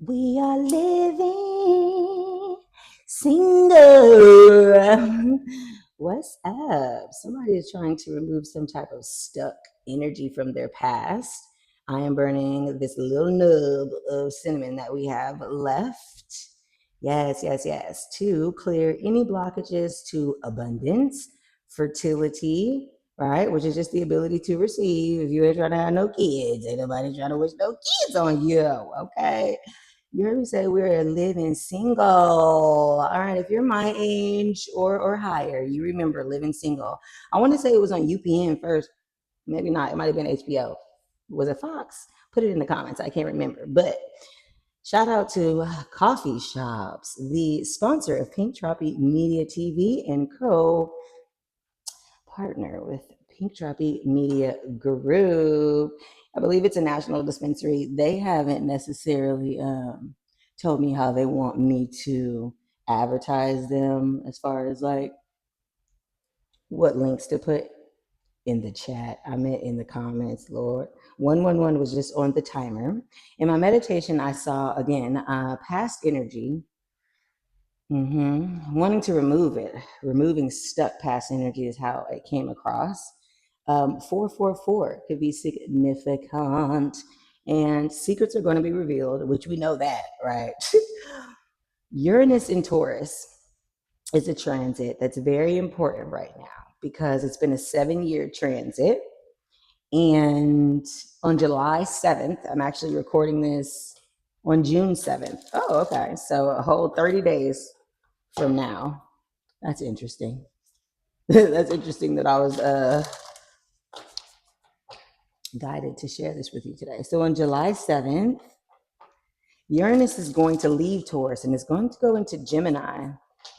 We are living single. What's up? Somebody is trying to remove some type of stuck energy from their past. I am burning this little nub of cinnamon that we have left. Yes, yes, yes. To clear any blockages to abundance, fertility, right? Which is just the ability to receive. If you ain't trying to have no kids, ain't nobody trying to wish no kids on you, okay? You heard me say we're living single. All right, if you're my age or higher, you remember living single. I want to say it was on UPN first. Maybe not. It might have been HBO. Was it Fox? Put it in the comments. I can't remember. But shout out to Coffee Shops, the sponsor of Pink Tropi Media TV and co partner with Pink Tropi Media Group. I believe it's a national dispensary. They haven't necessarily told me how they want me to advertise them as far as like what links to put in the chat. I meant in the comments, Lord. 111 was just on the timer. In my meditation, I saw again past energy. Wanting to remove it, removing stuck past energy is how it came across. 444 could be significant, and secrets are going to be revealed, which we know that, right? Uranus in Taurus is a transit that's very important right now because it's been a 7-year transit. And on July 7th, I'm actually recording this on June 7th. Oh, okay. So a whole 30 days from now. That's interesting. That's interesting that I was guided to share this with you today. So on July 7th, Uranus is going to leave Taurus and is going to go into Gemini,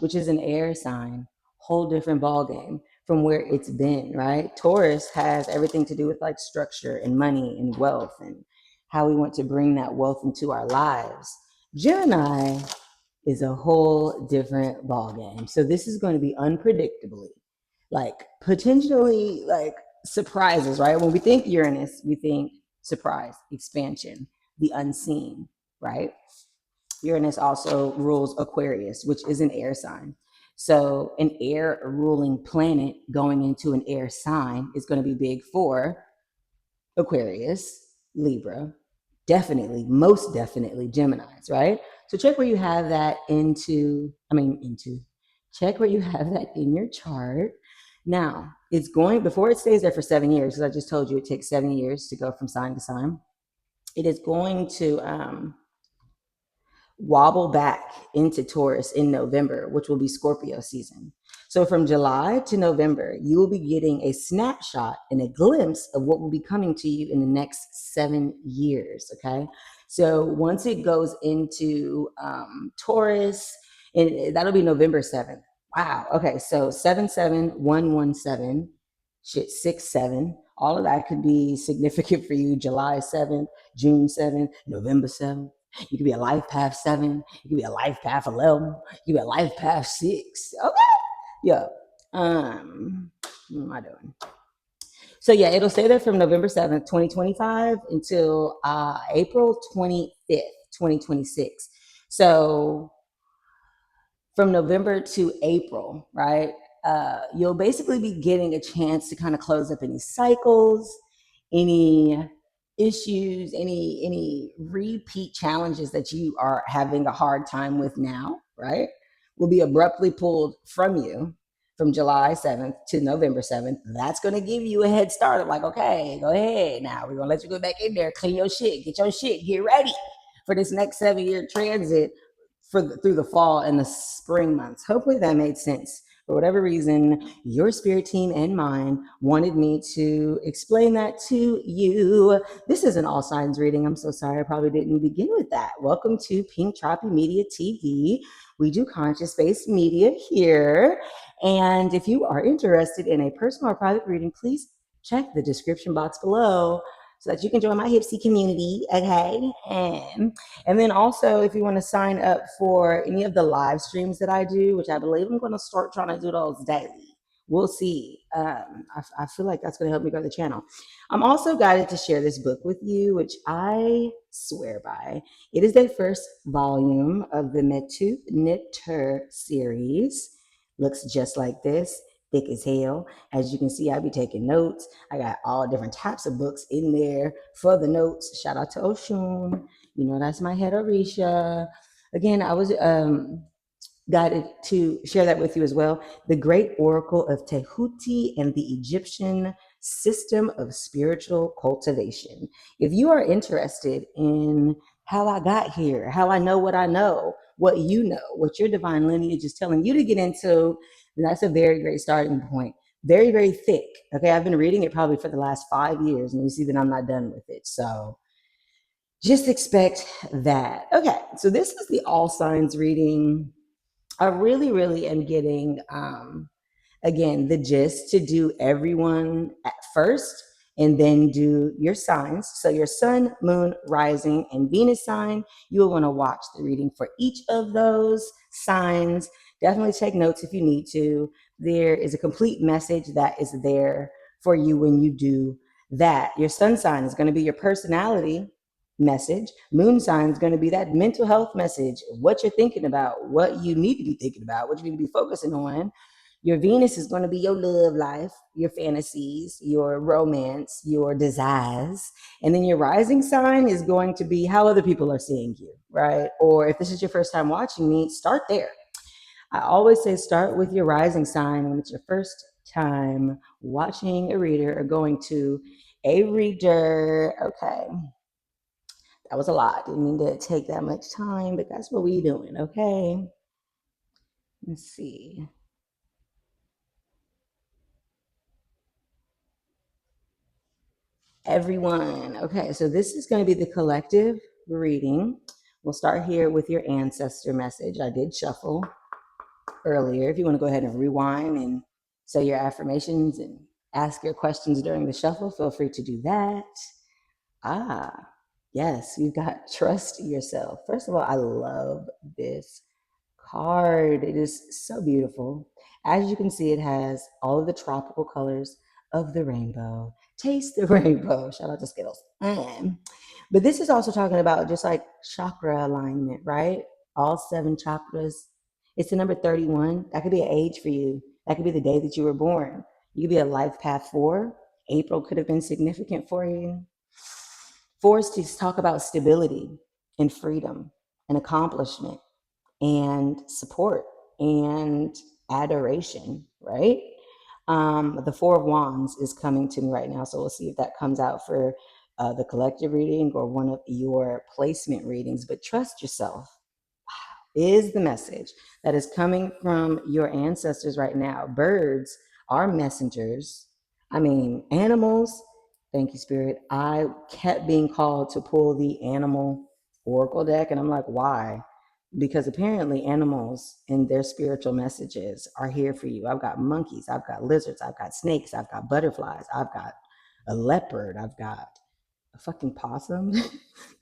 which is an air sign, whole different ball game from where it's been, right? Taurus has everything to do with like structure and money and wealth and how we want to bring that wealth into our lives. Gemini is a whole different ball game. So this is going to be unpredictably, like potentially like surprises, right? When we think Uranus, we think surprise, expansion, the unseen, right? Uranus also rules Aquarius, which is an air sign. So an air ruling planet going into an air sign is going to be big for Aquarius, Libra, definitely, most definitely Geminis, right? So check where you have that check where you have that in your chart. Now, it's going, before it stays there for 7 years, because I just told you it takes 7 years to go from sign to sign, it is going to wobble back into Taurus in November, which will be Scorpio season. So from July to November, you will be getting a snapshot and a glimpse of what will be coming to you in the next 7 years. Okay. So once it goes into Taurus, and that'll be November 7th. Wow. Okay. So 77117, shit, 67. All of that could be significant for you. July 7th, June 7th, November 7th. You could be a life path 7. You could be a life path 11. You could be a life path 6. Okay. Yeah. What am I doing? So yeah, it'll stay there from November 7th, 2025 until April 25th, 2026. So from November to April, right? You'll basically be getting a chance to kind of close up any cycles, any issues, any repeat challenges that you are having a hard time with now, right? Will be abruptly pulled from you from July 7th to November 7th. That's going to give you a head start of like, okay, go ahead now. We're going to let you go back in there, clean your shit, get your shit, get ready for this next 7-year transit through the fall and the spring months. Hopefully that made sense. For whatever reason, your spirit team and mine wanted me to explain that to you. This is an all signs reading. I'm so sorry. I probably didn't begin with that. Welcome to Pink Tropi Media TV. We do conscious-based media here. And if you are interested in a personal or private reading, please check the description box below so that you can join my Hipsy community, okay? And then also, if you want to sign up for any of the live streams that I do, which I believe I'm going to start trying to do those daily, We'll see. I feel like that's going to help me grow the channel. I'm also guided to share this book with you, which I swear by. It is the first volume of the Metu Knitter series. Looks just like this, thick as hell. As you can see, I be taking notes. I got all different types of books in there for the notes. Shout out to Oshun. You know, that's my head Orisha. Again, I was guided to share that with you as well. The Great Oracle of Tehuti and the Egyptian System of Spiritual Cultivation. If you are interested in how I got here, how I know, what you know, what your divine lineage is telling you to get into, that's a very great starting point. Very, very thick. Okay, I've been reading it probably for the last 5 years, and you see that I'm not done with it. So just expect that. Okay, so this is the all signs reading. I really, really am getting, again, the gist to do everyone at first and then do your signs. So your sun, moon, rising, and Venus sign, you will want to watch the reading for each of those signs. Definitely take notes if you need to. There is a complete message that is there for you when you do that. Your sun sign is going to be your personality message. Moon sign is going to be that mental health message, what you're thinking about, what you need to be thinking about, what you need to be focusing on. Your Venus is going to be your love life, your fantasies, your romance, your desires. And then your rising sign is going to be how other people are seeing you, right? Or if this is your first time watching me, start there. I always say start with your rising sign when it's your first time watching a reader or going to a reader. Okay. That was a lot. Didn't mean to take that much time, but that's what we doing, okay? Let's see. Everyone. Okay, so this is going to be the collective reading. We'll start here with your ancestor message. I did shuffle earlier. If you want to go ahead and rewind and say your affirmations and ask your questions during the shuffle, feel free to do that. Yes, you've got trust yourself. First of all, I love this card. It is so beautiful. As you can see, it has all of the tropical colors of the rainbow. Taste the rainbow. Shout out to Skittles. But this is also talking about just like chakra alignment, right? All 7 chakras. It's the number 31. That could be an age for you. That could be the day that you were born. You could be a life path 4. April could have been significant for you. 4 is to talk about stability and freedom and accomplishment and support and adoration, right? The 4 of Wands is coming to me right now, so we'll see if that comes out for the collective reading or one of your placement readings. But trust yourself is the message that is coming from your ancestors right now. Birds are messengers. I mean, animals. Thank you, Spirit. I kept being called to pull the animal oracle deck, and I'm like, why? Because apparently animals and their spiritual messages are here for you. I've got monkeys, I've got lizards, I've got snakes, I've got butterflies, I've got a leopard, I've got a fucking possum.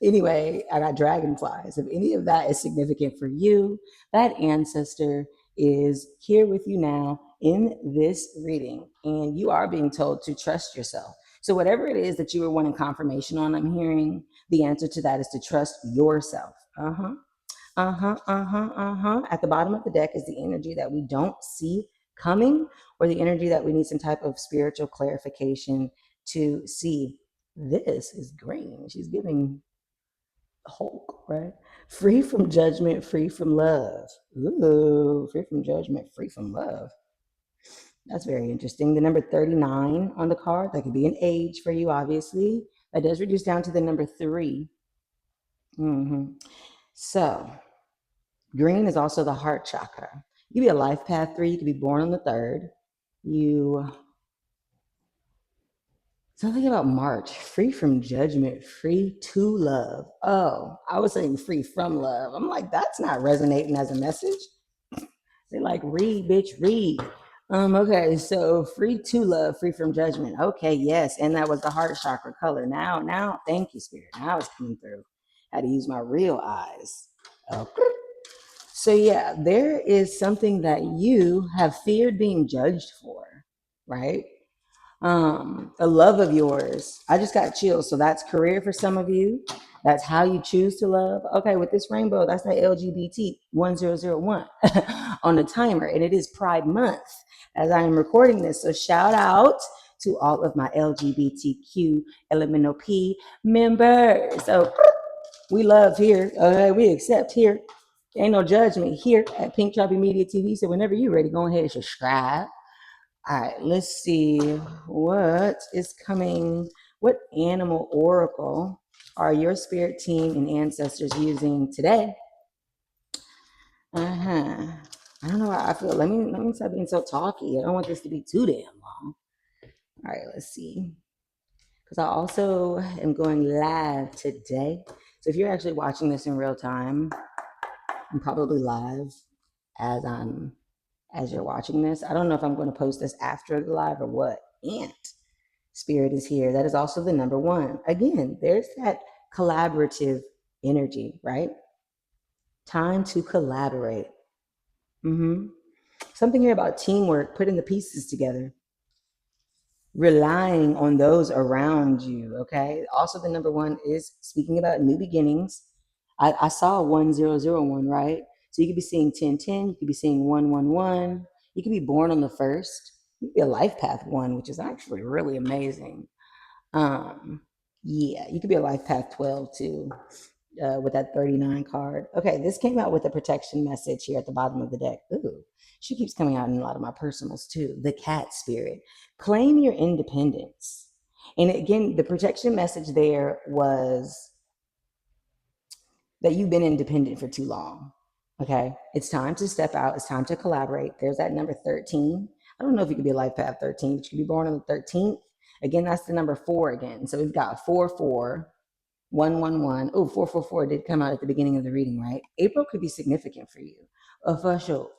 Anyway, I got dragonflies. If any of that is significant for you, that ancestor is here with you now in this reading, and you are being told to trust yourself. So whatever it is that you were wanting confirmation on, I'm hearing the answer to that is to trust yourself. At the bottom of the deck is the energy that we don't see coming, or the energy that we need some type of spiritual clarification to see. This is green. She's giving Hulk, right? Free from judgment, free from love. Ooh, free from judgment, free from love. That's very interesting. The number 39 on the card, that could be an age for you, obviously. That does reduce down to the number 3. So, green is also the heart chakra. You could be a life path 3. You could be born on the 3rd. Something about March, free from judgment, free to love. Oh, I was saying free from love. I'm like, that's not resonating as a message. They're like, read, bitch, read. Okay, so free to love, free from judgment. Okay, yes, and that was the heart chakra color. Now, thank you, Spirit. Now it's coming through. I had to use my real eyes. Okay. So yeah, there is something that you have feared being judged for. right? A love of yours. I just got chills. So that's career for some of you. That's how you choose to love. Okay, with this rainbow, that's that LGBT 1001 on the timer. And it is Pride Month as I am recording this. So shout out to all of my LGBTQ elemental P members. So we love here. Okay, we accept here. Ain't no judgment here at Pink Tropi Media TV. So whenever you're ready, go ahead and subscribe. All right, let's see what is coming. What animal oracle are your spirit team and ancestors using today? I don't know how I feel. Let me stop being so talky. I don't want this to be too damn long. All right, let's see. Because I also am going live today. So if you're actually watching this in real time, I'm probably live as you're watching this. I don't know if I'm going to post this after the live or what. And spirit is here. That is also the number one. Again, there's that collaborative energy, right? Time to collaborate. Something here about teamwork, putting the pieces together, relying on those around you. Okay. Also, the number one is speaking about new beginnings. I saw 1001, right? So you could be seeing 1010, you could be seeing 111, you could be born on the first, you could be a life path one, which is actually really amazing. Yeah, you could be a life path 12 too, with that 39 card. Okay, this came out with a protection message here at the bottom of the deck. Ooh, she keeps coming out in a lot of my personals too. The cat spirit. Claim your independence. And again, the protection message there was that you've been independent for too long. Okay, it's time to step out. It's time to collaborate. There's that number 13. I don't know if you could be a life path 13, but you could be born on the 13th. Again, that's the number 4 again. So we've got 4, 111. Oh, 444 did come out at the beginning of the reading, right? April could be significant for you. For sure.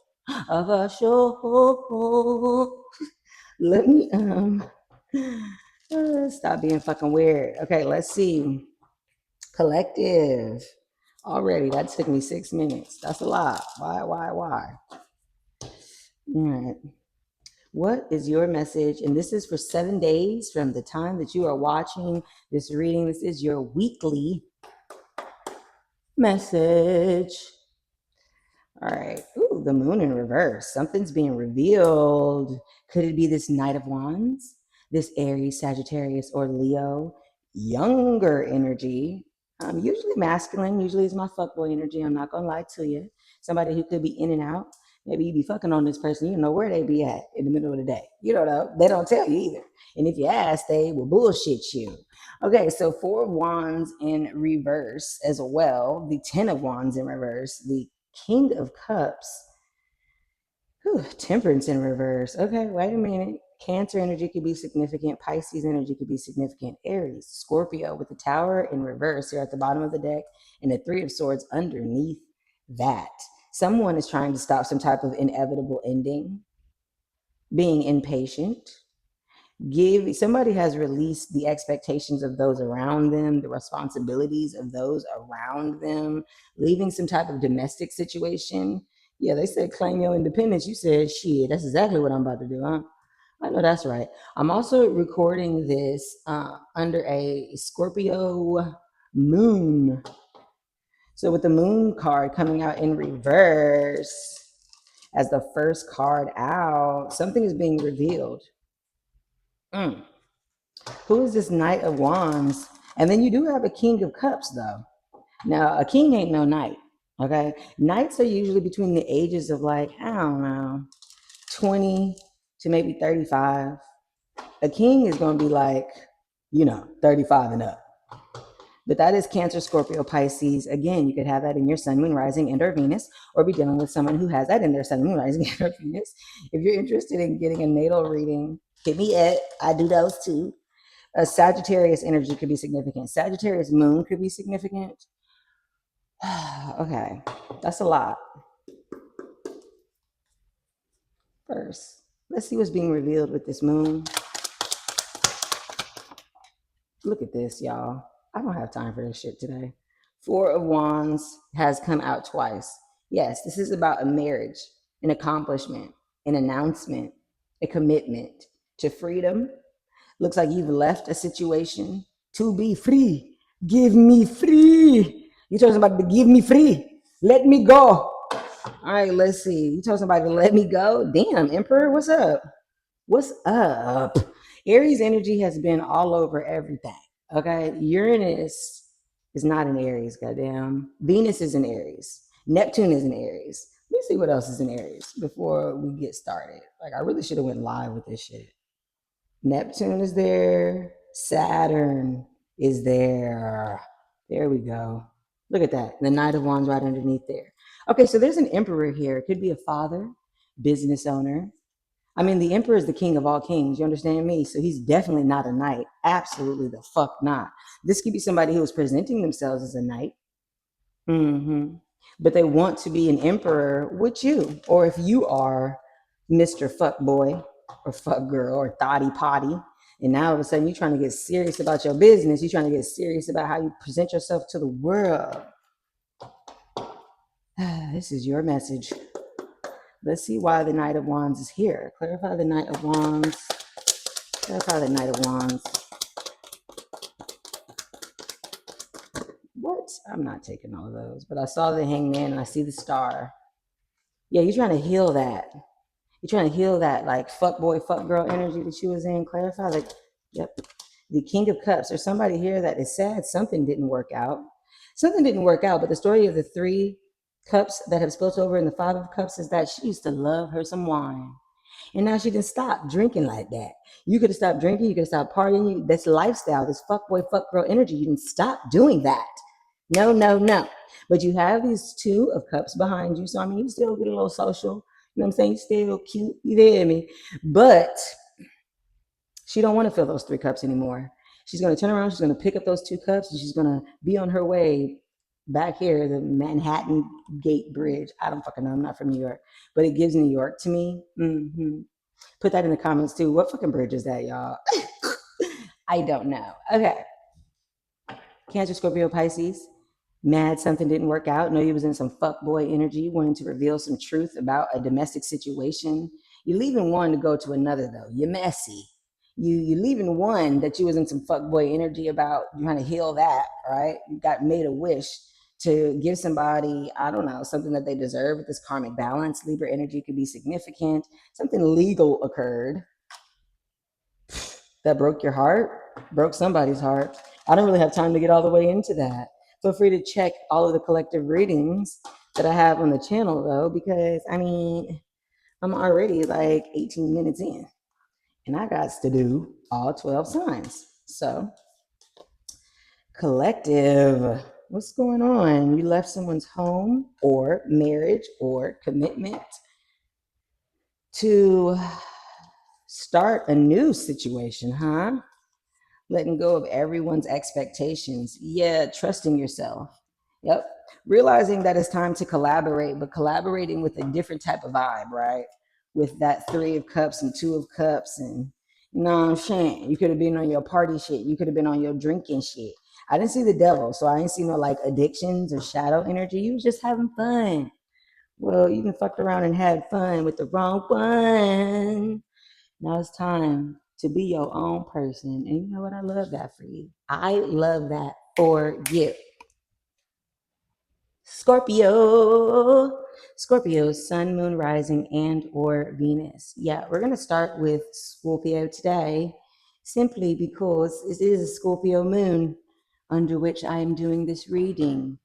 For sure. Let me stop being fucking weird. Okay, let's see. Collective. Already, that took me 6 minutes. That's a lot. Why? All right. What is your message? And this is for 7 days from the time that you are watching this reading. This is your weekly message. All right. Ooh, the moon in reverse. Something's being revealed. Could it be this Knight of Wands? This Aries, Sagittarius, or Leo? Younger energy. Usually masculine. Usually is my fuckboy energy. I'm not going to lie to you. Somebody who could be in and out. Maybe you be fucking on this person. You don't know where they be at in the middle of the day. You don't know. They don't tell you either. And if you ask, they will bullshit you. Okay, so 4 of Wands in reverse as well. The 10 of Wands in reverse. The King of Cups. Whew, Temperance in reverse. Okay, wait a minute. Cancer energy could be significant. Pisces energy could be significant. Aries, Scorpio with the Tower in reverse here at the bottom of the deck and the 3 of Swords underneath that. Someone is trying to stop some type of inevitable ending, being impatient. Somebody has released the expectations of those around them, the responsibilities of those around them, leaving some type of domestic situation. Yeah, they said claim your independence. You said shit. That's exactly what I'm about to do, huh? I know that's right. I'm also recording this under a Scorpio moon. So with the moon card coming out in reverse as the first card out, something is being revealed. Who is this Knight of Wands? And then you do have a King of Cups, though. Now, a king ain't no knight, okay? Knights are usually between the ages of like, I don't know, 20 to maybe 35. A king is going to be like, 35 and up. But that is Cancer, Scorpio, Pisces. Again, you could have that in your sun, moon, rising, and or Venus, or be dealing with someone who has that in their sun, moon, rising, and or Venus. If you're interested in getting a natal reading, hit me at, I do those too. A Sagittarius energy could be significant. Sagittarius moon could be significant. Okay, that's a lot. First, let's see what's being revealed with this moon. Look at this, y'all. I don't have time for this shit today. 4 of Wands has come out twice. Yes, this is about a marriage, an accomplishment, an announcement, a commitment to freedom. Looks like you've left a situation to be free. Give me free. You told somebody to give me free. Let me go. All right, let's see. You told somebody to let me go. Damn, Emperor, what's up? What's up? Aries energy has been all over everything. Okay, Uranus is not in Aries. Goddamn, Venus is in Aries. Neptune is in Aries. Let me see what else is in Aries before we get started. Like, I really should have went live with this shit. Neptune is there. Saturn is there. There we go. Look at that. The Knight of Wands right underneath there. Okay, so there's an emperor here. It could be a father, business owner. I mean, the emperor is the king of all kings. You understand me? So he's definitely not a knight. Absolutely the fuck not. This could be somebody who is presenting themselves as a knight. But they want to be an emperor with you. Or if you are Mr. Fuck Boy or Fuck Girl or Thotty Potty, and now all of a sudden you're trying to get serious about your business, you're trying to get serious about how you present yourself to the world. This is your message. Let's see why the Knight of Wands is here. Clarify the Knight of Wands. Clarify the Knight of Wands. What? I'm not taking all of those, but I saw the Hangman and I see the star. Yeah, you're trying to heal that. You're trying to heal that like fuck boy, fuck girl energy that you was in. Clarify, like, yep. The King of Cups. There's somebody here that is sad. Something didn't work out. Something didn't work out, but the story of the 3 cups that have spilled over in the 5 of Cups is that she used to love her some wine. And now she didn't stop drinking like that. You could have stopped drinking. You could have stopped partying. This lifestyle, this fuck boy, fuck girl energy, you didn't stop doing that. No, no, no. But you have these 2 of Cups behind you. So, I mean, you still get a little social. You know what I'm saying? You still cute. You hear me? But she don't want to fill those 3 cups anymore. She's going to turn around. She's going to pick up those 2 cups and she's going to be on her way back here, the Manhattan Gate Bridge. I don't fucking know. I'm not from New York, but it gives New York to me. Put that in the comments too. What fucking bridge is that, y'all? I don't know. Okay. Cancer, Scorpio, Pisces. Mad something didn't work out. Know you was in some fuckboy energy, wanting to reveal some truth about a domestic situation. You're leaving one to go to another though. You're messy. You leaving one that you was in some fuckboy energy about. You're trying to heal that, right? You got made a wish to give somebody, I don't know, something that they deserve with this karmic balance. Libra energy could be significant. Something legal occurred that broke your heart, broke somebody's heart. I don't really have time to get all the way into that. Feel free to check all of the collective readings that I have on the channel though, because I mean, I'm already like 18 minutes in and I got to do all 12 signs. So collective, what's going on? You left someone's home or marriage or commitment to start a new situation, huh? Letting go of everyone's expectations. Yeah, trusting yourself. Yep. Realizing that it's time to collaborate, but collaborating with a different type of vibe, right? With that 3 of Cups and 2 of Cups. And you know what I'm saying? You could have been on your party shit. You could have been on your drinking shit. I didn't see the devil, so I didn't see no like addictions or shadow energy. You was just having fun. Well, you even fucked around and had fun with the wrong one. Now it's time to be your own person. And you know what? I love that for you. I love that for you. Scorpio. Scorpio, sun, moon, rising, and or Venus. Yeah, we're going to start with Scorpio today simply because it is a Scorpio moon under which I am doing this reading.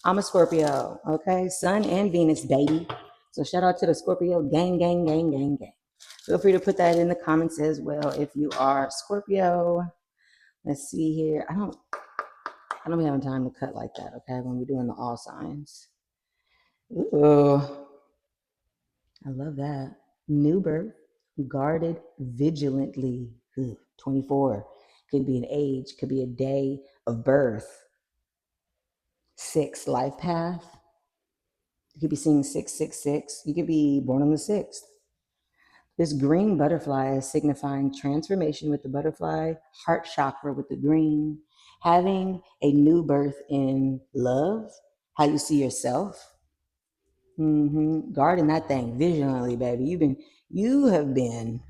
I'm a Scorpio, okay? Sun and Venus, baby. So shout out to the Scorpio gang, gang, gang, gang, gang. Feel free to put that in the comments as well if you are Scorpio. Let's see here. I don't be having time to cut like that, okay? When we're doing the all signs. Ooh, I love that. New birth, guarded vigilantly. Ooh, 24. Could be an age, could be a day of birth. 6, life path. You could be seeing 666. You could be born on the 6th. This green butterfly is signifying transformation with the butterfly, heart chakra with the green, having a new birth in love, how you see yourself. Guarding that thing vigilantly, baby. You have been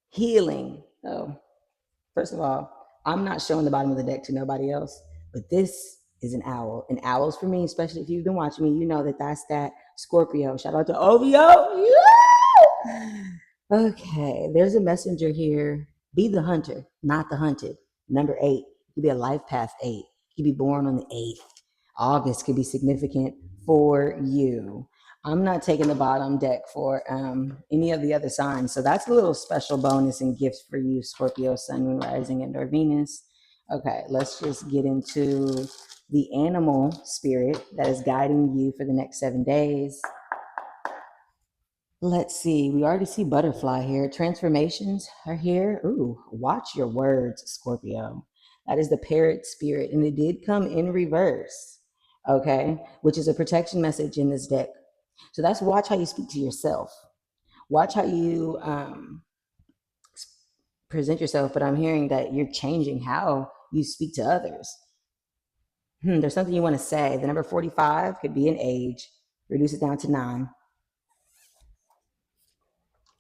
healing. Oh, first of all, I'm not showing the bottom of the deck to nobody else, but this is an owl. And owls for me, especially if you've been watching me, you know that that's that Scorpio. Shout out to OVO. Yeah! Okay, there's a messenger here. Be the hunter, not the hunted. Number 8, you be a life path 8. You be born on the 8th. August could be significant for you. I'm not taking the bottom deck for any of the other signs. So that's a little special bonus and gift for you, Scorpio, Sun, Moon, Rising, and or Venus. Okay, let's just get into the animal spirit that is guiding you for the next 7 days. Let's see. We already see butterfly here. Transformations are here. Ooh, watch your words, Scorpio. That is the parrot spirit, and it did come in reverse. Okay, which is a protection message in this deck. So that's watch how you speak to yourself. Watch how you present yourself. But I'm hearing that you're changing how you speak to others. There's something you want to say. The number 45 could be an age. Reduce it down to 9.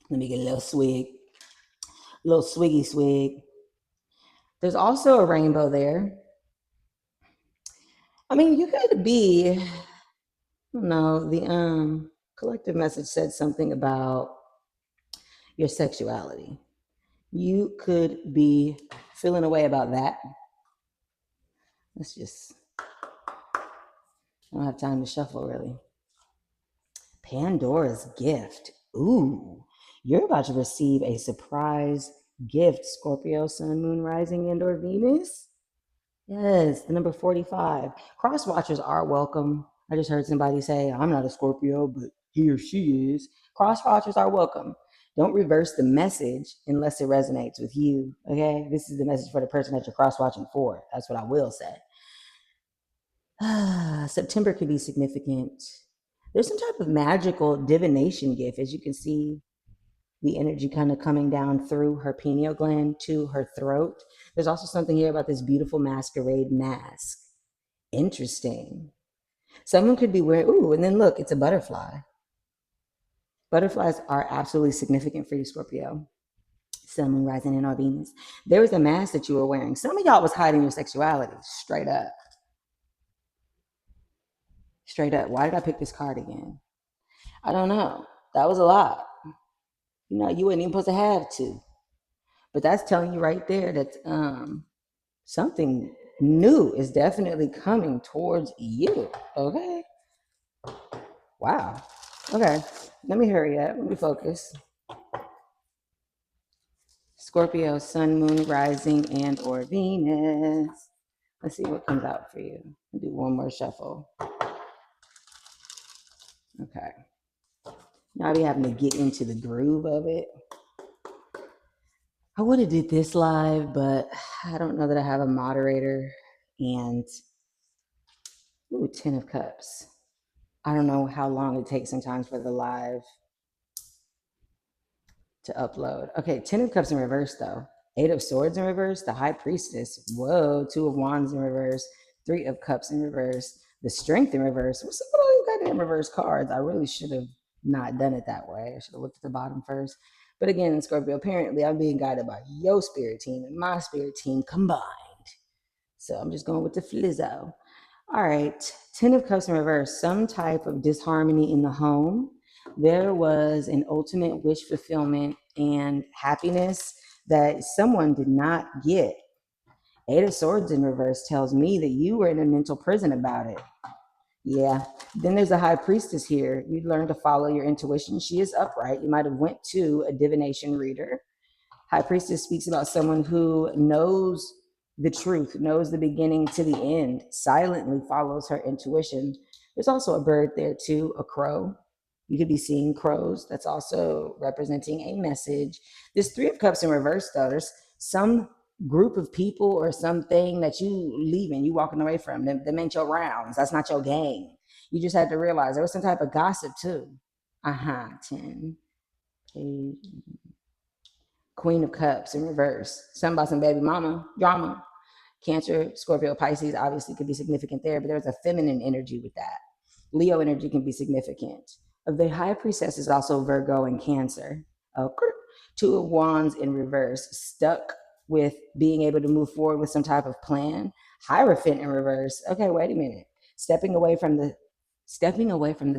Let me get a little swig. A little swiggy swig. There's also a rainbow there. I mean, you could be, I don't know, the collective message said something about your sexuality. You could be feeling a way about that. Let's just, I don't have time to shuffle really. Pandora's gift. Ooh, you're about to receive a surprise gift, Scorpio, Sun, Moon, Rising, and or Venus. Yes, the number 45. Cross watchers are welcome. I just heard somebody say, I'm not a Scorpio, but he or she is. Cross watchers are welcome. Don't reverse the message unless it resonates with you. Okay? This is the message for the person that you're cross watching for. That's what I will say. September could be significant. There's some type of magical divination gift, as you can see the energy kind of coming down through her pineal gland to her throat. There's also something here about this beautiful masquerade mask. Interesting. Someone could be wearing, ooh, and then look, it's a butterfly. Butterflies are absolutely significant for you, Scorpio. Sun, Moon, Rising, and or Venus. There was a mask that you were wearing. Some of y'all was hiding your sexuality, straight up. Straight up. Why did I pick this card again? I don't know. That was a lot. You know, you weren't even supposed to have to. But that's telling you right there that something new is definitely coming towards you. Okay. Wow. Okay. Let me hurry up. Let me focus. Scorpio, Sun, Moon, Rising, and or Venus. Let's see what comes out for you. I'll do one more shuffle. Okay. Now we having to get into the groove of it. I would have did this live, but I don't know that I have a moderator. And ooh, 10 of Cups. I don't know how long it takes sometimes for the live to upload. Okay, 10 of Cups in reverse though. 8 of Swords in reverse, the High Priestess. Whoa, 2 of Wands in reverse, 3 of Cups in reverse, the Strength in reverse. What's up with all these goddamn reverse cards? I really should have not done it that way. I should have looked at the bottom first. But again, Scorpio, apparently I'm being guided by your spirit team and my spirit team combined. So I'm just going with the flizzo. All right, 10 of Cups in reverse, some type of disharmony in the home. There was an ultimate wish fulfillment and happiness that someone did not get. 8 of Swords in reverse tells me that you were in a mental prison about it. Yeah. Then there's a High Priestess here. You learn to follow your intuition. She is upright. You might have went to a divination reader. High Priestess speaks about someone who knows the truth, knows the beginning to the end, silently follows her intuition. There's also a bird there too, a crow. You could be seeing crows. That's also representing a message. This 3 of Cups in reverse, though, there's some group of people or something that you leaving, you walking away from. Them ain't your rounds. That's not your gang. You just had to realize there was some type of gossip too. 10. Queen of Cups in reverse. Something about some baby mama drama. Cancer, Scorpio, Pisces obviously could be significant there, but there's a feminine energy with that. Leo energy can be significant. The High Priestess is also Virgo and Cancer. Two of Wands in reverse, stuck with being able to move forward with some type of plan. Hierophant in reverse. Okay, wait a minute. Stepping away from the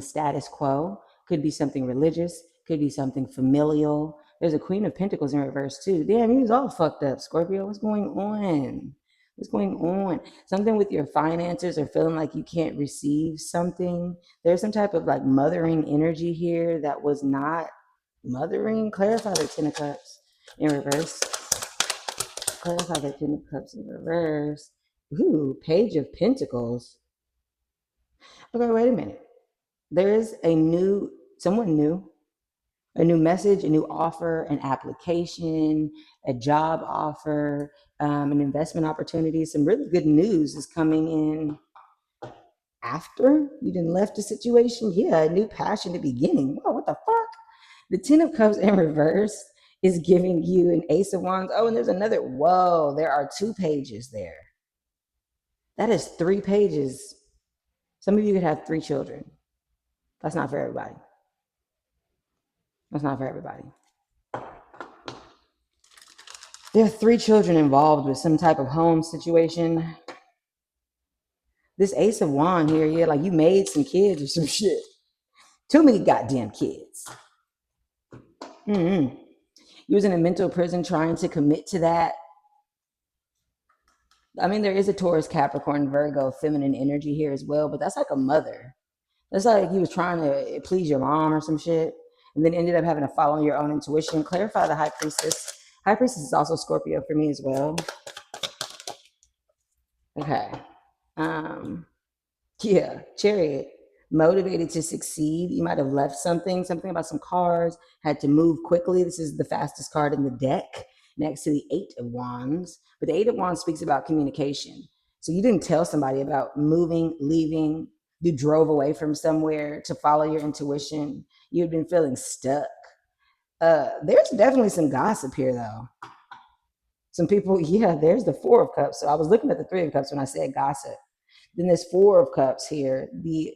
status quo. Could be something religious, could be something familial. There's a Queen of Pentacles in reverse too. Damn, he was all fucked up, Scorpio. What's going on? What's going on? Something with your finances or feeling like you can't receive something. There's some type of like mothering energy here that was not mothering. Clarify the Ten of Cups in reverse. Clarify the Ten of Cups in reverse. Ooh, Page of Pentacles. Okay, wait a minute. There is someone new, a new message, a new offer, an application, a job offer, an investment opportunity. Some really good news is coming in after you done left the situation. Yeah, a new passionate beginning. Whoa, what the fuck? The Ten of Cups in reverse is giving you an Ace of Wands. Oh, and there's another. Whoa, there are 2 pages there. That is 3 pages. Some of you could have 3 children. That's not for everybody. That's not for everybody. There are 3 children involved with some type of home situation. This Ace of Wands here, yeah, like you made some kids or some shit. Too many goddamn kids. You was in a mental prison trying to commit to that. I mean, there is a Taurus, Capricorn, Virgo, feminine energy here as well, but that's like a mother. That's like you was trying to please your mom or some shit, and then ended up having to follow your own intuition. Clarify the High Priestess. High Priestess is also Scorpio for me as well. Okay. Yeah, Chariot. Motivated to succeed. You might have left something about some cars, had to move quickly. This is the fastest card in the deck next to the 8 of Wands. But the 8 of Wands speaks about communication. So you didn't tell somebody about moving, leaving. You drove away from somewhere to follow your intuition. You had been feeling stuck. There's definitely some gossip here, though. Some people, yeah, there's the 4 of Cups. So I was looking at the 3 of Cups when I said gossip. Then there's 4 of Cups here. The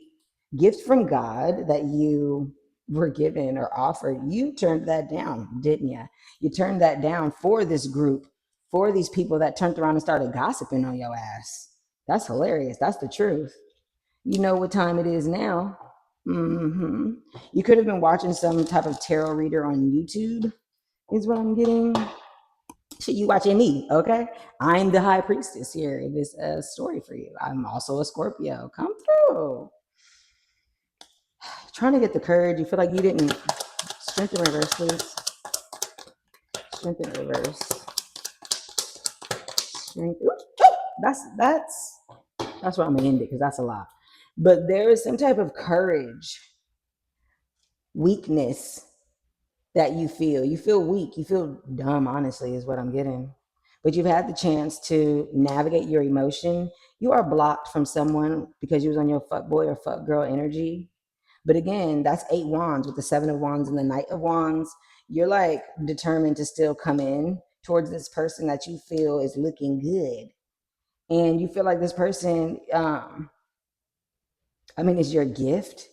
gift from God that you were given or offered, you turned that down, didn't you? You turned that down for this group, for these people that turned around and started gossiping on your ass. That's hilarious. That's the truth. You know what time it is now. You could have been watching some type of tarot reader on YouTube, is what I'm getting. Shit, you watching me, okay? I'm the High Priestess here in this story for you. I'm also a Scorpio. Come through. Trying to get the courage. You feel like you didn't. Strength in reverse, please. Strength in reverse. Strength. That's where I'm gonna end it because that's a lot. But there is some type of courage, weakness that you feel. You feel weak. You feel dumb, honestly, is what I'm getting. But you've had the chance to navigate your emotion. You are blocked from someone because you was on your fuck boy or fuck girl energy. But again, that's 8 Wands with the 7 of Wands and the Knight of Wands. You're like determined to still come in towards this person that you feel is looking good. And you feel like this person, is your gift,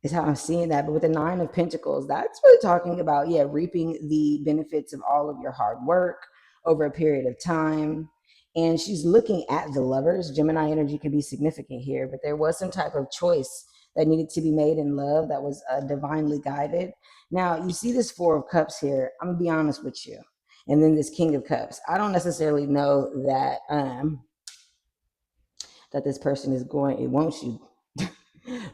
is how I'm seeing that. But with the 9 of Pentacles, that's really talking about, reaping the benefits of all of your hard work over a period of time. And she's looking at the Lovers. Gemini energy could be significant here, but there was some type of choice that needed to be made in love that was divinely guided. Now, you see this 4 of Cups here. I'm going to be honest with you. And then this King of Cups. I don't necessarily know that that this person is going, it wants you.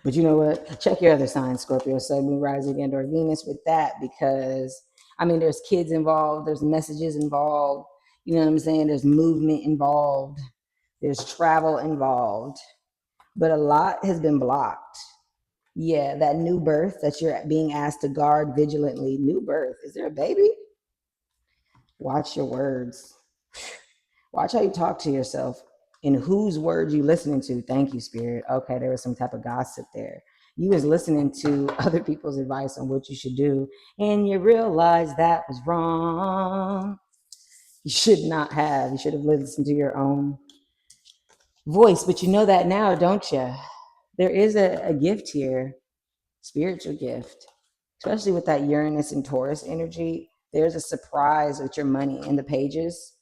But you know what? Check your other signs, Scorpio, Sun, Moon, Rising, and or Venus with that, because there's kids involved, there's messages involved, you know what I'm saying? There's movement involved, there's travel involved, but a lot has been blocked. Yeah, that new birth that you're being asked to guard vigilantly. New birth. Is there a baby? Watch your words. Watch how you talk to yourself and whose words you listening to. Thank you, Spirit. Okay, there was some type of gossip there. You was listening to other people's advice on what you should do, and you realized that was wrong. You should not have. You should have listened to your own voice, but you know that now, don't you? There is a gift here, spiritual gift, especially with that Uranus and Taurus energy. There's a surprise with your money in the pages.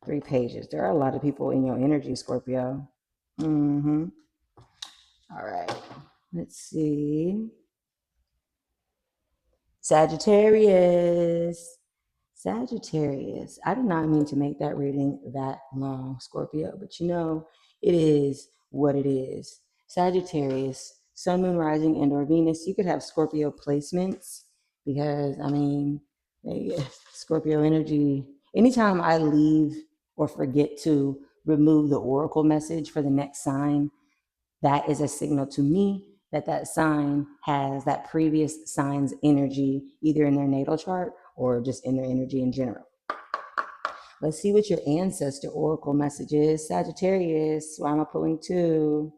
3 pages. There are a lot of people in your energy, Scorpio. Mm-hmm. All right. Let's see. Sagittarius. Sagittarius. I did not mean to make that reading that long, Scorpio, but you know, it is what it is. Sagittarius, Sun, Moon, Rising, and or Venus. You could have Scorpio placements because, I mean, Scorpio energy. Anytime I leave or forget to remove the oracle message for the next sign, that is a signal to me that that sign has that previous sign's energy either in their natal chart or just in their energy in general. Let's see what your ancestor oracle message is. Sagittarius, why am I pulling 2?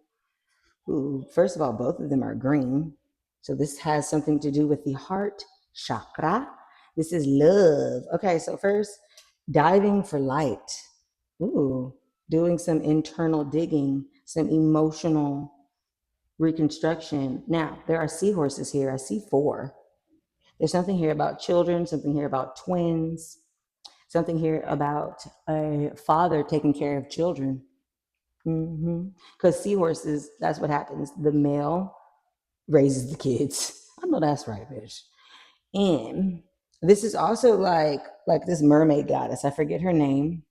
Ooh, first of all, both of them are green. So this has something to do with the heart chakra. This is love. Okay, so first, diving for light. Ooh, doing some internal digging, some emotional reconstruction. Now, there are seahorses here. I see 4. There's something here about children, something here about twins, something here about a father taking care of children. Because seahorses, that's what happens. The male raises the kids. I know that's right, bitch. And this is also like this mermaid goddess. I forget her name,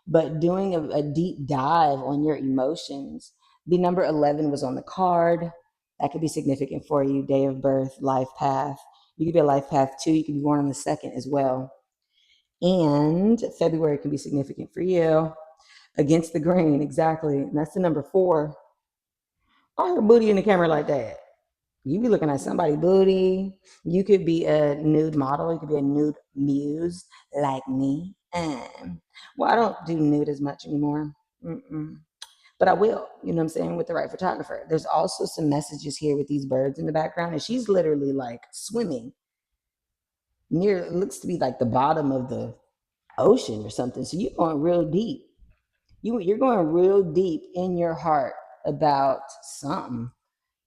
but doing a deep dive on your emotions. The number 11 was on the card. That could be significant for you. Day of birth, life path. You could be a life path 2. You could be born on the 2nd as well. And February can be significant for you. Against the grain, exactly. And that's the number 4. Why her booty in the camera like that? You be looking at somebody's booty. You could be a nude model. You could be a nude muse like me. Well, I don't do nude as much anymore. But I will, you know what I'm saying, with the right photographer. There's also some messages here with these birds in the background, and she's literally like swimming near, it looks to be like the bottom of the ocean or something. So you're going real deep. You're going real deep in your heart about something.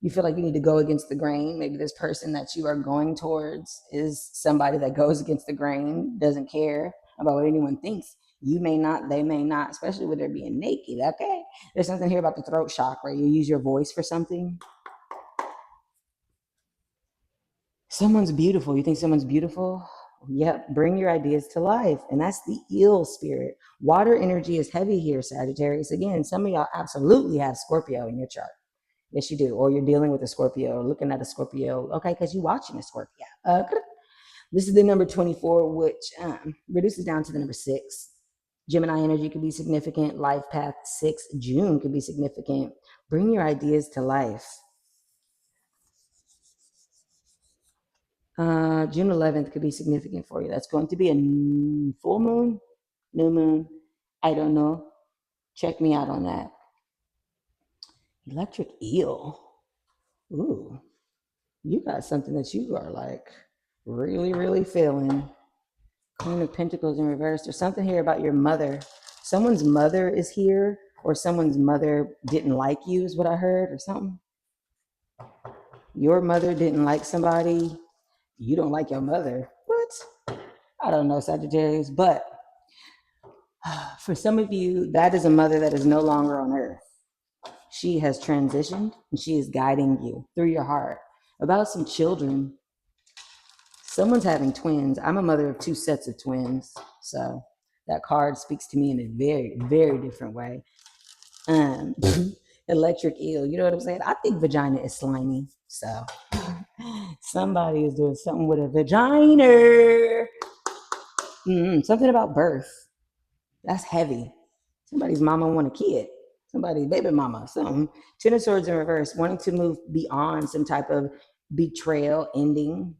You feel like you need to go against the grain. Maybe this person that you are going towards is somebody that goes against the grain, doesn't care about what anyone thinks. You may not, they may not, especially with her being naked, okay? There's something here about the throat chakra. You use your voice for something. Someone's beautiful. You think someone's beautiful? Yep, bring your ideas to life. And that's the eel spirit. Water energy is heavy here, Sagittarius. Again, some of y'all absolutely have Scorpio in your chart. Yes, you do. Or you're dealing with a Scorpio, looking at a Scorpio. Okay, because you're watching a Scorpio. This is the number 24, which reduces down to the number 6. Gemini energy could be significant. Life path 6. June could be significant. Bring your ideas to life. June 11th could be significant for you. That's going to be a full moon, new moon. I don't know. Check me out on that. Electric eel. Ooh, you got something that you are like really, really feeling. Queen of Pentacles in reverse. There's something here about your mother. Someone's mother is here, or someone's mother didn't like you, is what I heard, or something. Your mother didn't like somebody. You don't like your mother. What? I don't know, Sagittarius, but for some of you, that is a mother that is no longer on earth. She has transitioned and she is guiding you through your heart. About some children, someone's having twins. I'm a mother of 2 sets of twins, so that card speaks to me in a very, very different way. Electric eel, you know what I'm saying? I think vagina is slimy, so somebody is doing something with a vagina. Something about birth. That's heavy. Somebody's mama want a kid. Somebody's baby mama, something. 10 of Swords in reverse, wanting to move beyond some type of betrayal, ending.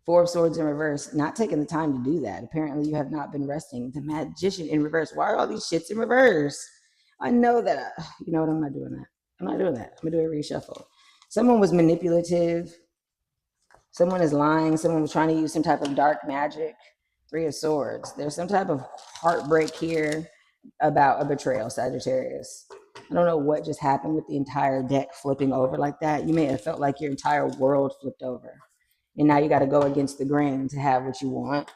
4 of Swords in reverse, not taking the time to do that. Apparently you have not been resting. The Magician in reverse. Why are all these shits in reverse? I know that, you know what, I'm not doing that. I'm not doing that. I'm gonna do a reshuffle. Someone was manipulative. Someone is lying. Someone was trying to use some type of dark magic. 3 of Swords. There's some type of heartbreak here about a betrayal, Sagittarius. I don't know what just happened with the entire deck flipping over like that. You may have felt like your entire world flipped over. And now you got to go against the grain to have what you want.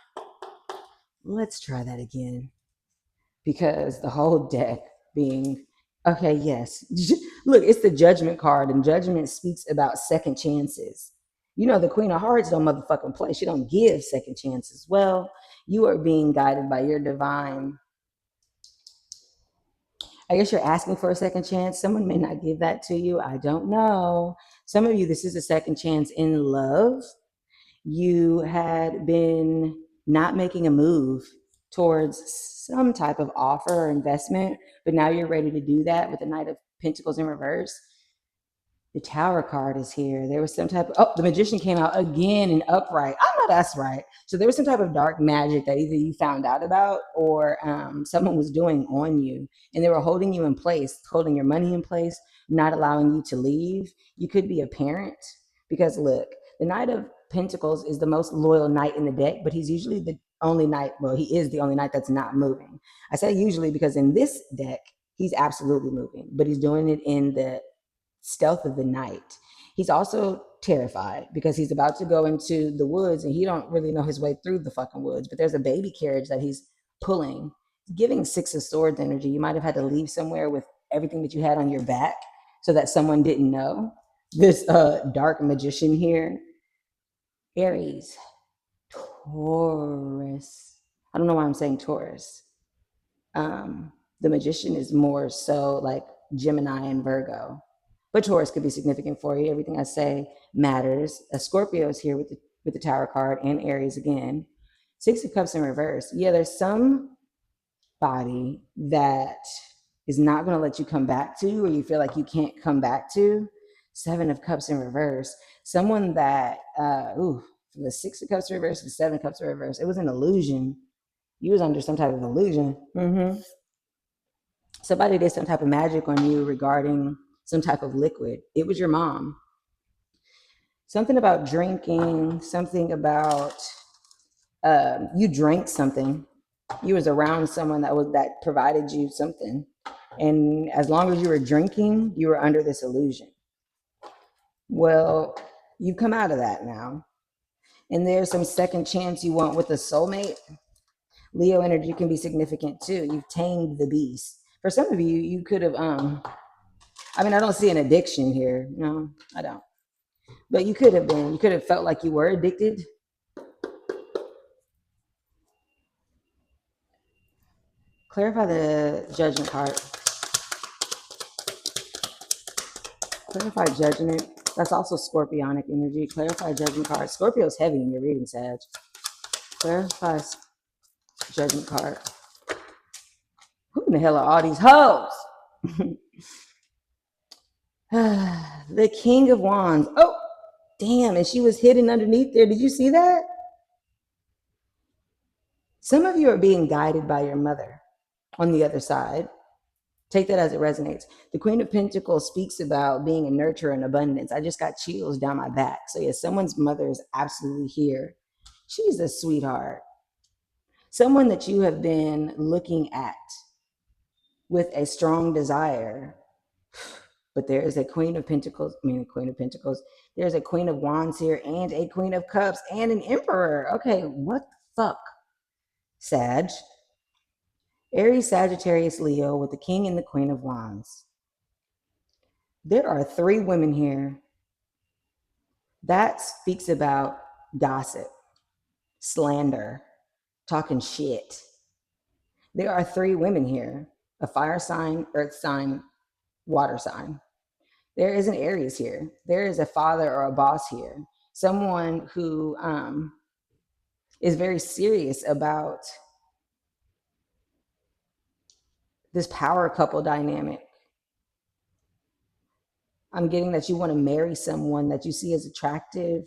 Let's try that again. Because the whole deck being, okay, yes. Look, it's the Judgment card, and Judgment speaks about second chances. You know, the Queen of Hearts don't motherfucking play. She don't give second chances. Well, you are being guided by your divine. I guess you're asking for a second chance. Someone may not give that to you. I don't know. Some of you, this is a second chance in love. You had been not making a move towards some type of offer or investment, but now you're ready to do that with the Knight of Pentacles in reverse. The Tower card is here. There was some type of, oh, the Magician came out again in upright. I know that's right. So there was some type of dark magic that either you found out about or someone was doing on you. And they were holding you in place, holding your money in place, not allowing you to leave. You could be a parent because look, the Knight of Pentacles is the most loyal knight in the deck, but he's usually the only knight. Well, he is the only knight that's not moving. I say usually because in this deck, he's absolutely moving, but he's doing it in the stealth of the night. He's also terrified because he's about to go into the woods and he don't really know his way through the fucking woods, but there's a baby carriage that he's pulling, giving Six of Swords energy. You might have had to leave somewhere with everything that you had on your back so that someone didn't know. This dark magician here, Aries, Taurus. I don't know why I'm saying Taurus. The magician is more so like Gemini and Virgo. But Taurus could be significant for you. Everything I say matters. A Scorpio is here with the Tower card and Aries again. Six of Cups in reverse. Yeah, there's some body that is not going to let you come back to, or you feel like you can't come back to. Seven of Cups in reverse. Someone that, from the Six of Cups in reverse to the Seven of Cups in reverse, it was an illusion. You was under some type of illusion. Somebody did some type of magic on you regarding some type of liquid. It was your mom. Something about drinking, something about you drank something. You was around someone that provided you something. And as long as you were drinking, you were under this illusion. Well, you come out of that now. And there's some second chance you want with a soulmate. Leo energy can be significant too. You've tamed the beast. For some of you, you could have I mean, I don't see an addiction here. No, I don't. But you could have felt like you were addicted. Clarify the Judgment card. Clarify Judgment. That's also Scorpionic energy. Clarify Judgment card. Scorpio's heavy in your reading, Sag. Clarify Judgment card. Who in the hell are all these hoes? The King of Wands. Oh, damn. And she was hidden underneath there. Did you see that? Some of you are being guided by your mother on the other side. Take that as it resonates. The Queen of Pentacles speaks about being a nurturer and abundance. I just got chills down my back. So yeah, someone's mother is absolutely here. She's a sweetheart. Someone that you have been looking at with a strong desire. But there is a Queen of Pentacles, There's a Queen of Wands here and a Queen of Cups and an Emperor. Okay, what the fuck? Sag. Aries, Sagittarius, Leo with the King and the Queen of Wands. There are three women here. That speaks about gossip, slander, talking shit. There are three women here: a fire sign, earth sign, water sign. There is an Aries here. There is a father or a boss here. Someone who is very serious about this power couple dynamic. I'm getting that you want to marry someone that you see as attractive.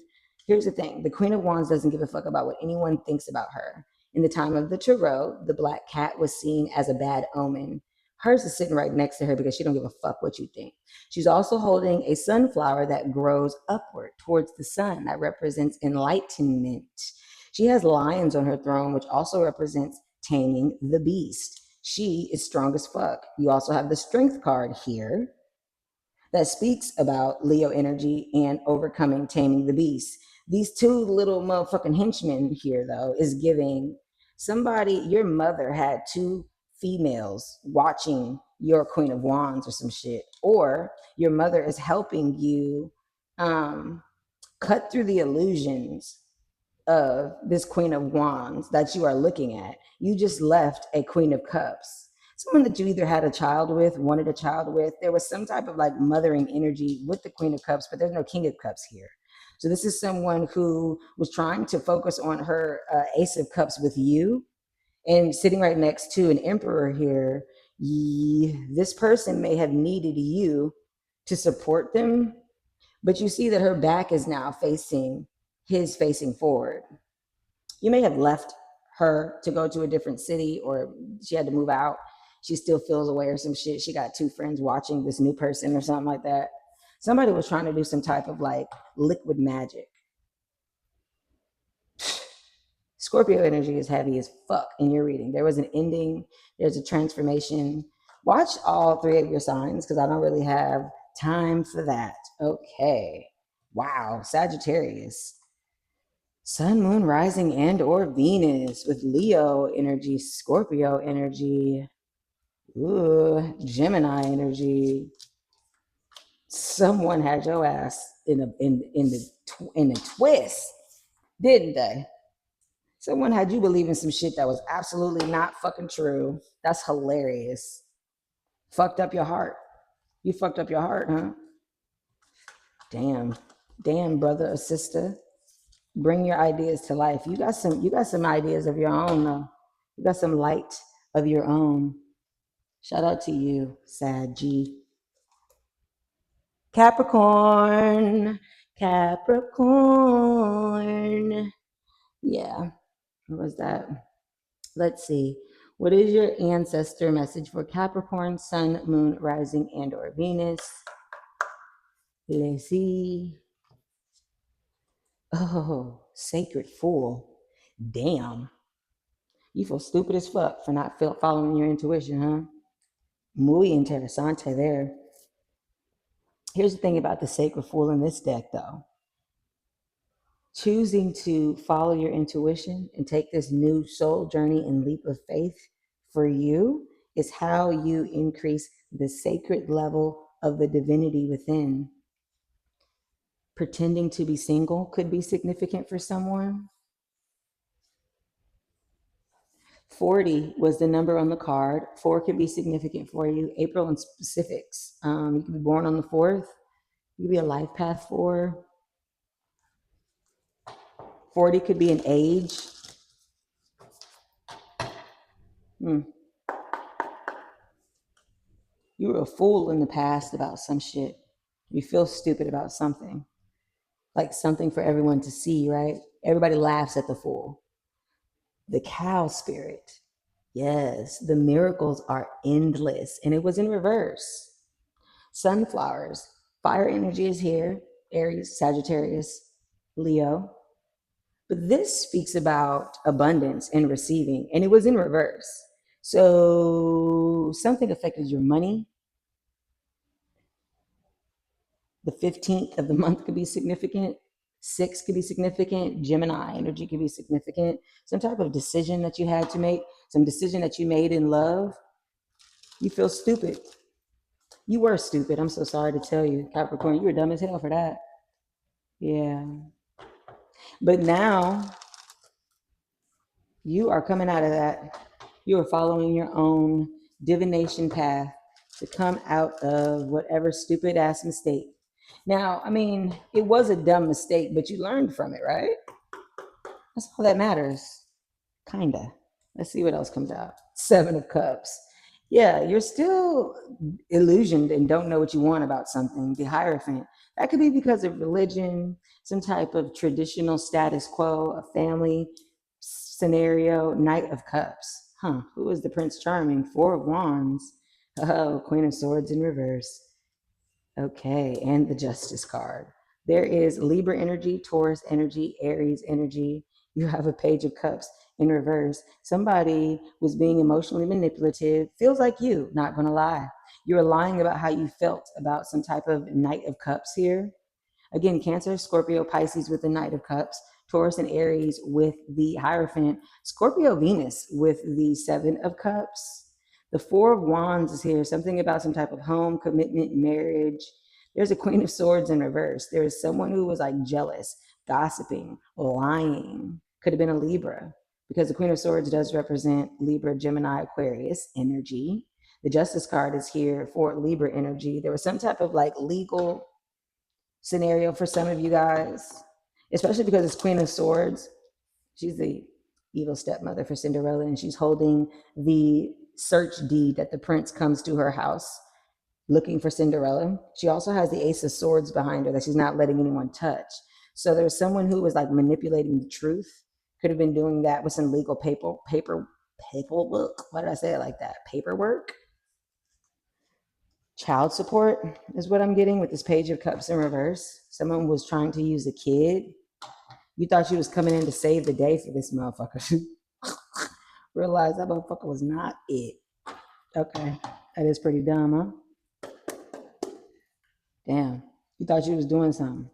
Here's the thing. The Queen of Wands doesn't give a fuck about what anyone thinks about her. In the time of the Tarot, the black cat was seen as a bad omen. Hers is sitting right next to her because she don't give a fuck what you think. She's also holding a sunflower that grows upward towards the sun. That represents enlightenment. She has lions on her throne, which also represents taming the beast. She is strong as fuck. You also have the Strength card here that speaks about Leo energy and overcoming, taming the beast. These two little motherfucking henchmen here, though, is giving somebody, your mother had two females watching your Queen of Wands or some shit, or your mother is helping you cut through the illusions of this Queen of Wands that you are looking at. You just left a Queen of Cups. Someone that you either had a child with, wanted a child with. There was some type of like mothering energy with the Queen of Cups, but there's no King of Cups here. So this is someone who was trying to focus on her Ace of Cups with you, and sitting right next to an Emperor here. This person may have needed you to support them, but you see that her back is now facing facing forward. You may have left her to go to a different city, or she had to move out. She still feels away or some shit. She got two friends watching this new person or something like that. Somebody was trying to do some type of like liquid magic. Scorpio energy is heavy as fuck in your reading. There was an ending, there's a transformation. Watch all three of your signs because I don't really have time for that. Okay. Wow. Sagittarius. Sun, moon, rising, and or Venus with Leo energy, Scorpio energy, Gemini energy. Someone had your ass in the twist, didn't they? Someone had you believing some shit that was absolutely not fucking true. That's hilarious. Fucked up your heart. You fucked up your heart, huh? Damn, brother or sister. Bring your ideas to life. You got some ideas of your own though. You got some light of your own. Shout out to you, Sad G. Capricorn. Yeah. What was that? Let's see. What is your ancestor message for Capricorn, Sun, Moon, Rising, and or Venus? Let's see. Oh, Sacred Fool. Damn. You feel stupid as fuck for not following your intuition, huh? Muy interesante there. Here's the thing about the Sacred Fool in this deck, though. Choosing to follow your intuition and take this new soul journey and leap of faith for you is how you increase the sacred level of the divinity within. Pretending to be single could be significant for someone. 40 was the number on the card. 4 could be significant for you. April and specifics. You could be born on the 4th. You could be a life path 4. 40 could be an age. You were a fool in the past about some shit. You feel stupid about something. Like something for everyone to see, right? Everybody laughs at the fool. The cow spirit. Yes, the miracles are endless. And it was in reverse. Sunflowers. Fire energy is here. Aries, Sagittarius, Leo. But this speaks about abundance and receiving. And it was in reverse. So something affected your money. The 15th of the month could be significant. 6 could be significant. Gemini energy could be significant. Some type of decision that you had to make, some decision that you made in love. You feel stupid. You were stupid. I'm so sorry to tell you, Capricorn. You were dumb as hell for that. Yeah. But now you are coming out of that. You are following your own divination path to come out of whatever stupid ass mistake. Now, I mean, it was a dumb mistake, but you learned from it, right? That's all that matters. Kinda. Let's see what else comes out. 7 of Cups. Yeah, you're still illusioned and don't know what you want about something. The Hierophant. That could be because of religion, some type of traditional status quo, a family scenario. Knight of Cups. Who is the Prince Charming? 4 of Wands. Oh, Queen of Swords in reverse. Okay, and the Justice card. There is Libra energy, Taurus energy, Aries energy. You have a Page of Cups in reverse. Somebody was being emotionally manipulative. Feels like you, not gonna lie. You're lying about how you felt about some type of Knight of Cups here. Again, Cancer, Scorpio, Pisces with the Knight of Cups, Taurus and Aries with the Hierophant, Scorpio, Venus with the Seven of Cups. The Four of Wands is here, something about some type of home, commitment, marriage. There's a Queen of Swords in reverse. There is someone who was like jealous, gossiping, lying. Could have been a Libra, because the Queen of Swords does represent Libra, Gemini, Aquarius energy. The Justice card is here for Libra energy. There was some type of like legal scenario for some of you guys, especially because it's Queen of Swords. She's the evil stepmother for Cinderella, and she's holding the search deed that the prince comes to her house looking for Cinderella. She also has the Ace of Swords behind her that she's not letting anyone touch. So there's someone who was like manipulating the truth. Could have been doing that with some legal paperwork. Why did I say it like that? Paperwork. Child support is what I'm getting with this Page of Cups in reverse. Someone was trying to use a kid. You thought she was coming in to save the day for this motherfucker. Realized that motherfucker was not it. Okay, that is pretty dumb, huh? Damn, you thought you was doing something.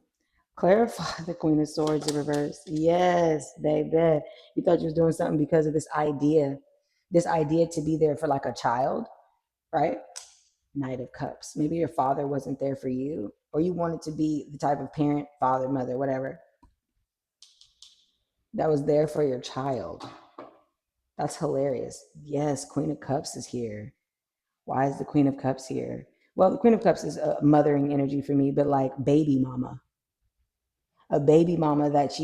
Clarify the Queen of Swords in reverse. Yes, baby. You thought you was doing something because of this idea to be there for like a child, right? Knight of Cups. Maybe your father wasn't there for you, or you wanted to be the type of parent, father, mother, whatever, that was there for your child. That's hilarious. Yes, Queen of Cups is here. Why is the Queen of Cups here? Well, the Queen of Cups is a mothering energy for me, but like baby mama. A baby mama that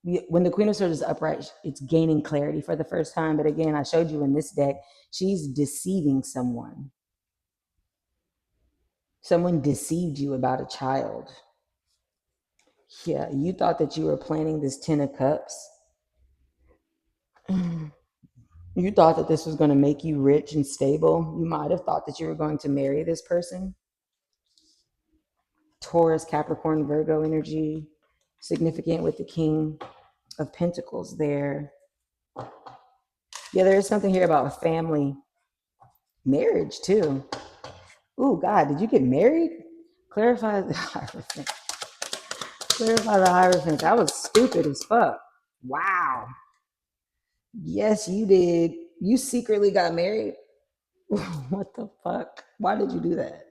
when the Queen of Swords is upright, it's gaining clarity for the first time. But again, I showed you in this deck, she's deceiving someone. Someone deceived you about a child. Yeah, you thought that you were planning this 10 of Cups. You thought that this was going to make you rich and stable. You might have thought that you were going to marry this person. Taurus, Capricorn, Virgo energy, significant with the King of Pentacles there. Yeah, there is something here about family, marriage too. Ooh, God, did you get married? Clarify the Hierophant. Clarify the Hierophant. That was stupid as fuck. Wow. Yes, you did. You secretly got married? What the fuck? Why did you do that?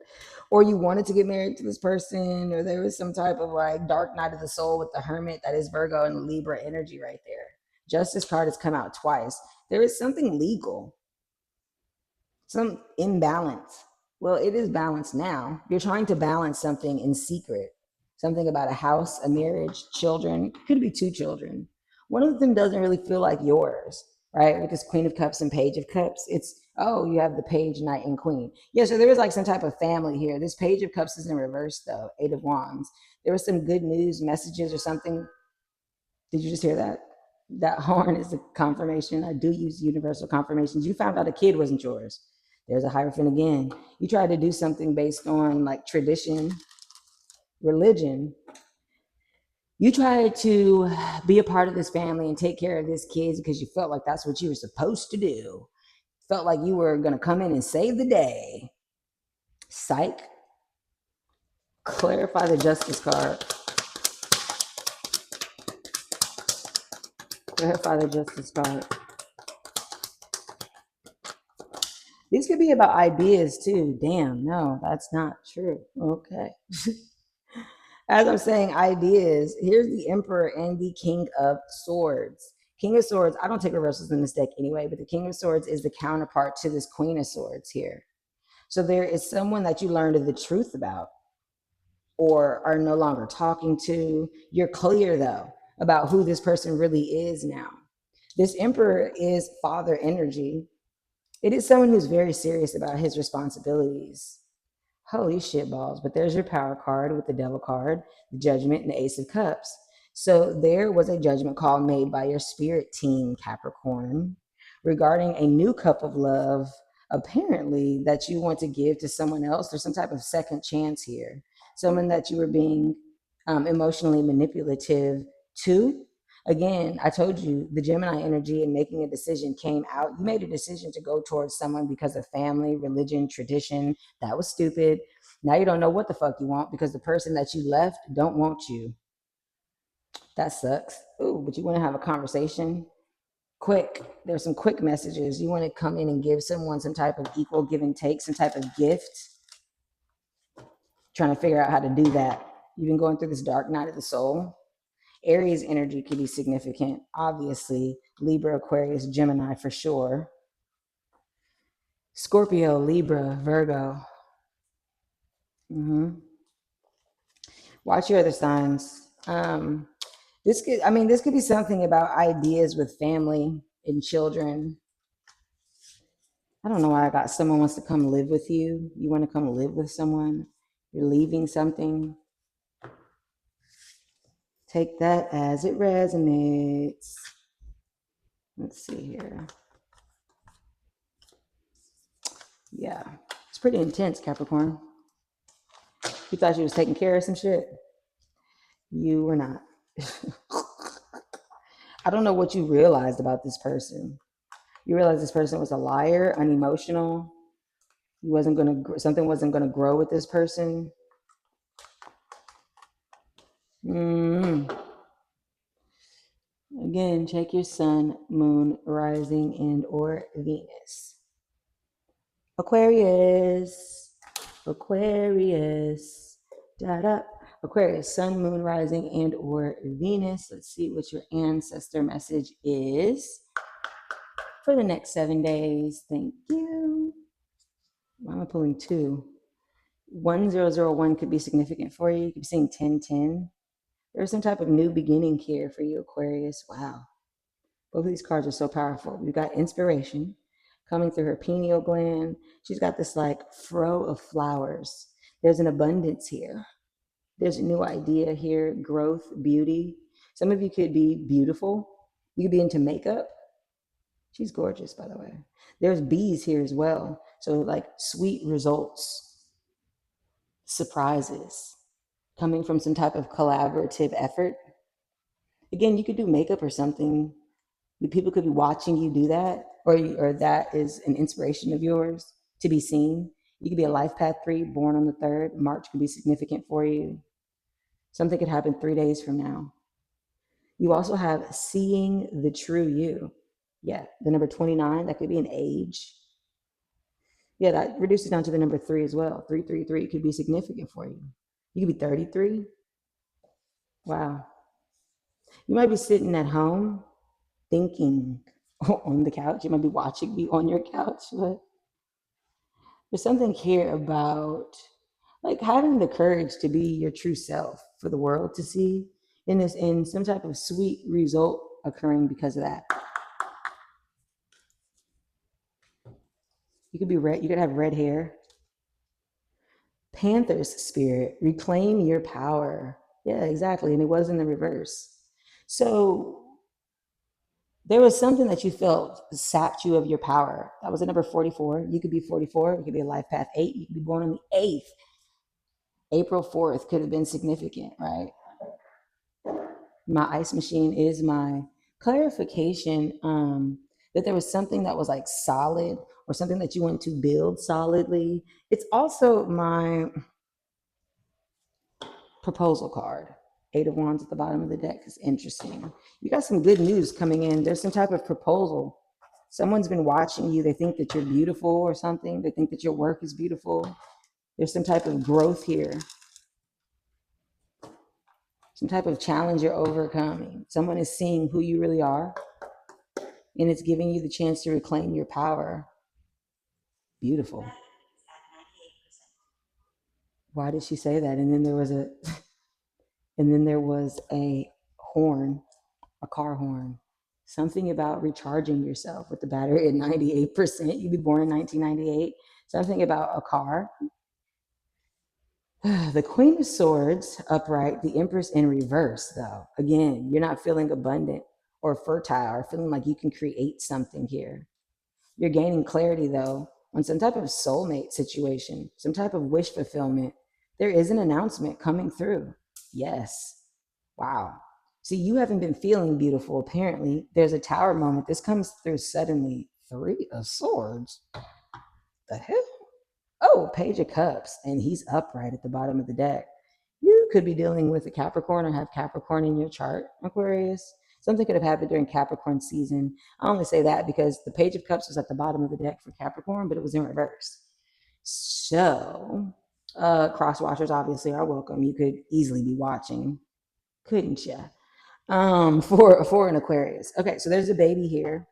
Or you wanted to get married to this person, or there was some type of like dark night of the soul with the Hermit, that is Virgo and Libra energy right there. Justice card has come out twice. There is something legal, some imbalance. Well, it is balanced now. You're trying to balance something in secret, something about a house, a marriage, children. Could be two children. One of them doesn't really feel like yours, right? With this Queen of Cups and Page of Cups, it's, oh, you have the Page, Knight, and Queen. Yeah, so there is like some type of family here. This Page of Cups is in reverse, though. Eight of Wands. There was some good news messages or something. Did you just hear that? That horn is a confirmation. I do use universal confirmations. You found out a kid wasn't yours. There's a Hierophant again. You tried to do something based on like tradition, religion. You tried to be a part of this family and take care of this kids because you felt like that's what you were supposed to do. Felt like you were going to come in and save the day. Psych. Clarify the Justice card. Clarify the Justice card. These could be about ideas too. Damn, no, that's not true. Okay. As I'm saying ideas, here's the Emperor and the King of Swords. King of Swords, I don't take reversals in this deck anyway, but the King of Swords is the counterpart to this Queen of Swords here. So there is someone that you learned the truth about or are no longer talking to. You're clear though about who this person really is now. This Emperor is father energy. It is someone who's very serious about his responsibilities. Holy shit balls. But there's your power card with the Devil card, the Judgment, and the Ace of Cups. So there was a judgment call made by your spirit team, Capricorn, regarding a new cup of love, apparently, that you want to give to someone else. There's some type of second chance here. Someone that you were being emotionally manipulative to. Again, I told you the Gemini energy and making a decision came out. You made a decision to go towards someone because of family, religion, tradition. That was stupid. Now you don't know what the fuck you want because the person that you left don't want you. That sucks. Ooh, but you want to have a conversation? Quick. There's some quick messages. You want to come in and give someone some type of equal give and take, some type of gift. Trying to figure out how to do that. You've been going through this dark night of the soul. Aries energy could be significant. Obviously, Libra, Aquarius, Gemini for sure. Scorpio, Libra, Virgo. Watch your other signs. This could be something about ideas with family and children. I don't know why I got someone wants to come live with you. You want to come live with someone. You're leaving something. Take that as it resonates. Let's see here. Yeah, it's pretty intense, Capricorn. You thought you was taking care of some shit. You were not. I don't know what you realized about this person. You realized this person was a liar, unemotional. Something wasn't gonna grow with this person. Again, check your sun, moon, rising, and or Venus. Aquarius. Aquarius, sun, moon, rising, and or Venus. Let's see what your ancestor message is for the next 7 days. Thank you. Why am I pulling 2? 1001 could be significant for you. You could be seeing 1010. There's some type of new beginning here for you, Aquarius. Wow. Both of these cards are so powerful. We've got inspiration coming through her pineal gland. She's got this like fro of flowers. There's an abundance here. There's a new idea here, growth, beauty. Some of you could be beautiful. You could be into makeup. She's gorgeous, by the way. There's bees here as well. So like sweet results, surprises coming from some type of collaborative effort. Again, you could do makeup or something. People could be watching you do that, or that is an inspiration of yours to be seen. You could be a life path 3, born on the 3rd. March could be significant for you. Something could happen 3 days from now. You also have seeing the true you. Yeah, the number 29, that could be an age. Yeah, that reduces down to the number 3 as well. 333 could be significant for you. You could be 33. Wow. You might be sitting at home thinking on the couch. You might be watching me on your couch, but there's something here about like having the courage to be your true self for the world to see, in some type of sweet result occurring because of that. You could be red, you could have red hair. Panther's spirit, reclaim your power. Yeah, exactly. And it was in the reverse. So there was something that you felt sapped you of your power. That was the number 44. You could be 44. You could be a life path 8. You could be born on the 8th. April 4th could have been significant, right? My ice machine is my clarification that there was something that was like solid or something that you want to build solidly. It's also my proposal card. 8 of Wands at the bottom of the deck is interesting. You got some good news coming in. There's some type of proposal. Someone's been watching you. They think that you're beautiful or something. They think that your work is beautiful. There's some type of growth here. Some type of challenge you're overcoming. Someone is seeing who you really are, and it's giving you the chance to reclaim your power. Beautiful. Why did she say that? And then there was a horn, a car horn. Something about recharging yourself with the battery at 98%. You'd be born in 1998. Something about a car. The Queen of Swords upright, the Empress in reverse, though. Again, you're not feeling abundant or fertile or feeling like you can create something here. You're gaining clarity, though, on some type of soulmate situation, some type of wish fulfillment. There is an announcement coming through. Yes. Wow. See, you haven't been feeling beautiful, apparently. There's a tower moment. This comes through suddenly. 3 of Swords. The hell? Oh, Page of Cups, and he's upright at the bottom of the deck. You could be dealing with a Capricorn or have Capricorn in your chart, Aquarius. Something could have happened during Capricorn season. I only say that because the Page of Cups was at the bottom of the deck for Capricorn, but it was in reverse. So, cross watchers obviously are welcome. You could easily be watching, couldn't you? For an Aquarius. Okay, so there's a baby here.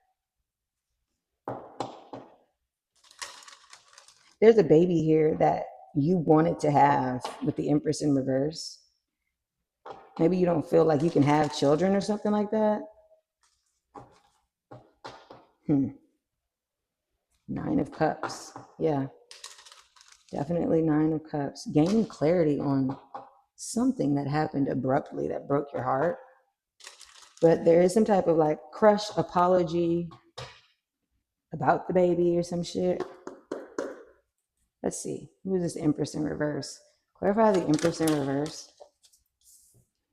There's a baby here that you wanted to have with the Empress in reverse. Maybe you don't feel like you can have children or something like that. Nine of Cups. Yeah, definitely Nine of Cups. Gaining clarity on something that happened abruptly that broke your heart. But there is some type of like crush apology about the baby or some shit. Let's see. Who is this Empress in reverse? Clarify the Empress in reverse.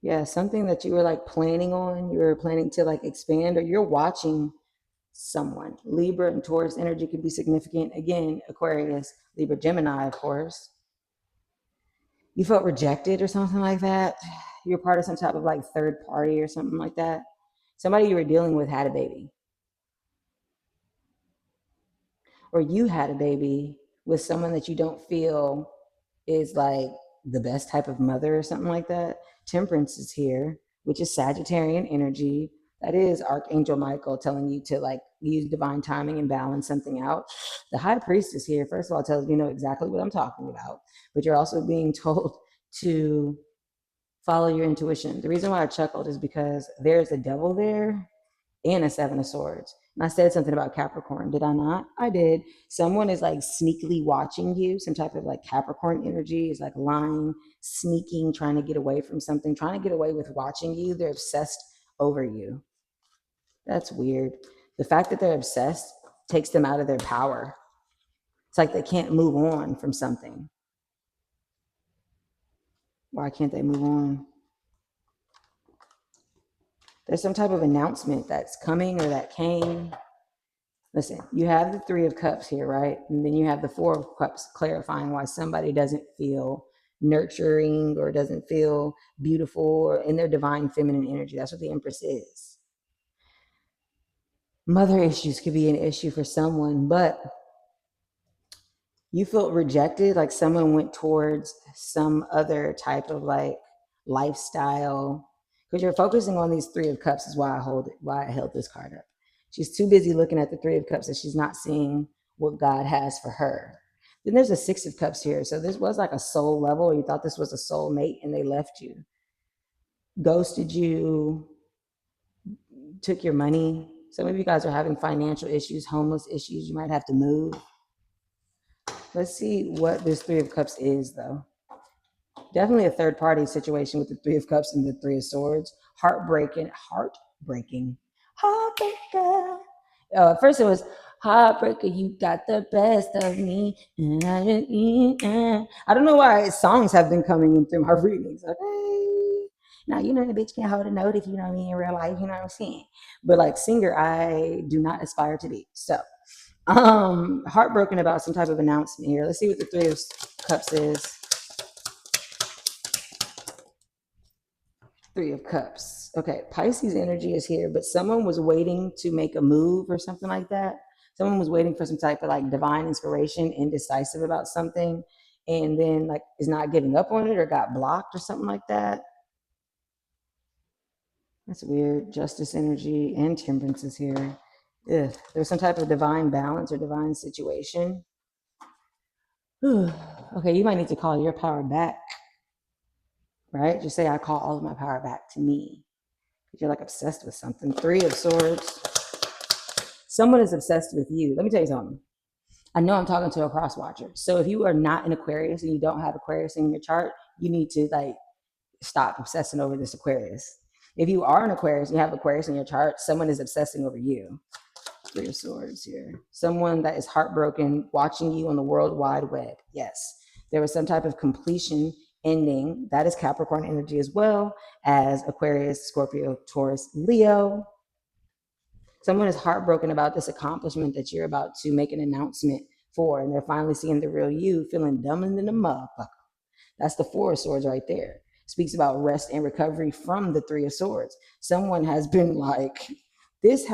Yeah, something that you were like planning on, you were planning to like expand, or you're watching someone. Libra and Taurus energy could be significant. Again, Aquarius, Libra, Gemini, of course. You felt rejected or something like that. You're part of some type of like third party or something like that. Somebody you were dealing with had a baby. Or you had a baby with someone that you don't feel is like the best type of mother or something like that. Temperance is here, which is Sagittarian energy. That is Archangel Michael telling you to like use divine timing and balance something out. The High Priestess here, first of all, tells you know exactly what I'm talking about, but you're also being told to follow your intuition. The reason why I chuckled is because there's a devil there and a Seven of Swords. And I said something about Capricorn, did I not? I did. Someone is like sneakily watching you. Some type of like Capricorn energy is like lying, sneaking, trying to get away from something, trying to get away with watching you. They're obsessed over you. That's weird. The fact that they're obsessed takes them out of their power. It's like they can't move on from something. Why can't they move on? There's some type of announcement that's coming or that came. Listen, you have the Three of Cups here, right? And then you have the Four of Cups clarifying why somebody doesn't feel nurturing or doesn't feel beautiful or in their divine feminine energy. That's what the Empress is. Mother issues could be an issue for someone, but you felt rejected, like someone went towards some other type of like lifestyle, because you're focusing on these Three of Cups is why I held this card up. She's too busy looking at the Three of Cups that she's not seeing what God has for her. Then there's a Six of Cups here. So this was like a soul level. You thought this was a soul mate and they left you, ghosted you, took your money. Some of you guys are having financial issues, homeless issues. You might have to move. Let's see what this Three of Cups is, though. Definitely a third party situation with the Three of Cups and the Three of Swords. Heartbreaking. Heartbreaker. At first it was heartbreaker, you got the best of me. I don't know why songs have been coming in through my readings. Okay. Now, you know, the bitch can't hold a note if you know me in real life, you know what I'm saying? But like singer, I do not aspire to be. So, heartbroken about some type of announcement here. Let's see what the Three of Cups is. Three of Cups. Okay, Pisces energy is here, but someone was waiting to make a move or something like that. Someone was waiting for some type of like divine inspiration, indecisive about something, and then like is not giving up on it or got blocked or something like that. That's weird. Justice energy and Temperance is here. Ugh. There's some type of divine balance or divine situation. Okay, you might need to call your power back, right? Just say, I call all of my power back to me. You're like obsessed with something. Three of Swords. Someone is obsessed with you. Let me tell you something. I know I'm talking to a cross watcher. So if you are not an Aquarius and you don't have Aquarius in your chart, you need to like stop obsessing over this Aquarius. If you are an Aquarius and you have Aquarius in your chart, someone is obsessing over you. Three of Swords here. Someone that is heartbroken watching you on the World Wide Web. Yes. There was some type of completion ending. That is Capricorn energy as well as Aquarius, Scorpio, Taurus, Leo. Someone is heartbroken about this accomplishment that you're about to make an announcement 4, and they're finally seeing the real you, feeling dumber than a motherfucker. That's the 4 of Swords right there. Speaks about rest and recovery from the 3 of Swords. Someone has been like, this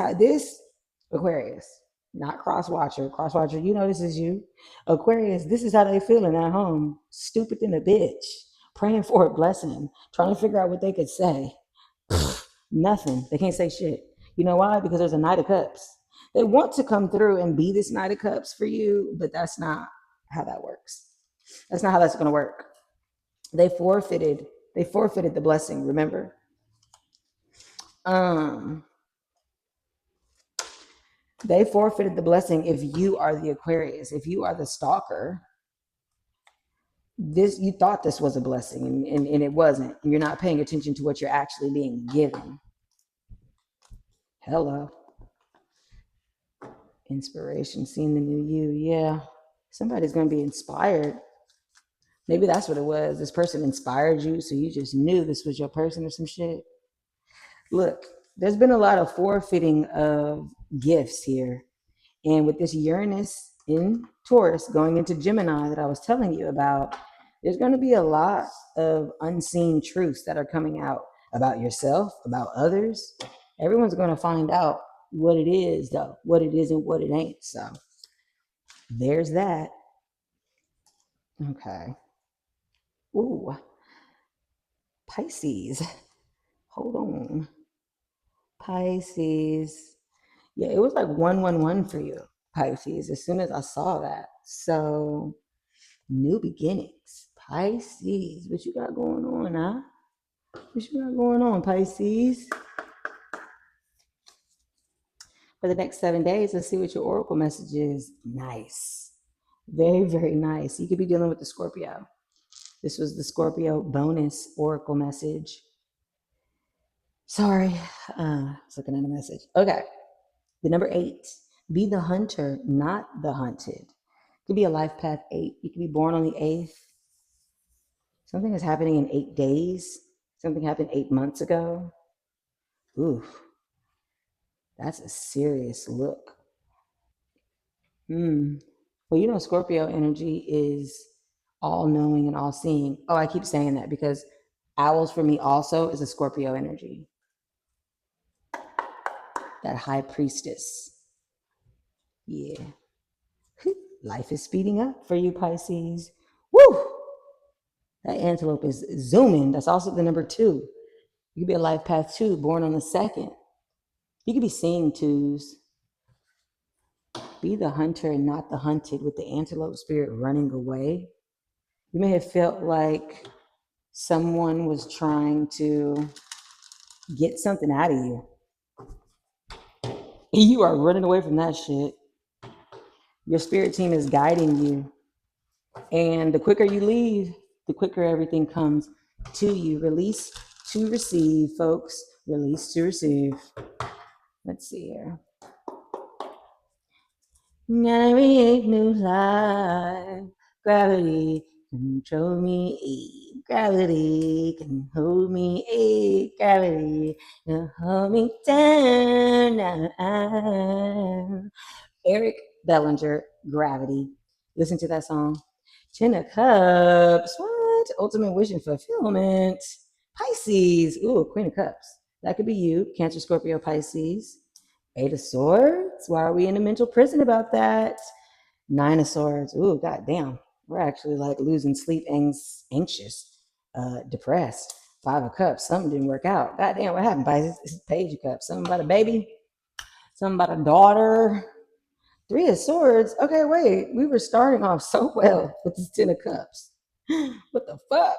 Aquarius, not cross watcher. Cross watcher, you know this is you. Aquarius, this is how they feeling at home. Stupid than a bitch. Praying for a blessing. Trying to figure out what they could say. Nothing. They can't say shit. You know why? Because there's a Knight of Cups. They want to come through and be this Knight of Cups for you, but that's not how that works. That's not how that's going to work. They forfeited the blessing, remember? They forfeited the blessing if you are the Aquarius, if you are the stalker. You thought this was a blessing and it wasn't. You're not paying attention to what you're actually being given. Hello. Inspiration, seeing the new you. Yeah. Somebody's going to be inspired. Maybe that's what it was. This person inspired you, so you just knew this was your person or some shit. Look, there's been a lot of forfeiting of gifts here. And with this Uranus in Taurus going into Gemini that I was telling you about, there's going to be a lot of unseen truths that are coming out about yourself, about others. Everyone's going to find out what it is, though, what it is and what it ain't. So there's that. Okay. Ooh, Pisces. Hold on. Pisces. Yeah, it was like 111 for you, Pisces, as soon as I saw that. So, new beginnings. Pisces, what you got going on, huh? What you got going on, Pisces? For the next 7 days, let's see what your oracle message is. Nice. Very, very nice. You could be dealing with the Scorpio. This was the Scorpio bonus oracle message. Sorry, I was looking at a message. Okay, the number 8. Be the hunter, not the hunted. It could be a life path 8. You could be born on the 8th. Something is happening in 8 days. Something happened 8 months ago. Oof, that's a serious look. Well, you know, Scorpio energy is all knowing and all seeing. Oh, I keep saying that because owls for me also is a Scorpio energy. That high priestess. Yeah. Life is speeding up for you, Pisces. Woo! That antelope is zooming. That's also the number 2. You could be a life path 2, born on the 2nd. You could be seeing 2s. Be the hunter and not the hunted, with the antelope spirit running away. You may have felt like someone was trying to get something out of you. You are running away from that shit. Your spirit team is guiding you. And the quicker you leave, the quicker everything comes to you. Release to receive, folks. Release to receive. Let's see here. Gotta create new life. Gravity control me. Gravity can hold me. Gravity can hold me down. Eric Bellinger, Gravity. Listen to that song. 10 of Cups. What? Ultimate wish and fulfillment. Pisces. Ooh, Queen of Cups. That could be you. Cancer, Scorpio, Pisces. 8 of Swords. Why are we in a mental prison about that? 9 of Swords. Ooh, goddamn. We're actually like losing sleep, anxious, depressed. 5 of Cups. Something didn't work out. Goddamn, what happened, Pisces? Page of Cups. Something about a baby. Something about a daughter. 3 of Swords. Okay, wait. We were starting off so well with this 10 of Cups. What the fuck?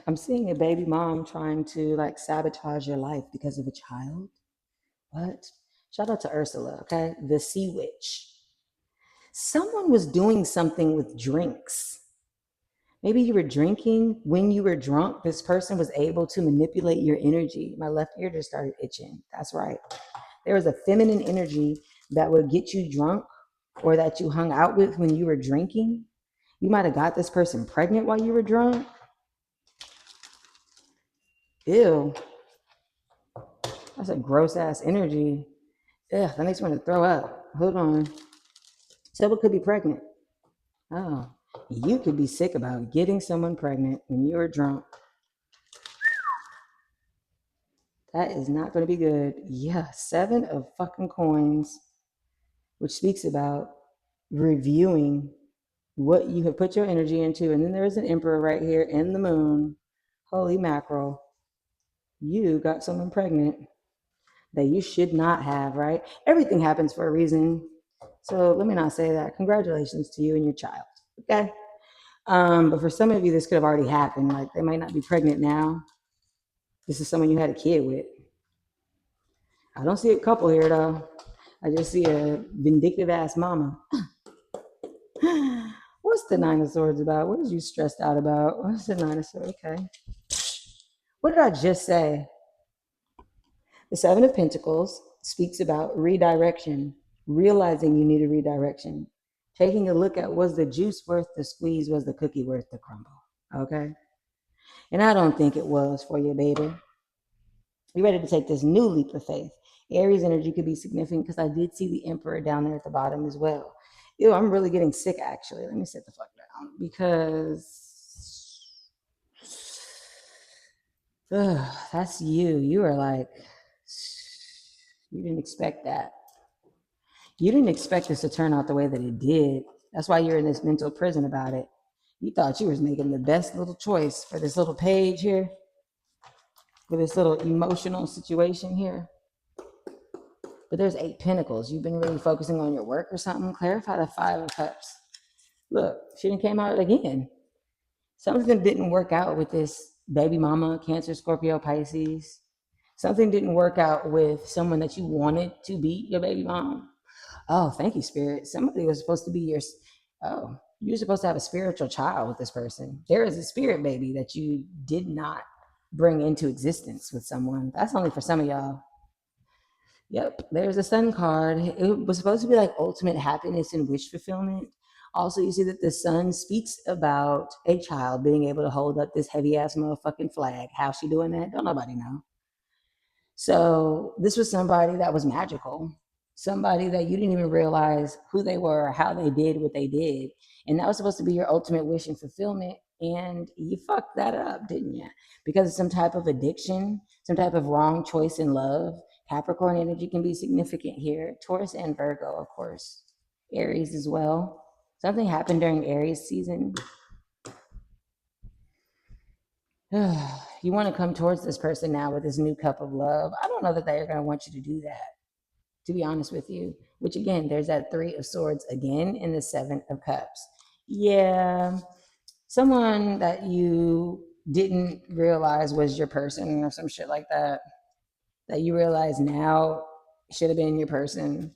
I'm seeing a baby mom trying to like sabotage your life because of a child. What? Shout out to Ursula, okay? The Sea Witch. Someone was doing something with drinks. Maybe you were drinking. When you were drunk, this person was able to manipulate your energy. My left ear just started itching. That's right. There was a feminine energy that would get you drunk or that you hung out with when you were drinking. You might have got this person pregnant while you were drunk. Ew. That's a gross ass energy. Ugh, that makes me want to throw up. Hold on. Someone could be pregnant. Oh, you could be sick about getting someone pregnant when you're drunk. That is not going to be good. Yeah, 7 of fucking coins, which speaks about reviewing what you have put your energy into. And then there's an emperor right here in the moon. Holy mackerel. You got someone pregnant that you should not have, right? Everything happens for a reason. So let me not say that. Congratulations to you and your child. Okay. But for some of you, this could have already happened. Like they might not be pregnant now. This is someone you had a kid with. I don't see a couple here though. I just see a vindictive ass mama. What's the Nine of Swords about? What is you stressed out about? What's the Nine of Swords? Okay. What did I just say? The Seven of Pentacles speaks about redirection, realizing you need a redirection, taking a look at was the juice worth the squeeze, was the cookie worth the crumble? Okay. And I don't think it was for you, baby. You ready to take this new leap of faith? Aries energy could be significant because I did see the Emperor down there at the bottom as well. Ew, I'm really getting sick actually. Let me sit the fuck down because that's you. You are like, you didn't expect that. You didn't expect this to turn out the way that it did. That's why you're in this mental prison about it. You thought you was making the best little choice for this little page here, for this little emotional situation here. But there's 8 pentacles. You've been really focusing on your work or something. Clarify the 5 of cups. Look, she done came out again. Something didn't work out with this baby mama, Cancer, Scorpio, Pisces. Something didn't work out with someone that you wanted to be your baby mom. Oh, thank you, Spirit. Somebody was supposed to be you're supposed to have a spiritual child with this person. There is a spirit baby that you did not bring into existence with someone. That's only for some of y'all. Yep, there's a sun card. It was supposed to be like ultimate happiness and wish fulfillment. Also, you see that the sun speaks about a child being able to hold up this heavy ass motherfucking flag. How's she doing that? Don't nobody know. So this was somebody that was magical, somebody that you didn't even realize who they were or how they did what they did. And that was supposed to be your ultimate wish and fulfillment. And you fucked that up, didn't you? Because of some type of addiction, some type of wrong choice in love. Capricorn energy can be significant here. Taurus and Virgo, of course. Aries as well. Something happened during Aries season. You want to come towards this person now with this new cup of love. I don't know that they're going to want you to do that, to be honest with you. Which again, there's that 3 of Swords again in the 7 of Cups. Yeah, someone that you didn't realize was your person or some shit like that, that you realize now should have been your person.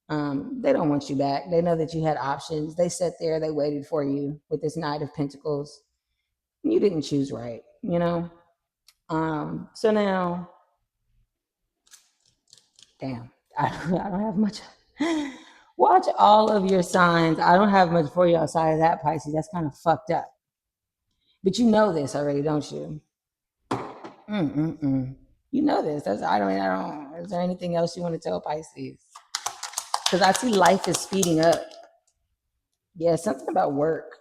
They don't want you back. They know that you had options. They sat there, they waited for you with this Knight of Pentacles. You didn't choose right, you know? So now, damn, I don't have much. Watch all of your signs. I don't have much for you outside of that, Pisces. That's kind of fucked up. But you know this already, don't you? You know this. I don't. Is there anything else you want to tell Pisces? Because I see life is speeding up. Yeah, something about work.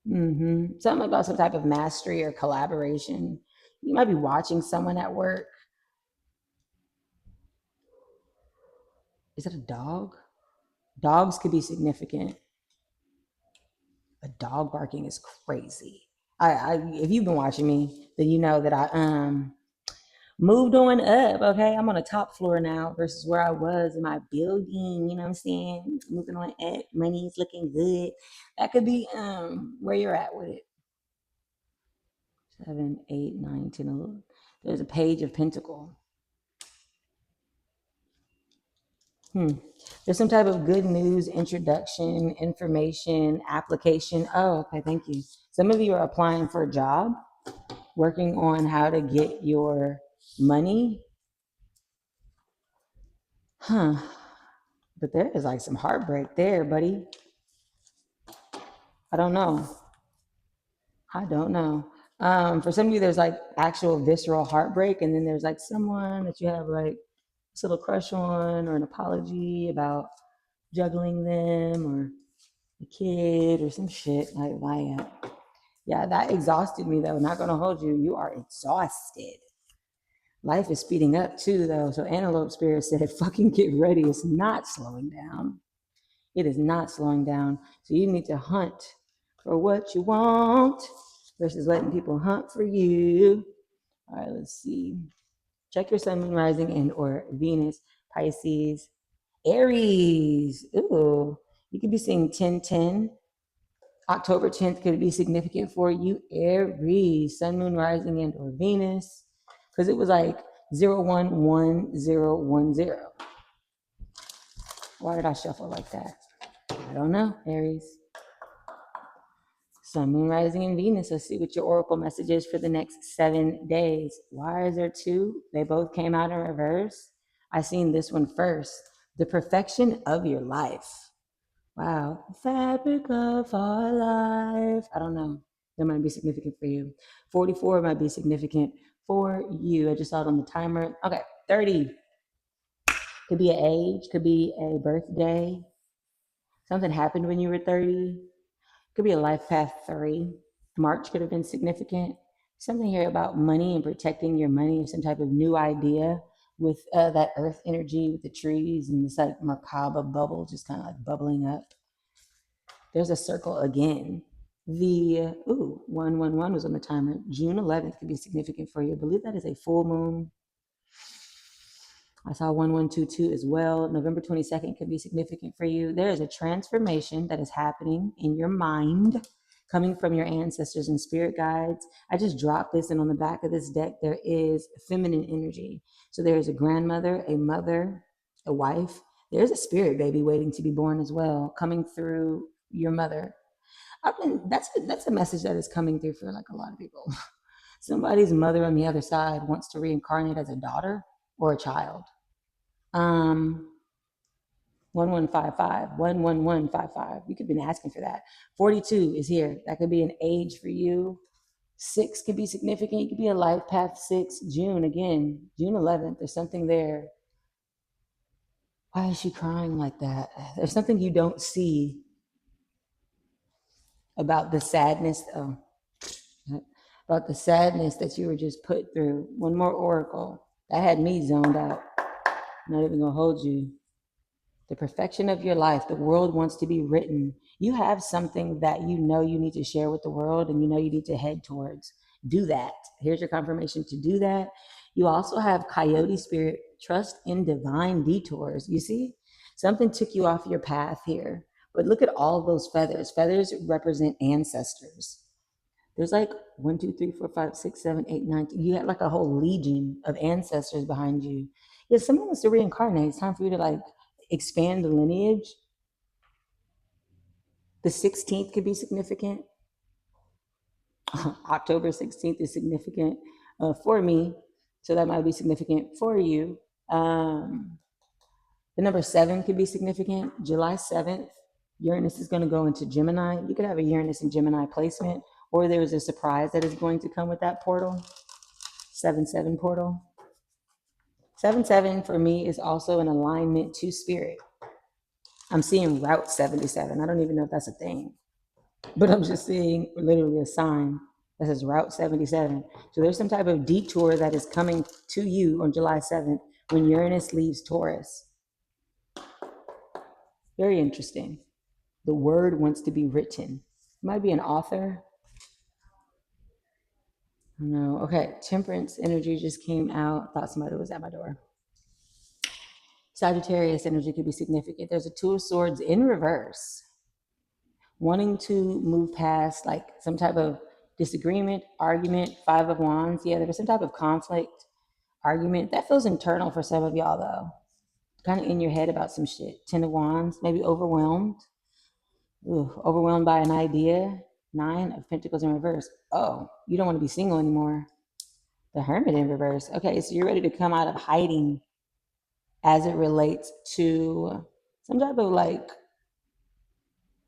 Something about some type of mastery or collaboration. You might be watching someone at work. Is it a dog? Dogs could be significant. A dog barking is crazy. If you've been watching me, then you know that I moved on up. Okay, I'm on a top floor now versus where I was in my building. You know what I'm saying? Moving on up, money's looking good. That could be where you're at with it. 7, 8, 9, 10, 11. There's a Page of Pentacle. There's some type of good news, introduction, information, application. Oh, okay, thank you. Some of you are applying for a job, working on how to get your money. But there is like some heartbreak there, buddy. I don't know. For some of you, there's like actual visceral heartbreak, and then there's like someone that you have like this little crush on, or an apology about juggling them, or a kid, or some shit like that. Yeah, that exhausted me though. Not gonna hold you. You are exhausted. Life is speeding up too, though. So Antelope Spirit said, fucking get ready. It's not slowing down. It is not slowing down. So you need to hunt for what you want versus letting people hunt for you. All right, let's see. Check your sun, moon, rising, and or Venus, Pisces, Aries. Ooh, you could be seeing 1010. October 10th could be significant for you, Aries, sun, moon, rising, and or Venus, because it was like 011010. Why did I shuffle like that? I don't know, Aries. Sun, moon, rising, and Venus. Let's see what your oracle message is for the next 7 days. Why is there two? They both came out in reverse. I seen this one first. The perfection of your life. Wow. Fabric of our life. I don't know. That might be significant for you. 44 might be significant for you. I just saw it on the timer. Okay. 30. Could be an age, could be a birthday. Something happened when you were 30. Could be a life path 3. March could have been significant. Something here about money and protecting your money, or some type of new idea with that earth energy with the trees and this like macabre bubble just kind of like bubbling up. There's a circle again. The 111 was on the timer. June 11th could be significant for you. I believe that is a full moon. I saw 1122 as well. November 22nd could be significant for you. There is a transformation that is happening in your mind, coming from your ancestors and spirit guides. I just dropped this, and on the back of this deck, there is feminine energy. So there's a grandmother, a mother, a wife. There's a spirit baby waiting to be born as well, coming through your mother. That's a message that is coming through for like a lot of people. Somebody's mother on the other side wants to reincarnate as a daughter or a child. 1155, 11155. You could have been asking for that. 42 is here. That could be an age for you. 6 could be significant. You could be a life path 6. June again, June 11th. There's something there. Why is she crying like that? There's something you don't see about the sadness. About the sadness that you were just put through. One more oracle. That had me zoned out. I'm not even gonna hold you. The perfection of your life. The world wants to be written. You have something that you know you need to share with the world, and you know you need to head towards. Do that. Here's your confirmation to do that. You also have coyote spirit. Trust in divine detours. You see, something took you off your path here. But look at all those feathers. Feathers represent ancestors. There's like 1, 2, 3, 4, 5, 6, 7, 8, 9. You had like a whole legion of ancestors behind you. Yeah, someone wants to reincarnate. It's time for you to like expand the lineage. The 16th could be significant. October 16th is significant for me. So that might be significant for you. The number 7 could be significant. July 7th, Uranus is going to go into Gemini. You could have a Uranus and Gemini placement, or there is a surprise that is going to come with that portal. 7-7 portal. 7-7 for me is also an alignment to spirit. I'm seeing Route 77. I don't even know if that's a thing, but I'm just seeing literally a sign that says Route 77. So there's some type of detour that is coming to you on July 7th when Uranus leaves Taurus. Very interesting. The word wants to be written. It might be an author. I don't know. Okay, Temperance energy just came out. Thought somebody was at my door. Sagittarius energy could be significant. There's a Two of Swords in reverse. Wanting to move past like some type of disagreement, argument, 5 of Wands. Yeah, there was some type of conflict, argument. That feels internal for some of y'all though. Kind of in your head about some shit. 10 of Wands, maybe overwhelmed. Overwhelmed by an idea. 9 of Pentacles in reverse. Oh, you don't want to be single anymore. The Hermit in reverse. Okay, so you're ready to come out of hiding as it relates to some type of like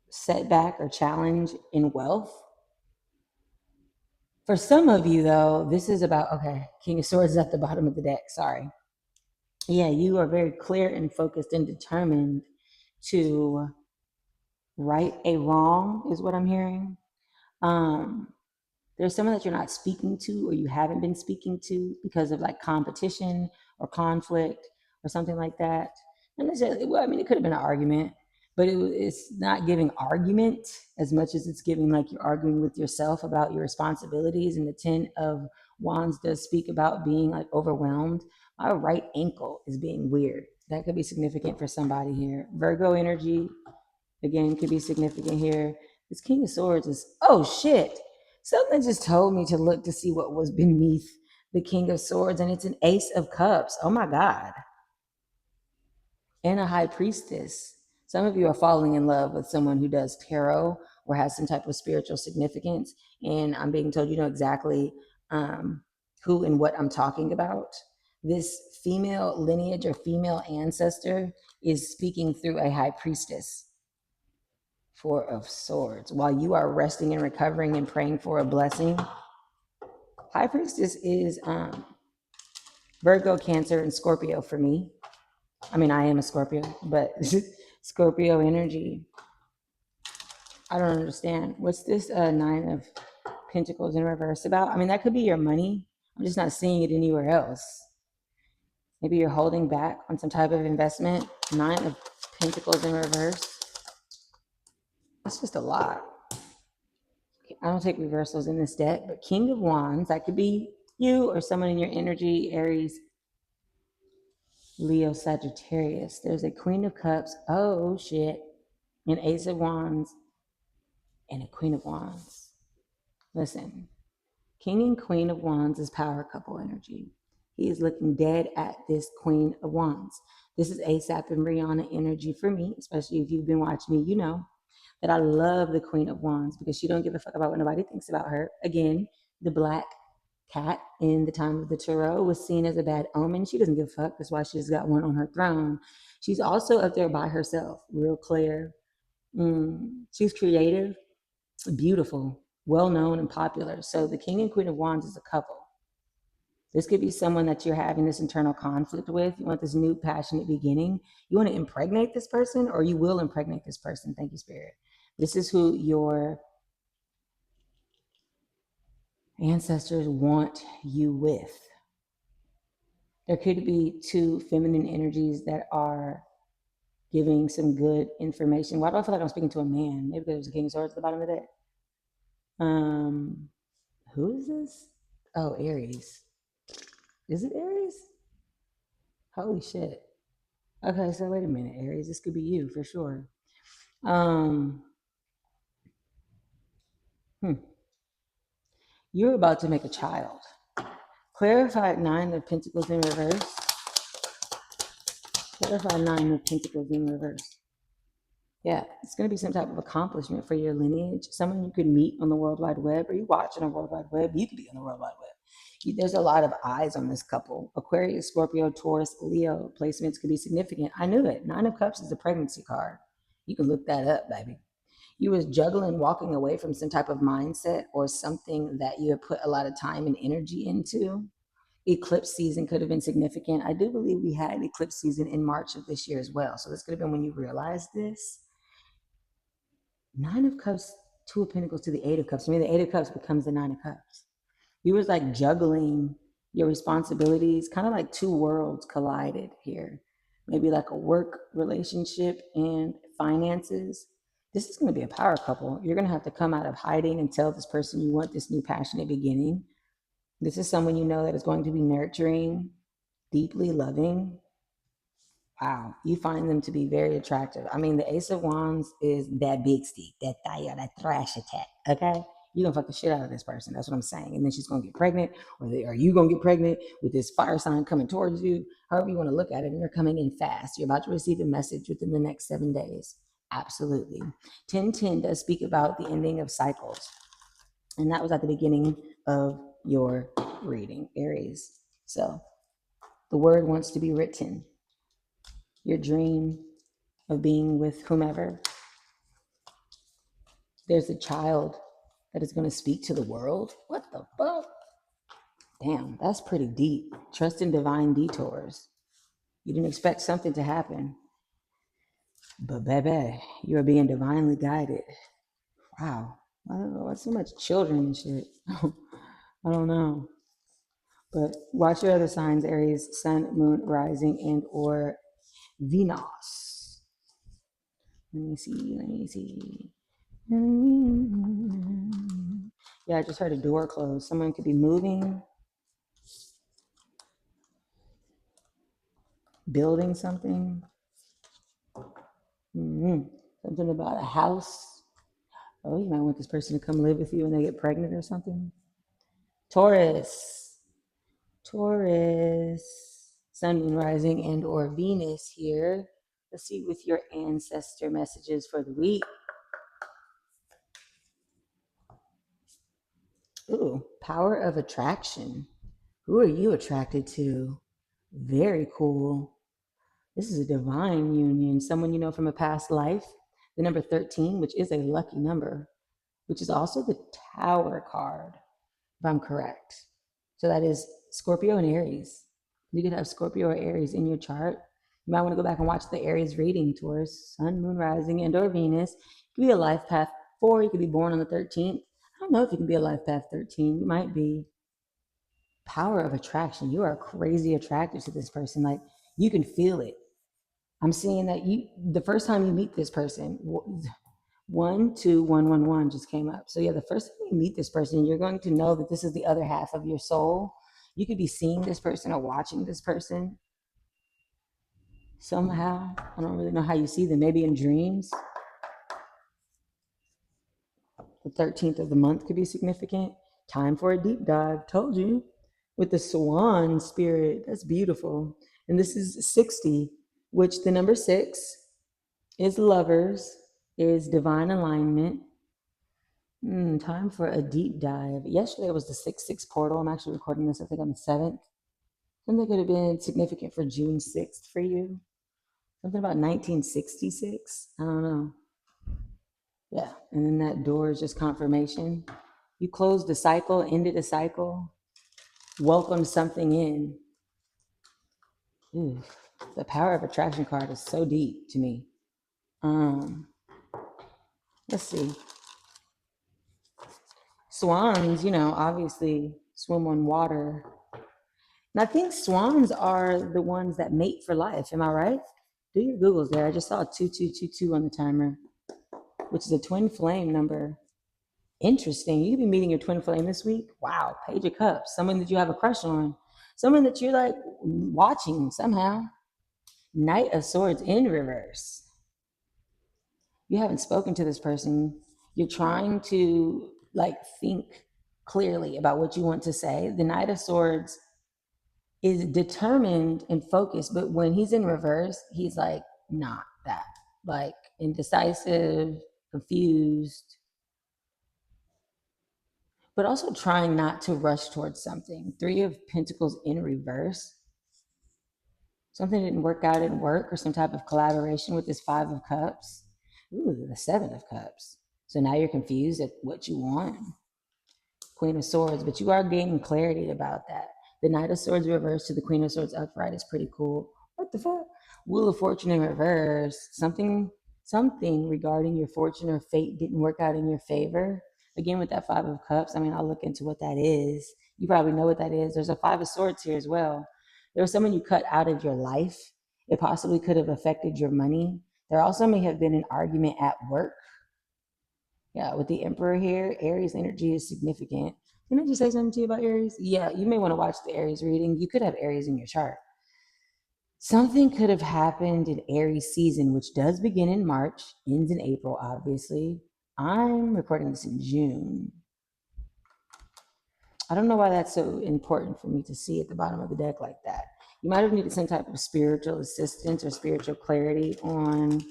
setback or challenge in wealth. For some of you, though, this is about, okay, King of Swords is at the bottom of the deck. Sorry. Yeah, you are very clear and focused and determined to right a wrong, is what I'm hearing. There's someone that you're not speaking to or you haven't been speaking to because of like competition or conflict or something like that. Not necessarily, well, I mean, it could have been an argument, but it's not giving argument as much as it's giving like you're arguing with yourself about your responsibilities. And the 10 of Wands does speak about being like overwhelmed. My right ankle is being weird. That could be significant for somebody here. Virgo energy, again, could be significant here. This King of Swords is, oh shit. Something just told me to look to see what was beneath the King of Swords, and it's an Ace of Cups. Oh my God. And a High Priestess. Some of you are falling in love with someone who does tarot or has some type of spiritual significance. And I'm being told you know exactly who and what I'm talking about. This female lineage or female ancestor is speaking through a High Priestess. Four of Swords. While you are resting and recovering and praying for a blessing, High Priestess is Virgo, Cancer, and Scorpio for me. I mean, I am a Scorpio, but Scorpio energy. I don't understand. What's this Nine of Pentacles in reverse about? I mean, that could be your money. I'm just not seeing it anywhere else. Maybe you're holding back on some type of investment. Nine of Pentacles in reverse. That's just a lot. I don't take reversals in this deck, but King of Wands, that could be you or someone in your energy, Aries, Leo, Sagittarius. There's a Queen of Cups. Oh, shit. An Ace of Wands and a Queen of Wands. Listen, King and Queen of Wands is power couple energy. He is looking dead at this Queen of Wands. This is ASAP and Rihanna energy for me, especially if you've been watching me, you know that I love the Queen of Wands because she don't give a fuck about what nobody thinks about her. Again, the black cat in the time of the tarot was seen as a bad omen. She doesn't give a fuck. That's why she's got one on her throne. She's also up there by herself, real clear. She's creative, beautiful, well-known, and popular. So the King and Queen of Wands is a couple. This could be someone that you're having this internal conflict with. You want this new passionate beginning. You want to impregnate this person, or you will impregnate this person. Thank you, Spirit. This is who your ancestors want you with. There could be two feminine energies that are giving some good information. Why do I feel like I'm speaking to a man? Maybe because there's a King of Swords at the bottom of that. Who is this? Oh, Aries. Is it Aries? Holy shit. Okay, so wait a minute, Aries. This could be you for sure. You're about to make a child. Clarified Nine of Pentacles in reverse. Clarified Nine of Pentacles in reverse. Yeah, it's going to be some type of accomplishment for your lineage. Someone you could meet on the World Wide Web, or you watch on the World Wide Web. You could be on the World Wide Web. There's a lot of eyes on this couple. Aquarius, Scorpio, Taurus, Leo placements could be significant. I knew it. Nine of Cups is a pregnancy card. You can look that up, baby. You was juggling, walking away from some type of mindset or something that you had put a lot of time and energy into. Eclipse season could have been significant. I do believe we had an eclipse season in March of this year as well. So this could have been when you realized this. Nine of Cups, Two of Pentacles to the Eight of Cups. I mean, the Eight of Cups becomes the Nine of Cups. You was like juggling your responsibilities, kind of like two worlds collided here. Maybe like a work relationship and finances. This is going to be a power couple. You're going to have to come out of hiding and tell this person you want this new passionate beginning. This is someone you know that is going to be nurturing, deeply loving. Wow, you find them to be very attractive. I mean, the Ace of Wands is that big stick, that thigh, that thrash attack, okay? You're going to fuck the shit out of this person. That's what I'm saying. And then she's going to get pregnant, or are you going to get pregnant with this fire sign coming towards you? However you want to look at it, and they're coming in fast. You're about to receive a message within the next 7 days. Absolutely. 1010 does speak about the ending of cycles. And that was at the beginning of your reading, Aries. So the word wants to be written. Your dream of being with whomever. There's a child that is going to speak to the world. What the fuck? Damn, that's pretty deep. Trust in divine detours. You didn't expect something to happen, but baby, you are being divinely guided. Wow. I don't know. What's so much children and shit? I don't know. But watch your other signs, Aries, Sun, Moon, Rising, and or Venus. Let me see. Yeah, I just heard a door close. Someone could be moving, building something. Something about a house. Oh, you might want this person to come live with you when they get pregnant or something. Taurus. Sun, Moon, Rising, and or Venus here. Let's see with your ancestor messages for the week. Ooh, power of attraction. Who are you attracted to? Very cool. This is a divine union. Someone you know from a past life. The number 13, which is a lucky number, which is also the Tower card, if I'm correct. So that is Scorpio and Aries. You could have Scorpio or Aries in your chart. You might want to go back and watch the Aries reading, Taurus, Sun, Moon, Rising, and or Venus. It could be a life path 4. You could be born on the 13th. I don't know if you can be a life path 13. You might be. Power of attraction. You are crazy attracted to this person. Like, you can feel it. I'm seeing that the first time you meet this person, 12111 just came up. So yeah, the first time you meet this person, you're going to know that this is the other half of your soul. You could be seeing this person or watching this person somehow. I don't really know how you see them. Maybe in dreams. The 13th of the month could be significant. Time for a deep dive. Told you. With the swan spirit. That's beautiful. And this is 60, which the number 6 is lovers, is divine alignment. Time for a deep dive. Yesterday was the 6/6 portal. I'm actually recording this, I think, on the 7th. Something could have been significant for June 6th for you. Something about 1966. I don't know. Yeah. And then that door is just confirmation. You closed a cycle, ended a cycle, welcomed something in. Ooh, the power of attraction card is so deep to me. Let's see. Swans, obviously swim on water. And I think swans are the ones that mate for life. Am I right? Do your Googles there. I just saw 2222 on the timer, which is a twin flame number. Interesting. You could be meeting your twin flame this week. Wow. Page of Cups. Someone that you have a crush on. Someone that you're like watching somehow. Knight of Swords in reverse. You haven't spoken to this person. You're trying to think clearly about what you want to say. The Knight of Swords is determined and focused, but when he's in reverse, he's like not that, like indecisive, confused, but also trying not to rush towards something. 3 of Pentacles in reverse. Something didn't work out at work or some type of collaboration with this 5 of Cups. Ooh, the 7 of Cups. So now you're confused at what you want. Queen of Swords, but you are gaining clarity about that. The Knight of Swords reversed to the Queen of Swords upright is pretty cool. What the fuck? Wheel of Fortune in reverse. Something regarding your fortune or fate didn't work out in your favor. Again, with that 5 of Cups, I'll look into what that is. You probably know what that is. There's a 5 of Swords here as well. There was someone you cut out of your life. It possibly could have affected your money. There also may have been an argument at work. Yeah, with the Emperor here, Aries energy is significant. Didn't I just say something to you about Aries? Yeah, you may want to watch the Aries reading. You could have Aries in your chart. Something could have happened in Aries season, which does begin in March, ends in April, obviously. I'm recording this in June. I don't know why that's so important for me to see at the bottom of the deck like that. You might have needed some type of spiritual assistance or spiritual clarity on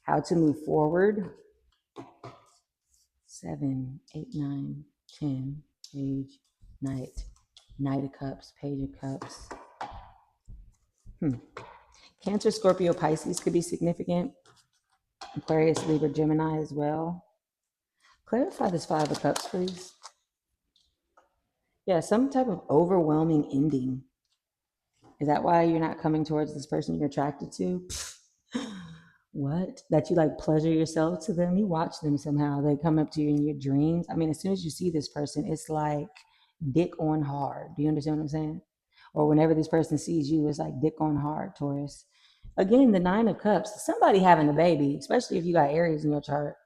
how to move forward. 7, 8, 9, 10, page, Knight of Cups, Page of Cups. Cancer, Scorpio, Pisces could be significant. Aquarius, Libra, Gemini as well. Clarify this Five of Cups, please. Yeah, some type of overwhelming ending. Is that why you're not coming towards this person you're attracted to? What? That you like pleasure yourself to them? You watch them somehow. They come up to you in your dreams. I mean, as soon as you see this person, it's like dick on hard. Do you understand what I'm saying? Or whenever this person sees you, it's like dick on hard, Taurus. Again, the Nine of Cups, somebody having a baby, especially if you got Aries in your chart,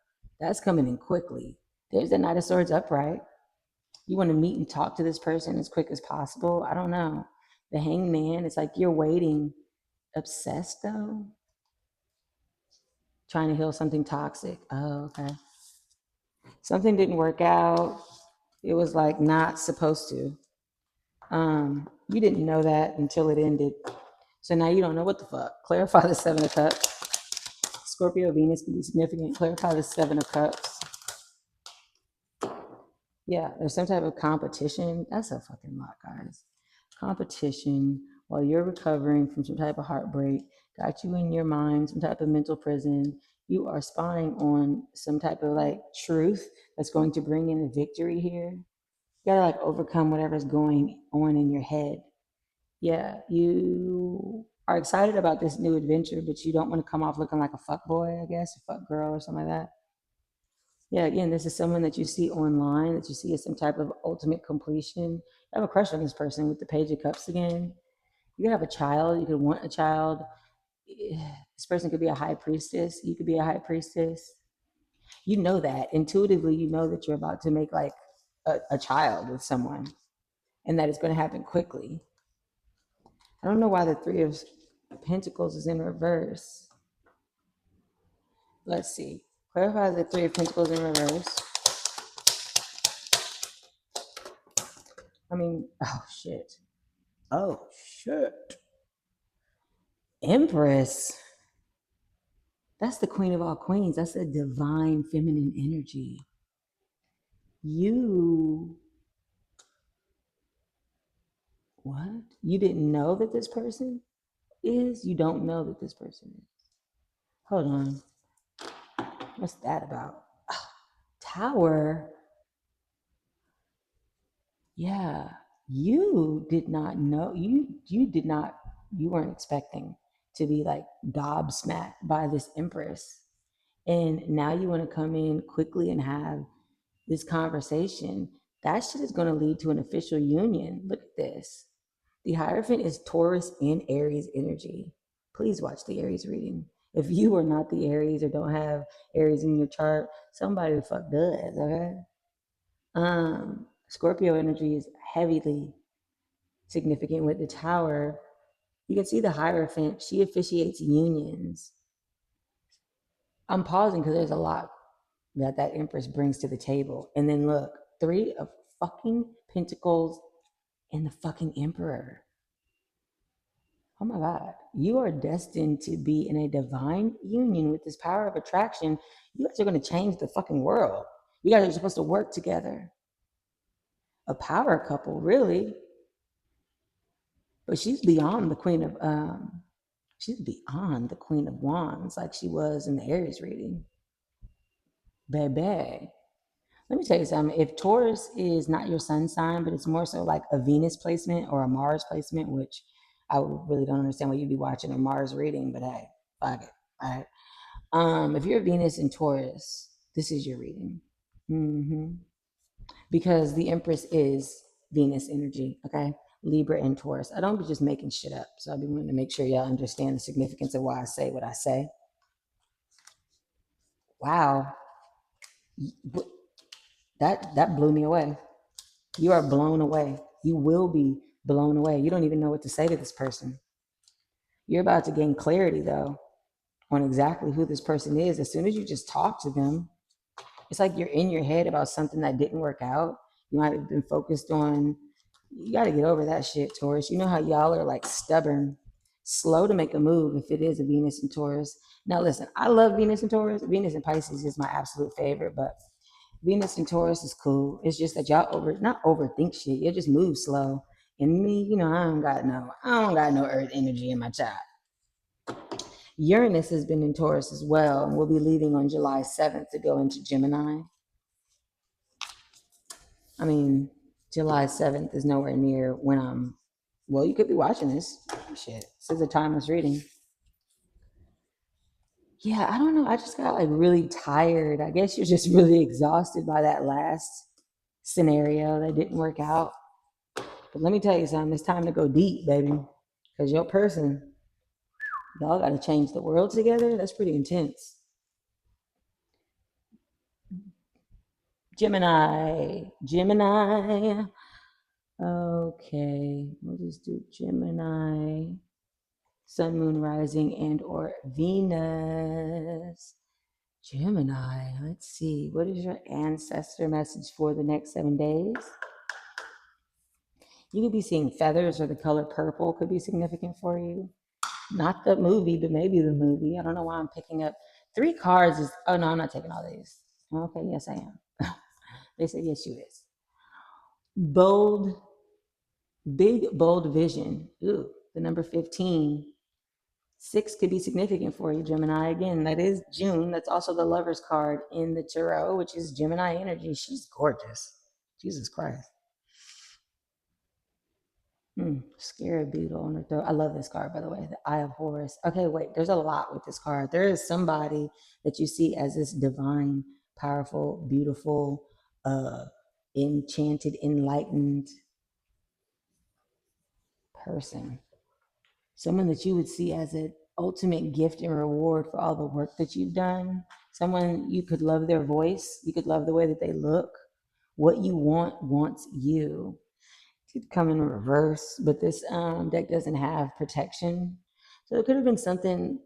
that's coming in quickly. There's the Knight of Swords upright. You want to meet and talk to this person as quick as possible. I don't know. The Hangman, it's like you're waiting. Obsessed though? Trying to heal something toxic. Oh, okay. Something didn't work out. It was like not supposed to. You didn't know that until it ended. So now you don't know what the fuck. Clarify the Seven of Cups. Scorpio Venus can be significant. Clarify the Seven of Cups. Yeah, there's some type of competition. That's a fucking lot, guys. Competition while you're recovering from some type of heartbreak, got you in your mind, some type of mental prison. You are spying on some type of like truth that's going to bring in a victory here. You gotta like overcome whatever's going on in your head. Yeah, you are excited about this new adventure, but you don't want to come off looking like a fuck boy, I guess, a fuck girl or something like that. Yeah, again, this is someone that you see online, that you see as some type of ultimate completion. I have a crush on this person with the Page of Cups again. You could have a child, you could want a child. This person could be a high priestess, you could be a high priestess. You know that. Intuitively, you know that you're about to make like a child with someone and that it's going to happen quickly. I don't know why the Three of Pentacles is in reverse. Let's see. Clarify the Three of Pentacles in reverse. I mean, oh shit. Oh shit. Empress. That's the queen of all queens. That's a divine feminine energy. You, what? You didn't know that this person is? You don't know that this person is. Hold on. What's that about? Tower. Yeah. You did not know. You did not, you weren't expecting to be like gobsmacked by this empress. And now you want to come in quickly and have this conversation. That shit is going to lead to an official union. Look at this. The Hierophant is Taurus and Aries energy. Please watch the Aries reading. If you are not the Aries or don't have Aries in your chart, somebody the fuck does, okay? Scorpio energy is heavily significant with the Tower. You can see the Hierophant. She officiates unions. I'm pausing because there's a lot that Empress brings to the table. And then look, Three of fucking Pentacles and the fucking Emperor. Oh my God. You are destined to be in a divine union with this power of attraction. You guys are going to change the fucking world. You guys are supposed to work together. A power couple, really. But she's beyond the she's beyond the Queen of Wands, like she was in the Aries reading. Baby. Let me tell you something. If Taurus is not your sun sign, but it's more so like a Venus placement or a Mars placement, which I really don't understand why you'd be watching a Mars reading, but hey, fuck it. All right. If you're Venus and Taurus, this is your reading. Because the Empress is Venus energy, okay? Libra and Taurus. I don't be just making shit up. So I've been wanting to make sure y'all understand the significance of why I say what I say. Wow. That blew me away. You are blown away. You will be blown away. You don't even know what to say to this person. You're about to gain clarity, though, on exactly who this person is. As soon as you just talk to them, it's like you're in your head about something that didn't work out. You might have been focused on, you got to get over that shit, Taurus. You know how y'all are like stubborn, slow to make a move if it is a Venus and Taurus. Now, listen, I love Venus and Taurus. Venus and Pisces is my absolute favorite, but Venus and Taurus is cool. It's just that y'all not overthink shit. You just move slow. And me, you know, I don't got no earth energy in my chart. Uranus has been in Taurus as well, and we'll be leaving on July 7th to go into Gemini. I mean, July 7th is nowhere near when well, you could be watching this. Shit. This is a timeless reading. Yeah, I don't know. I just got like really tired. I guess you're just really exhausted by that last scenario that didn't work out. But let me tell you something. It's time to go deep, baby. Because your person, y'all got to change the world together. That's pretty intense. Gemini. Okay, we'll just do Gemini, Sun, Moon, Rising, and or Venus. Gemini, let's see. What is your ancestor message for the next 7 days? You could be seeing feathers, or the color purple could be significant for you. Not the movie, but maybe the movie. I don't know why I'm picking up 3 cards. Oh no, I'm not taking all these. Okay, yes I am. They said yes, you is. Bold, big, bold vision. Ooh, the number 15. 6 could be significant for you, Gemini. Again, that is June. That's also the Lover's card in the tarot, which is Gemini energy. She's gorgeous. Jesus Christ. Scarab beetle on her throat. I love this card, by the way. The Eye of Horus. Okay, wait. There's a lot with this card. There is somebody that you see as this divine, powerful, beautiful, enchanted, enlightened person. Someone that you would see as an ultimate gift and reward for all the work that you've done. Someone you could love their voice. You could love the way that they look. What you want wants you. It could come in reverse, but this deck doesn't have protection. So it could have been something.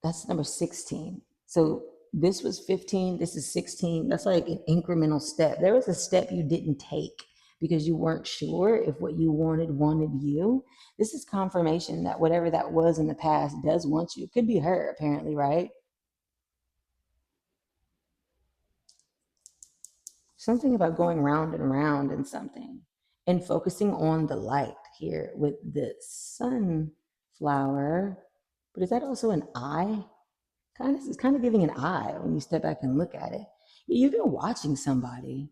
That's number 16. So this was 15, this is 16. That's like an incremental step. There was a step you didn't take because you weren't sure if what you wanted you. This is confirmation that whatever that was in the past does want you. It could be her, apparently, right? Something about going round and round in something and focusing on the light here with the sunflower. But is that also an eye? It's kind of giving an eye when you step back and look at it. You've been watching somebody.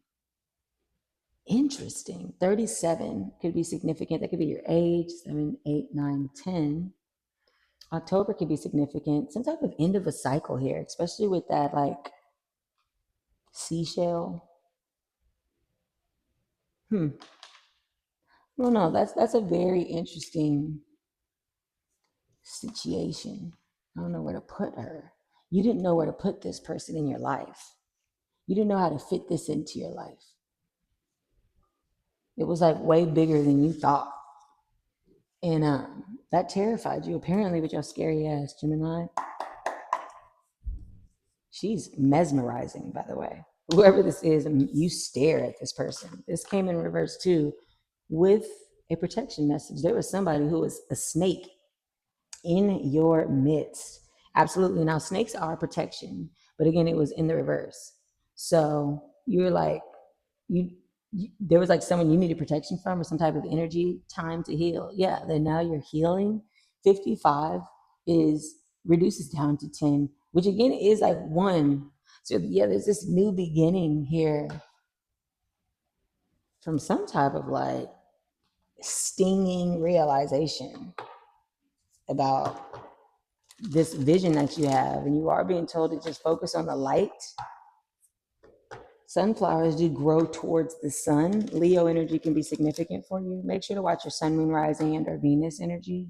Interesting. 37 could be significant. That could be your age, 7, 8, 9, 10. October could be significant. Some type of end of a cycle here, especially with that like seashell. Well, no, that's a very interesting situation. I don't know where to put her. You didn't know where to put this person in your life. You didn't know how to fit this into your life. It was like way bigger than you thought. And that terrified you, apparently, with your scary ass, Gemini. She's mesmerizing, by the way. Whoever this is, you stare at this person. This came in reverse too, with a protection message. There was somebody who was a snake in your midst. Absolutely. Now, snakes are protection, but again, it was in the reverse. So you're like, you there was like someone you needed protection from or some type of energy, time to heal. Yeah, then now you're healing. 55 is reduces down to 10, which again is like 1. So yeah, there's this new beginning here from some type of like stinging realization about this vision that you have, and you are being told to just focus on the light. Sunflowers do grow towards the sun. Leo energy can be significant for you. Make sure to watch your sun, moon, rising, and or Venus energy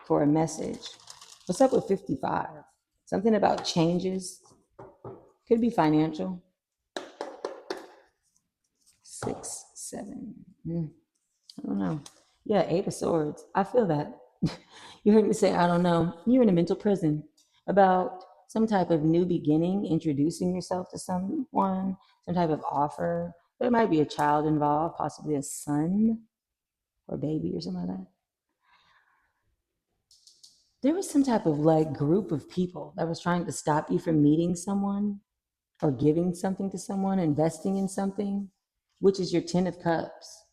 for a message. What's up with 55? Something about changes. Could be financial. 6, 7. I don't know. Yeah, 8 of Swords. I feel that. You heard me say, I don't know. You're in a mental prison about some type of new beginning, introducing yourself to someone, some type of offer. There might be a child involved, possibly a son or baby or something like that. There was some type of like group of people that was trying to stop you from meeting someone or giving something to someone, investing in something, which is your 10 of Cups.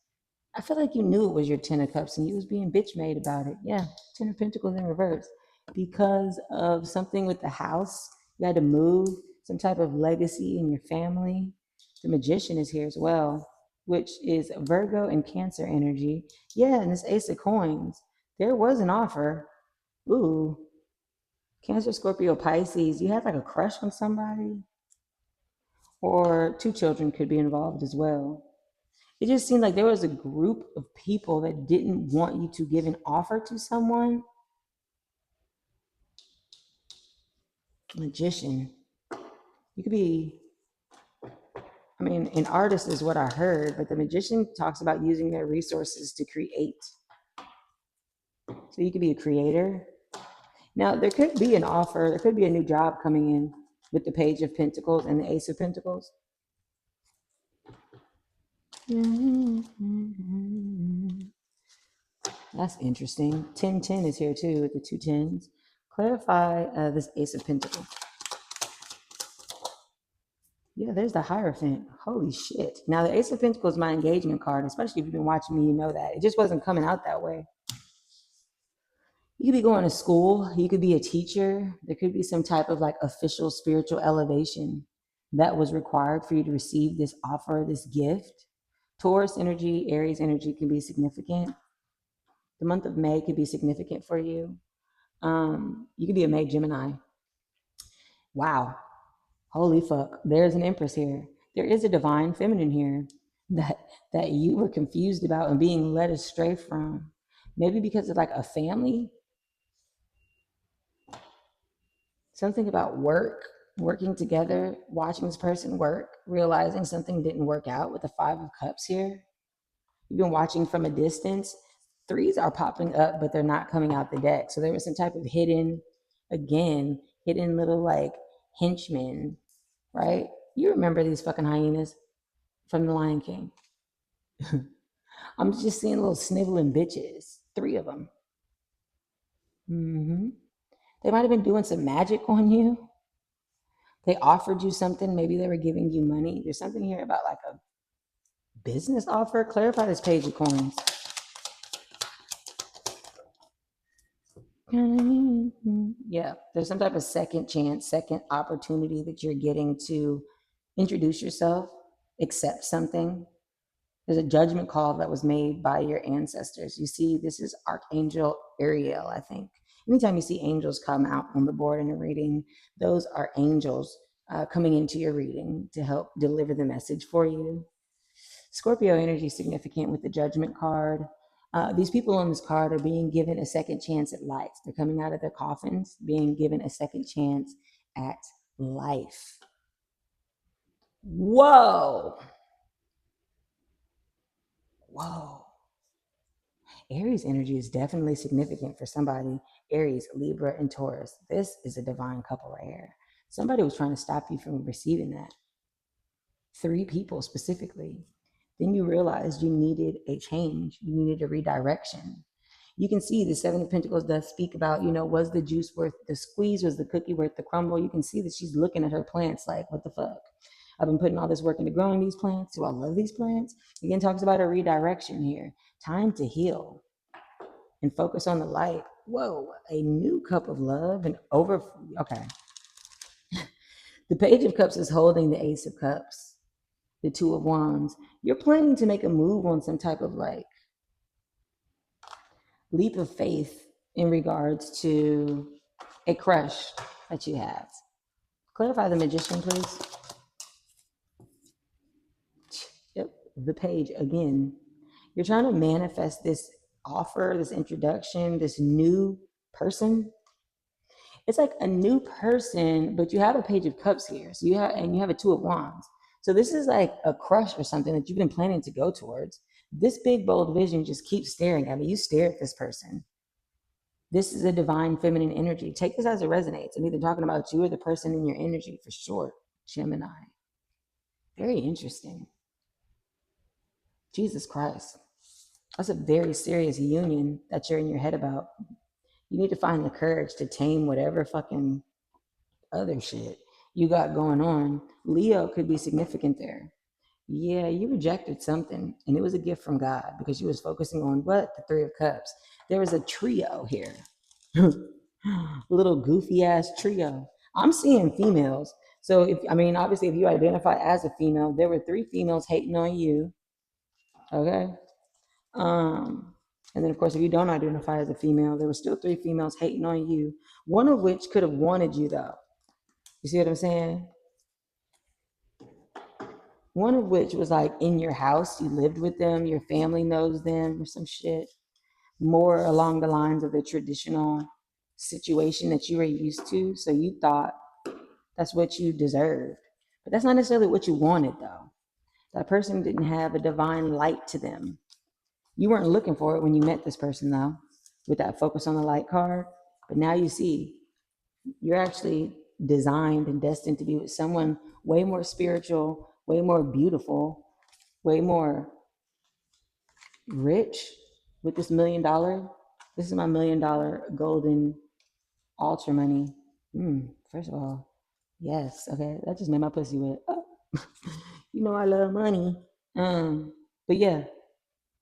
I feel like you knew it was your 10 of Cups and you was being bitch made about it. Yeah, 10 of Pentacles in reverse. Because of something with the house, you had to move, some type of legacy in your family. The Magician is here as well, which is Virgo and Cancer energy. Yeah, and this Ace of Coins. There was an offer. Ooh, Cancer, Scorpio, Pisces. You had like a crush on somebody, or two children could be involved as well. It just seemed like there was a group of people that didn't want you to give an offer to someone. Magician. You could be, I mean, an artist is what I heard, but the magician talks about using their resources to create. So you could be a creator. Now, there could be an offer, there could be a new job coming in with the Page of Pentacles and the Ace of Pentacles. That's interesting. 1010 is here too with the two tens. Clarify this Ace of Pentacles. Yeah, there's the Hierophant. Holy shit. Now, the Ace of Pentacles is my engagement card, especially if you've been watching me, you know that. It just wasn't coming out that way. You could be going to school. You could be a teacher. There could be some type of like official spiritual elevation that was required for you to receive this offer, this gift. Taurus energy, Aries energy can be significant. The month of May could be significant for you. You could be a May Gemini. Wow. Holy fuck. There's an Empress here. There is a divine feminine here that you were confused about and being led astray from. Maybe because of like a family. Something about work, working together, watching this person work, realizing something didn't work out with the Five of Cups here. You've been watching from a distance. Threes are popping up, but they're not coming out the deck. So there was some type of hidden little like henchmen, right? You remember these fucking hyenas from The Lion King. I'm just seeing little sniveling bitches, 3 of them. They might have been doing some magic on you. They offered you something. Maybe they were giving you money. There's something here about like a business offer. Clarify this Page of Coins. Yeah, there's some type of second chance, second opportunity that you're getting to introduce yourself, accept something. There's a judgment call that was made by your ancestors. You see, this is Archangel Ariel, I think. Anytime you see angels come out on the board in a reading, those are angels coming into your reading to help deliver the message for you. Scorpio energy is significant with the Judgment card. These people on this card are being given a second chance at life. They're coming out of their coffins, being given a second chance at life. Whoa. Whoa. Aries energy is definitely significant for somebody. Aries, Libra, and Taurus. This is a divine couple right here. Somebody was trying to stop you from receiving that. 3 people specifically. Then you realized you needed a change. You needed a redirection. You can see the 7 of Pentacles does speak about, was the juice worth the squeeze? Was the cookie worth the crumble? You can see that she's looking at her plants like, what the fuck? I've been putting all this work into growing these plants. Do I love these plants? Again, talks about a redirection here. Time to heal and focus on the light. Whoa, a new cup of love and over. Okay. The Page of Cups is holding the Ace of Cups, the 2 of Wands. You're planning to make a move on some type of like leap of faith in regards to a crush that you have. Clarify the Magician, please. Yep, the Page again. You're trying to manifest this offer, this introduction, this new person. It's like a new person, but you have a Page of Cups here. So you have a 2 of Wands. So this is like a crush or something that you've been planning to go towards. This big, bold vision just keeps staring at me. You stare at this person. This is a divine feminine energy. Take this as it resonates. I'm either talking about you or the person in your energy for short. Gemini. Very interesting. Jesus Christ. That's a very serious union that you're in your head about. You need to find the courage to tame whatever fucking other shit you got going on. Leo could be significant there. Yeah, you rejected something, and it was a gift from God because you was focusing on what? The 3 of Cups. There was a trio here. Little goofy ass trio. I'm seeing females. So if, I mean, obviously if you identify as a female, there were 3 females hating on you. Okay. And then of course, if you don't identify as a female, there were still 3 females hating on you. One of which could have wanted you though. You see what I'm saying? One of which was like in your house, you lived with them, your family knows them or some shit. More along the lines of the traditional situation that you were used to. So you thought that's what you deserved. But that's not necessarily what you wanted though. That person didn't have a divine light to them. You weren't looking for it when you met this person though, with that focus on the light card. But now you see you're actually designed and destined to be with someone way more spiritual, way more beautiful, way more rich with this $1 million. This is my $1 million golden altar money. First of all, yes, okay, that just made my pussy wet. Oh. You know I love money. But yeah,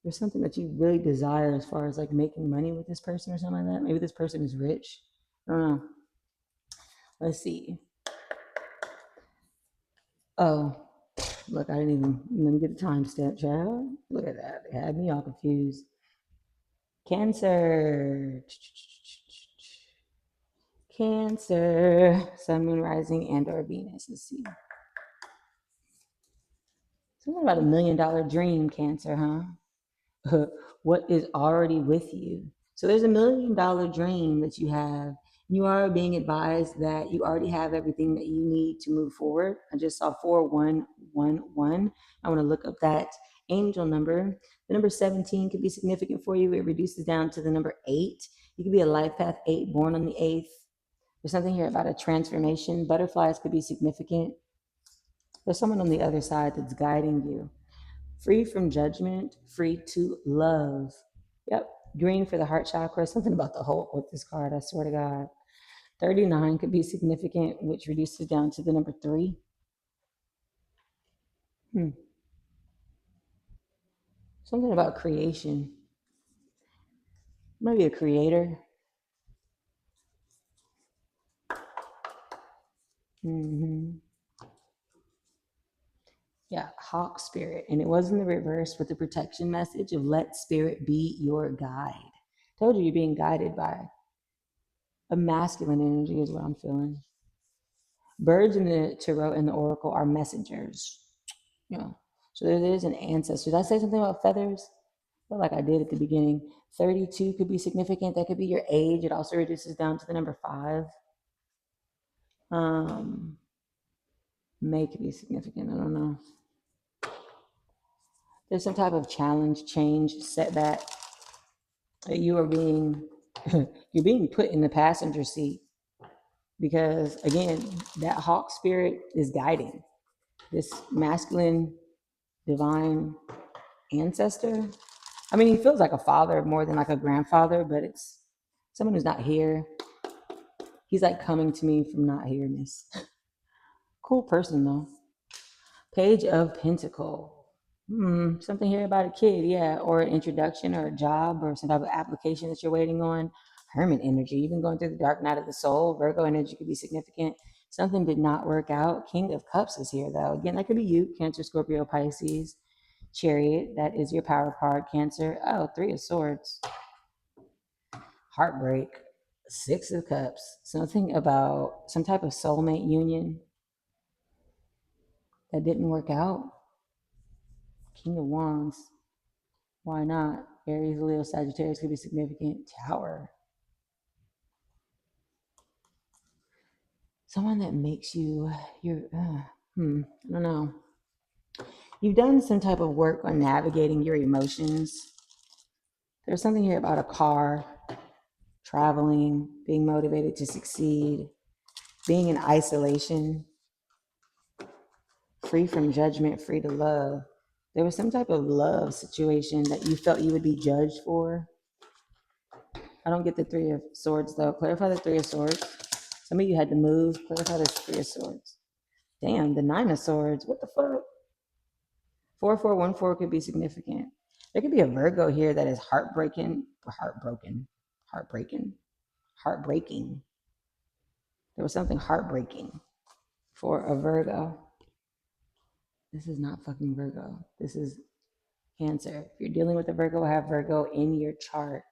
there's something that you really desire as far as like making money with this person or something like that. Maybe this person is rich. I don't know. Let's see. Oh, look, I didn't even, let me get the timestamp, child. Look at that. They had me all confused. Cancer. Cancer. Sun, moon, rising, and or Venus. Let's see. Something about $1 million dream, Cancer, huh? What is already with you? So there's $1 million dream that you have. You are being advised that you already have everything that you need to move forward. I just saw 4111. I want to look up that angel number. The number 17 could be significant for you. It reduces down to the number 8. You could be a life path 8, born on the 8th. There's something here about a transformation. Butterflies could be significant. There's someone on the other side that's guiding you. Free from judgment, free to love. Yep. Green for the heart chakra. Something about the Hulk with this card, I swear to God. 39 could be significant, which reduces down to the number 3. Something about creation. Maybe a creator. Yeah, hawk spirit. And it was in the reverse with the protection message of let spirit be your guide. Told you you're being guided by a masculine energy is what I'm feeling. Birds in the tarot and the oracle are messengers. Yeah. So there is an ancestor. Did I say something about feathers? I feel like I did at the beginning. 32 could be significant. That could be your age. It also reduces down to the number 5. May could be significant. I don't know. There's some type of challenge, change, setback. You are being you're being put in the passenger seat because again, that hawk spirit is guiding this masculine divine ancestor. I mean, he feels like a father more than like a grandfather, but it's someone who's not here. He's like coming to me from not here-ness. Cool person though. Page of Pentacle. Something here about a kid, yeah, or an introduction or a job or some type of application that you're waiting on. Hermit energy. You've been going through the dark night of the soul. Virgo energy could be significant. Something did not work out. King of Cups is here though. Again, that could be you, Cancer, Scorpio, Pisces. Chariot, that is your power card, Cancer. Oh, 3 of Swords. Heartbreak. 6 of Cups. Something about some type of soulmate union that didn't work out. King of Wands. Why not? Aries, Leo, Sagittarius could be significant. Tower. Someone that makes you, I don't know. You've done some type of work on navigating your emotions. There's something here about a car, traveling, being motivated to succeed, being in isolation, free from judgment, free to love. There was some type of love situation that you felt you would be judged for. I don't get the 3 of Swords though. Clarify the 3 of Swords. Some of you had to move. Clarify the 3 of Swords. Damn, the 9 of Swords. What the fuck? 4414 could be significant. There could be a Virgo here that is heartbreaking. Heartbreaking. There was something heartbreaking. for a Virgo. This is not fucking Virgo. This is Cancer. If you're dealing with a Virgo, have Virgo in your chart.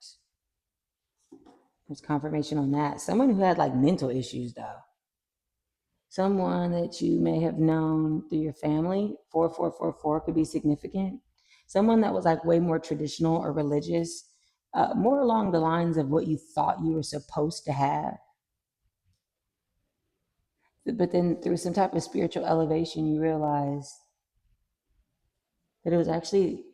There's confirmation on that. Someone who had like mental issues though. Someone that you may have known through your family, 4444 could be significant. Someone that was like way more traditional or religious, more along the lines of what you thought you were supposed to have. But then through some type of spiritual elevation, you realize that it was actually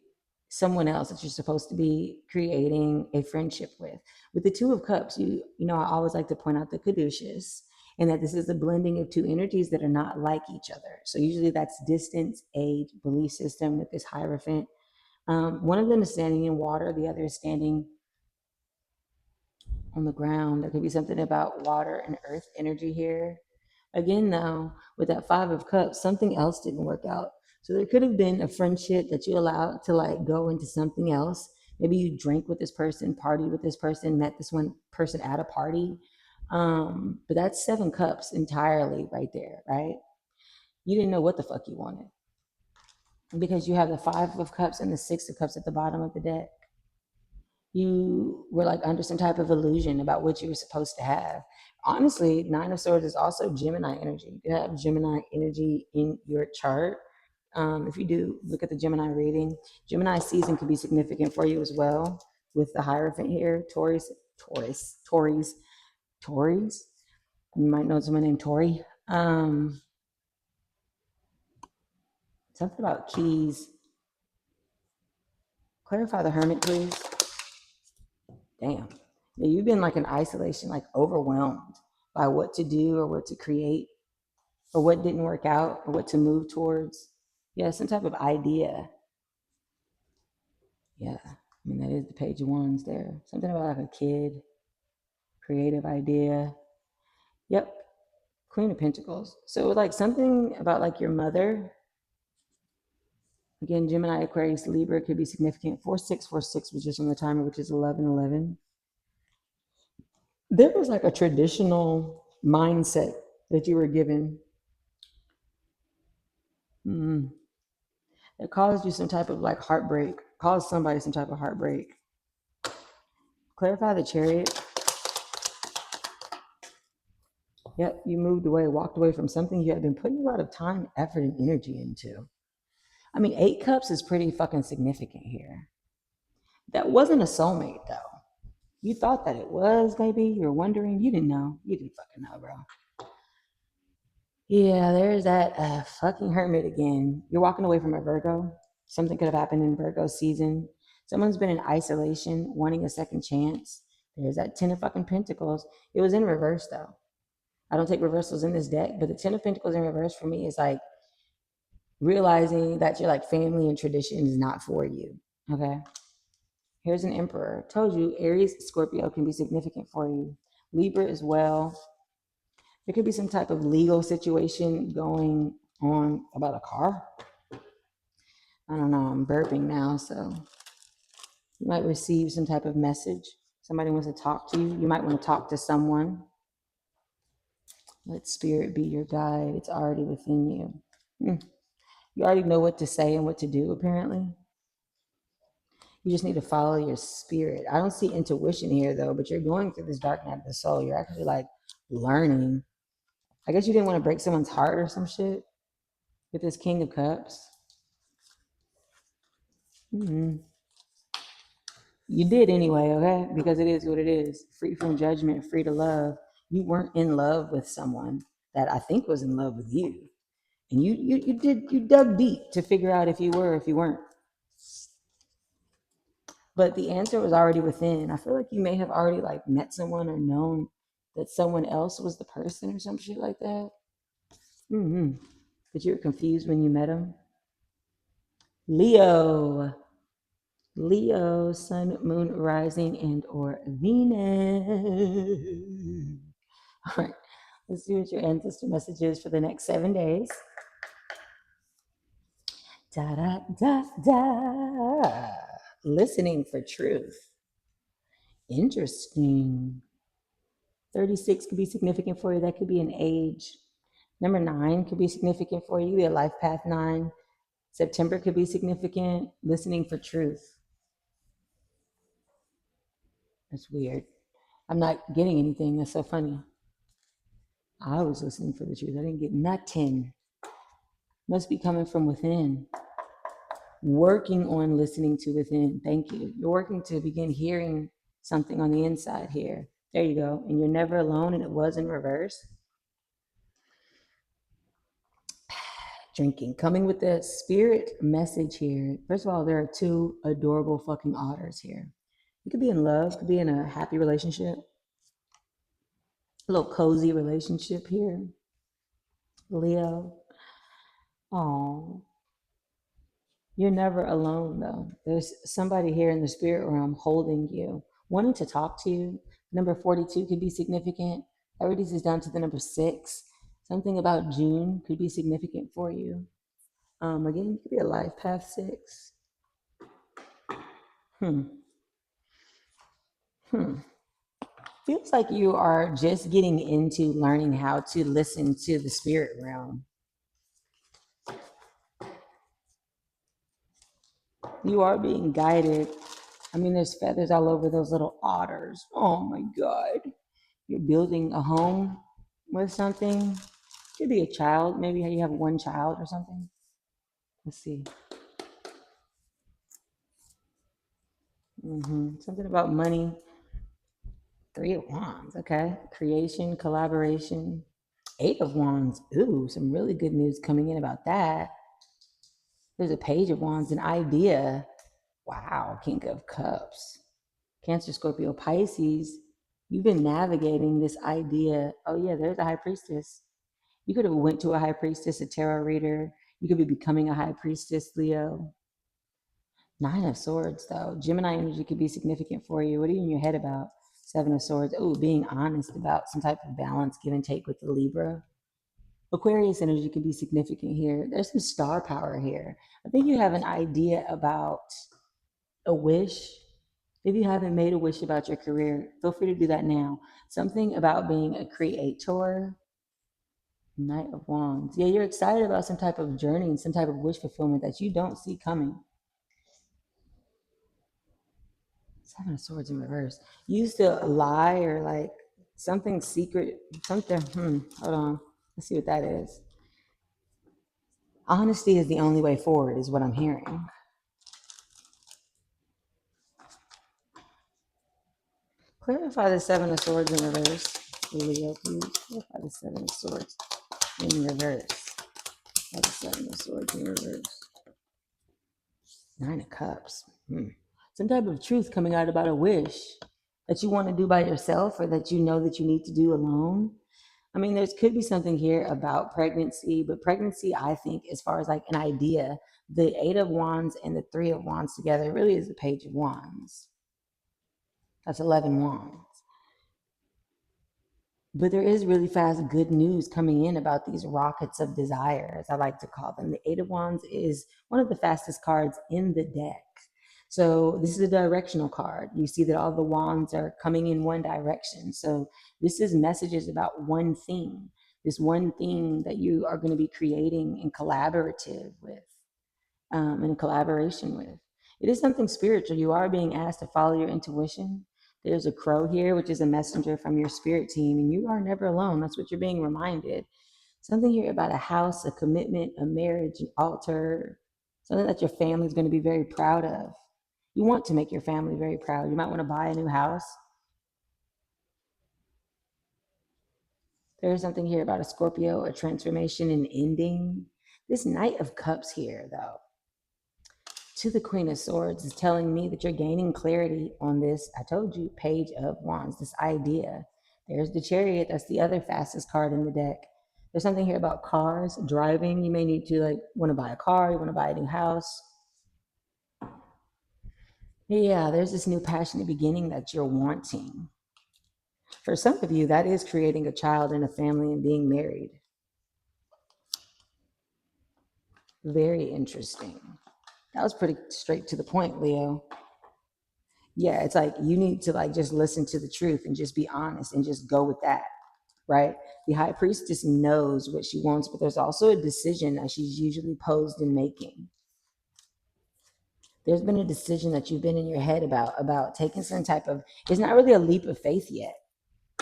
someone else that you're supposed to be creating a friendship with. With the Two of Cups, you know, I always like to point out the caduceus, and that this is a blending of two energies that are not like each other. So usually that's distance, age, belief system with this Hierophant. One of them is standing in water, the other is standing on the ground. There could be something about water and earth energy here. Again, though, with that Five of Cups, something else didn't work out. So there could have been a friendship that you allowed to like go into something else. Maybe you drank with this person, partied with this person, met this one person at a party. But that's Seven Cups entirely right there, right? You didn't know what the fuck you wanted because you have the Five of Cups and the Six of Cups at the bottom of the deck. You were like under some type of illusion about what you were supposed to have. Honestly, Nine of Swords is also Gemini energy. You have Gemini energy in your chart. If you do look at the Gemini reading, Gemini season could be significant for you as well. With the Hierophant here, Taurus. You might know someone named Tori. Something about keys. Clarify the Hermit, please. Damn. Yeah, you've been like in isolation, like overwhelmed by what to do or what to create or what didn't work out or what to move towards. Yeah, some type of idea. Yeah, I mean, that is the Page of Wands there. Something about like a kid, creative idea. Yep, Queen of Pentacles. So like something about like your mother. Again, Gemini, Aquarius, Libra could be significant. 4646 was just on the timer, which is 1111. There was like a traditional mindset that you were given that caused you some type of like heartbreak, caused somebody some type of heartbreak. Clarify the Chariot. Yep, you moved away, walked away from something you had been putting a lot of time, effort, and energy into. I mean, 8 cups is pretty fucking significant here. That wasn't a soulmate though. You thought that it was, maybe. You were wondering. You didn't know. You didn't fucking know, bro. Yeah, there's that fucking Hermit again. You're walking away from a Virgo. Something could have happened in Virgo season. Someone's been in isolation, wanting a second chance. There's that Ten of fucking Pentacles. It was in reverse though. I don't take reversals in this deck, but the Ten of Pentacles in reverse for me is like realizing that your like family and tradition is not for you. Okay. Here's an Emperor. Told you, Aries, Scorpio can be significant for you. Libra as well. There could be some type of legal situation going on about a car. I don't know. I'm burping now, so you might receive some type of message. Somebody wants to talk to you. You might want to talk to someone. Let spirit be your guide. It's already within you. You already know what to say and what to do, apparently. You just need to follow your spirit. I don't see intuition here, though, but you're going through this dark night of the soul. You're actually like learning. I guess you didn't want to break someone's heart or some shit with this King of Cups. You did anyway, okay? Because it is what it is. Free from judgment, free to love. You weren't in love with someone that I think was in love with you. And you dug deep to figure out if you were or if you weren't. But the answer was already within. I feel like you may have already like met someone or known that someone else was the person or some shit like that. But you were confused when you met him. Leo, sun, moon, rising, and or Venus. All right, let's see what your ancestor message is for the next 7 days. Da da da da. Listening for truth. Interesting. 36 could be significant for you. That could be an age. Number 9 could be significant for you. Your life path 9. September could be significant. Listening for truth. That's weird. I'm not getting anything. That's so funny. I was listening for the truth. I didn't get nothing. Must be coming from within. Working on listening to within. Thank you. You're working to begin hearing something on the inside here. There you go. And you're never alone, and it was in reverse. Drinking. Coming with the spirit message here. First of all, there are 2 adorable fucking otters here. You could be in love, could be in a happy relationship. A little cozy relationship here. Leo. Oh, you're never alone though. There's somebody here in the spirit realm holding you, wanting to talk to you. Number 42 could be significant. Everybody's is down to the number 6. Something about June could be significant for you. Again, it could be a life path 6. Feels like you are just getting into learning how to listen to the spirit realm. You are being guided. I mean, there's feathers all over those little otters. Oh my God. You're building a home with something. Could be a child. Maybe you have 1 child or something. Let's see. Something about money. 3 of Wands. Okay. Creation, collaboration. 8 of Wands. Ooh, some really good news coming in about that. There's a Page of Wands, an idea. Wow. King of Cups. Cancer, Scorpio, Pisces. You've been navigating this idea. Oh yeah, there's a High Priestess. You could have went to a High Priestess, a tarot reader. You could be becoming a High Priestess, Leo. 9 of Swords, though. Gemini energy could be significant for you. What are you in your head about? 7 of Swords. Oh, being honest about some type of balance, give and take with the Libra. Aquarius energy could be significant here. There's some star power here. I think you have an idea about a wish. If you haven't made a wish about your career, feel free to do that now. Something about being a creator. Knight of Wands. Yeah, you're excited about some type of journey and some type of wish fulfillment that you don't see coming. 7 of Swords in reverse. You used to lie or like something secret, something. Hold on. Let's see what that is. Honesty is the only way forward, is what I'm hearing. Clarify the 7 of Swords in reverse. Leo, please. Clarify the 7 of Swords in reverse. Clarify the 7 of Swords in reverse. 9 of Cups. Some type of truth coming out about a wish that you want to do by yourself or that you know that you need to do alone. I mean, there could be something here about pregnancy, but pregnancy, I think, as far as like an idea, the 8 of Wands and the 3 of Wands together really is the Page of Wands. That's 11 Wands. But there is really fast good news coming in about these rockets of desire, as I like to call them. The 8 of Wands is one of the fastest cards in the deck. So this is a directional card. You see that all the wands are coming in one direction. So this is messages about one thing, this one thing that you are going to be creating in collaborative with, in collaboration with. It is something spiritual. You are being asked to follow your intuition. There's a crow here, which is a messenger from your spirit team, and you are never alone. That's what you're being reminded. Something here about a house, a commitment, a marriage, an altar, something that your family is going to be very proud of. You want to make your family very proud. You might want to buy a new house. There's something here about a Scorpio, a transformation, an ending. This Knight of Cups here, though, to the Queen of Swords is telling me that you're gaining clarity on this, I told you, Page of Wands, this idea. There's the Chariot. That's the other fastest card in the deck. There's something here about cars, driving. You may need to want to buy a car. You want to buy a new house. Yeah, there's this new passionate beginning that you're wanting. For some of you, that is creating a child and a family and being married. Very interesting. That was pretty straight to the point, Leo. Yeah, it's like you need to just listen to the truth and just be honest and just go with that. right? The high priestess knows what she wants, but there's also a decision that she's usually posed in making. There's been a decision that you've been in your head about taking some type of, it's not really a leap of faith yet.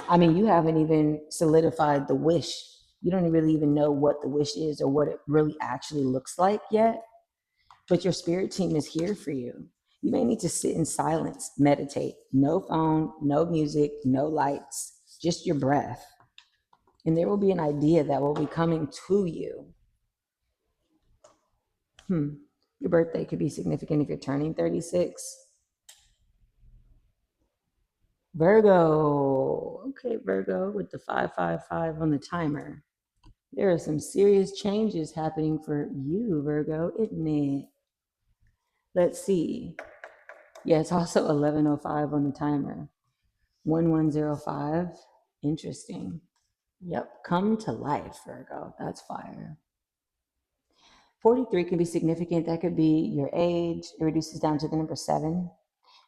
I mean, you haven't even solidified the wish. You don't really even know what the wish is or what it really actually looks like yet. But your spirit team is here for you. You may need to sit in silence, meditate. No phone, no music, no lights, just your breath. And there will be an idea that will be coming to you. Your birthday could be significant if you're turning 36. Virgo. Okay, Virgo with the 555 on the timer. There are some serious changes happening for you, Virgo, isn't it? Let's see. Yeah, it's also 11:05 on the timer. 1105. Interesting. Yep, come to life, Virgo. That's fire. 43 can be significant. That could be your age. It reduces down to the number 7.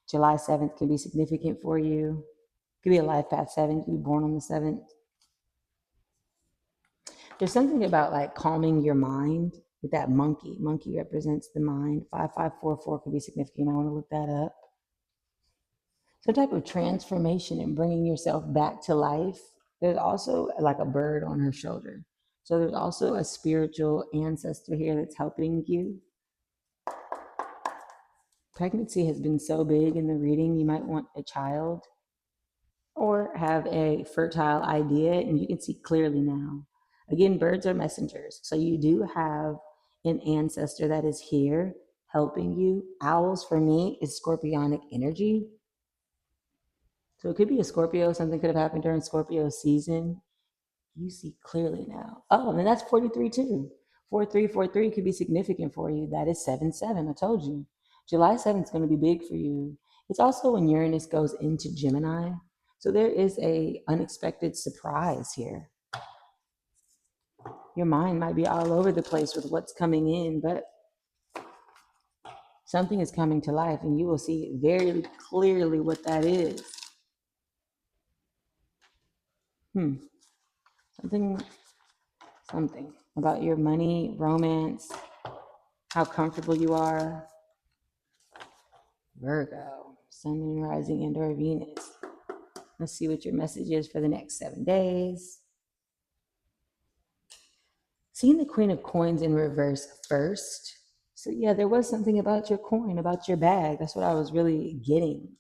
July 7th can be significant for you. It could be a life path 7. You could be born on the 7th. There's something about like calming your mind with that monkey. Monkey represents the mind. 5544 could be significant. I want to look that up. Some type of transformation and bringing yourself back to life. There's also like a bird on her shoulder. So there's also a spiritual ancestor here that's helping you. Pregnancy has been so big in the reading, you might want a child or have a fertile idea, and you can see clearly now. Again, birds are messengers. So you do have an ancestor that is here helping you. Owls for me is scorpionic energy. So it could be a Scorpio. Something could have happened during Scorpio season. You see clearly now. Oh, and that's 43 too. 4343 could be significant for you. That is 77. I told you. July 7th is going to be big for you. It's also when Uranus goes into Gemini. So there is a unexpected surprise here. Your mind might be all over the place with what's coming in, but something is coming to life and you will see very clearly what that is. Something about your money, romance, how comfortable you are. Virgo, Sun, Moon, Rising, and or Venus. Let's see what your message is for the next 7 days. Seeing the Queen of Coins in reverse first. So yeah, there was something about your coin, about your bag. That's what I was really getting.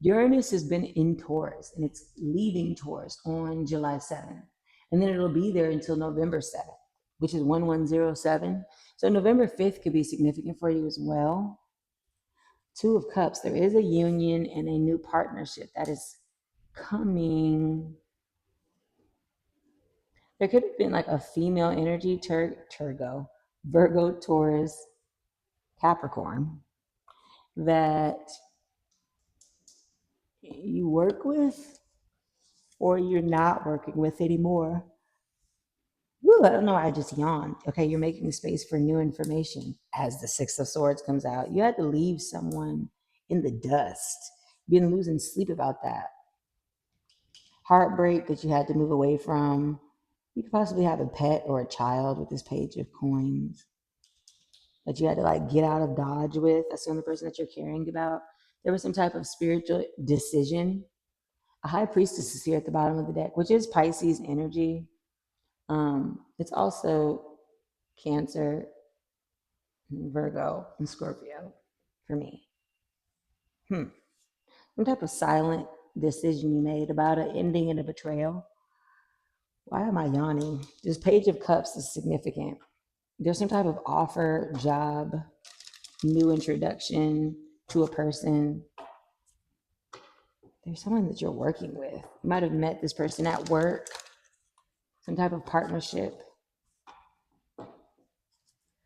Uranus has been in Taurus and it's leaving Taurus on July 7th. And then it'll be there until November 7th, which is 1107. So November 5th could be significant for you as well. 2 of Cups, there is a union and a new partnership that is coming. There could have been like a female energy, Virgo, Taurus, Capricorn, that you work with or you're not working with anymore. Woo, I don't know. I just yawned. Okay, you're making space for new information. As the Six of Swords comes out, you had to leave someone in the dust. You've been losing sleep about that. Heartbreak that you had to move away from. You could possibly have a pet or a child with this Page of Coins that you had to like get out of Dodge with. That's the only person that you're caring about. There was some type of spiritual decision. A High Priestess is here at the bottom of the deck, which is Pisces energy. It's also Cancer, Virgo, and Scorpio for me. Some type of silent decision you made about an ending and a betrayal. Why am I yawning? This Page of Cups is significant. There's some type of offer, job, new introduction to a person. There's someone that you're working with. You might have met this person at work, some type of partnership.